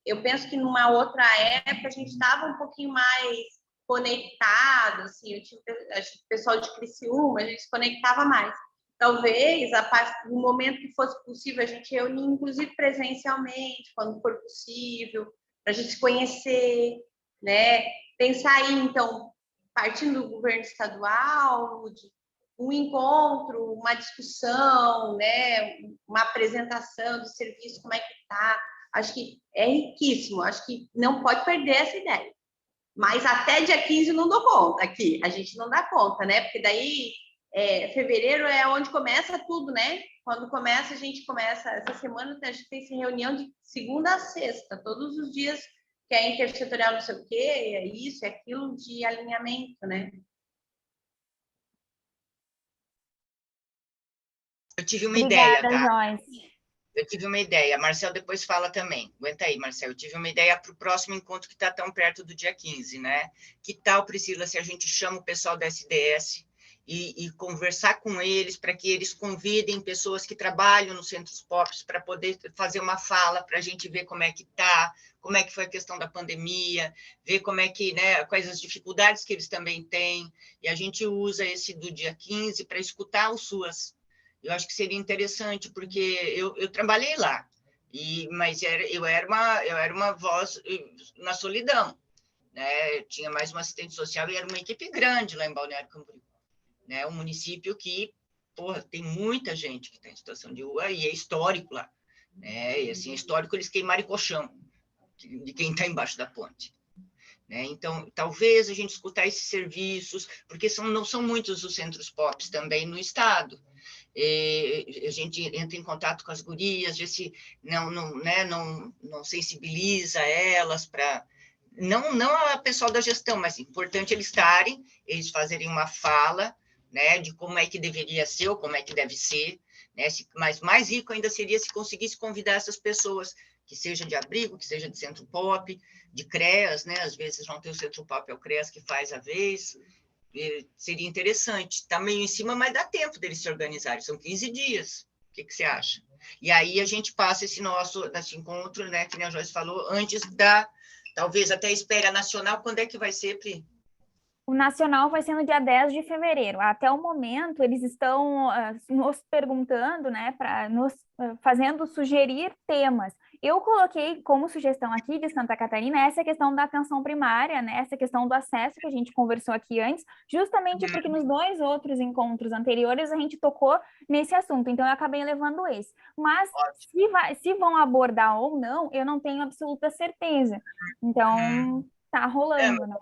Eu penso que numa outra época a gente estava um pouquinho mais conectado, assim, o pessoal de Criciúma, a gente se conectava mais. talvez, no momento que fosse possível, a gente reunir, inclusive presencialmente, quando for possível, para a gente se conhecer, né? Pensar aí, então, partindo do governo estadual, um encontro, uma discussão, né? Uma apresentação do serviço, como é que está. Acho que é riquíssimo, acho que não pode perder essa ideia. Mas até dia 15 não dou conta aqui, a gente não dá conta, né? Porque daí fevereiro é onde começa tudo, né? Quando começa, a gente começa. Essa semana a gente tem reunião de segunda a sexta, todos os dias, que é intersetorial, não sei o quê, é isso, é aquilo de alinhamento, né? Eu tive uma Obrigada, ideia, tá? Joyce. Eu tive uma ideia. Marcel depois fala também. Aguenta aí, Marcel. Eu tive uma ideia para o próximo encontro que está tão perto do dia 15, né? Que tal, Priscila, se a gente chama o pessoal da SDS e conversar com eles para que eles convidem pessoas que trabalham nos centros POPs para poder fazer uma fala, para a gente ver como é que está, como é que foi a questão da pandemia, ver como é que, né, quais as dificuldades que eles também têm, e a gente usa esse do dia 15 para escutar os SUAS. Eu acho que seria interessante, porque eu trabalhei lá, mas eu era uma voz na solidão, né? Tinha mais uma assistente social e era uma equipe grande lá em Balneário Camboriú, né? Um município que, porra, tem muita gente que está em situação de rua e é histórico lá, né? E assim, é histórico eles queimarem colchão de quem está embaixo da ponte. Né? Então, talvez a gente escutar esses serviços, porque não são muitos os centros POPs também no estado. A gente entra em contato com as gurias, vê se não sensibiliza elas para... Não a pessoal da gestão, mas é importante eles estarem, eles fazerem uma fala, né, de como é que deveria ser ou como é que deve ser, né? Mas mais rico ainda seria se conseguisse convidar essas pessoas, que seja de abrigo, que seja de centro POP, de CREAS, né? Às vezes não tem o centro POP, é o CREAS que faz a vez. Seria interessante. Está meio em cima, mas dá tempo deles se organizarem. São 15 dias. O que você acha? E aí a gente passa esse encontro, né, que a Joyce falou, antes talvez até a espera nacional. Quando é que vai ser, Pri? O nacional vai ser no dia 10 de fevereiro. Até o momento, eles estão nos perguntando, né, nos fazendo sugerir temas. Eu coloquei como sugestão aqui de Santa Catarina essa questão da atenção primária, né, essa questão do acesso que a gente conversou aqui antes, justamente porque nos 2 outros encontros anteriores a gente tocou nesse assunto, então eu acabei levando esse. Mas se vão abordar ou não, eu não tenho absoluta certeza. Então, tá rolando, né?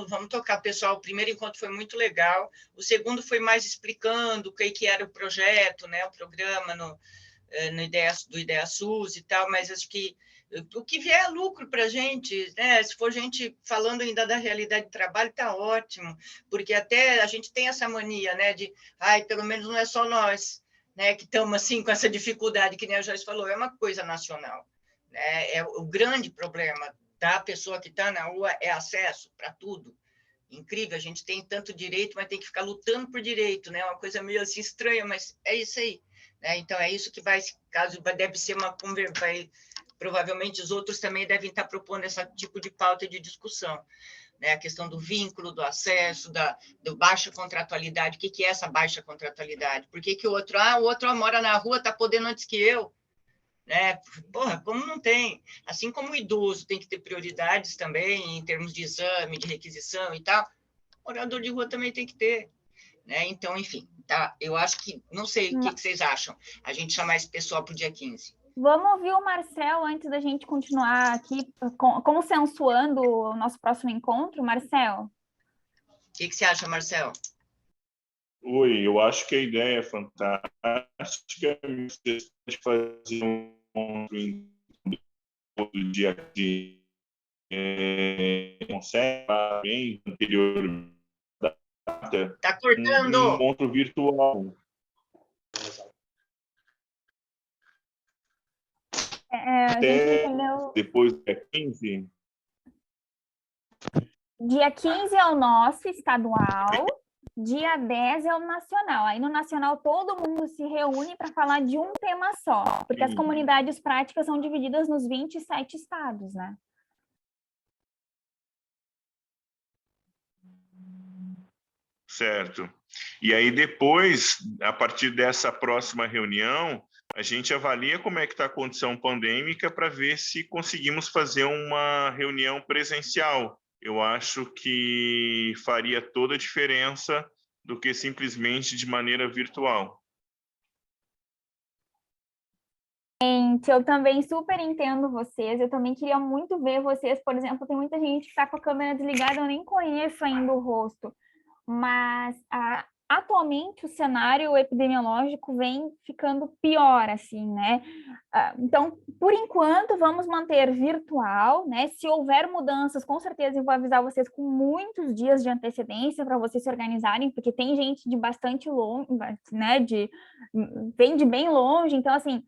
Vamos tocar, pessoal. O primeiro encontro foi muito legal. O segundo foi mais explicando o que era o projeto, né, o programa do Ideia SUS e tal, mas acho que o que vier é lucro para a gente, né? Se for gente falando ainda da realidade do trabalho, está ótimo, porque até a gente tem essa mania, né, de, pelo menos não é só nós, né, que estamos assim com essa dificuldade, que nem a Joyce falou, é uma coisa nacional, né? É o grande problema da pessoa que está na rua é acesso para tudo. Incrível, a gente tem tanto direito, mas tem que ficar lutando por direito, né? Uma coisa meio assim estranha, mas é isso aí. Né? Então, é isso que deve ser uma conversa. Provavelmente os outros também devem estar propondo esse tipo de pauta de discussão. Né? A questão do vínculo, do acesso, do baixa contratualidade. O que é essa baixa contratualidade? Por que o outro mora na rua, está podendo antes que eu? Né? Porra, como não tem? Assim como o idoso tem que ter prioridades também em termos de exame, de requisição e tal, o morador de rua também tem que ter. Né? Então, enfim, tá? Eu acho que, não sei o que vocês acham, a gente chamar esse pessoal para o dia 15. Vamos ouvir o Marcel antes da gente continuar aqui consensuando o nosso próximo encontro. Marcel? O que você acha, Marcel? Oi, eu acho que a ideia é fantástica. Você pode fazer um encontro todo dia de consegue bem anterior da data. Tá cortando. Um encontro virtual. Depois do dia 15? Dia 15 é o nosso estadual, dia 10 é o nacional. Aí no nacional todo mundo se reúne para falar de um tema só, porque as comunidades práticas são divididas nos 27 estados, né? Certo. E aí depois, a partir dessa próxima reunião, a gente avalia como é que está a condição pandêmica para ver se conseguimos fazer uma reunião presencial. Eu acho que faria toda a diferença do que simplesmente de maneira virtual. Gente, eu também super entendo vocês, eu também queria muito ver vocês, por exemplo, tem muita gente que está com a câmera desligada, eu nem conheço ainda o rosto, mas atualmente o cenário epidemiológico vem ficando pior, assim, né? Então, por enquanto, vamos manter virtual, né? Se houver mudanças, com certeza eu vou avisar vocês com muitos dias de antecedência para vocês se organizarem, porque tem gente de bastante longe, né? Vem de bem longe, então, assim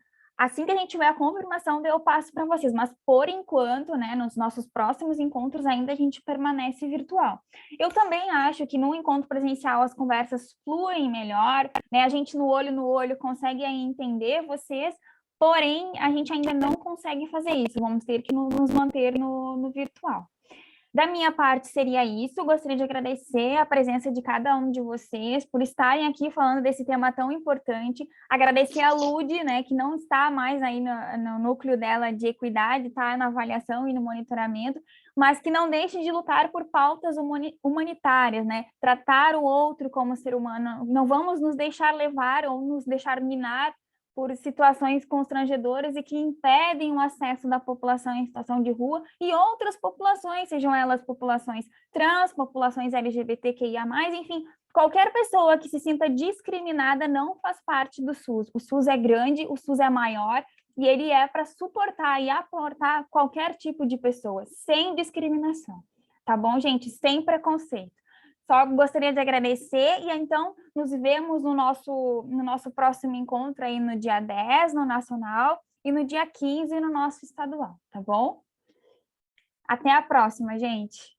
que a gente tiver a confirmação, eu passo para vocês, mas por enquanto, né, nos nossos próximos encontros ainda a gente permanece virtual. Eu também acho que no encontro presencial as conversas fluem melhor, né, a gente no olho consegue aí entender vocês, porém a gente ainda não consegue fazer isso, vamos ter que nos manter no virtual. Da minha parte, seria isso. Gostaria de agradecer a presença de cada um de vocês por estarem aqui falando desse tema tão importante. Agradecer a Lud, né, que não está mais aí no núcleo dela de equidade, está na avaliação e no monitoramento, mas que não deixe de lutar por pautas humanitárias, né? Tratar o outro como ser humano. Não vamos nos deixar levar ou nos deixar minar por situações constrangedoras e que impedem o acesso da população em situação de rua e outras populações, sejam elas populações trans, populações LGBTQIA+, enfim, qualquer pessoa que se sinta discriminada não faz parte do SUS. O SUS é grande, o SUS é maior e ele é para suportar e aportar qualquer tipo de pessoa, sem discriminação, tá bom, gente? Sem preconceito. Só gostaria de agradecer e então nos vemos no nosso próximo encontro aí no dia 10, no nacional, e no dia 15 no nosso estadual, tá bom? Até a próxima, gente!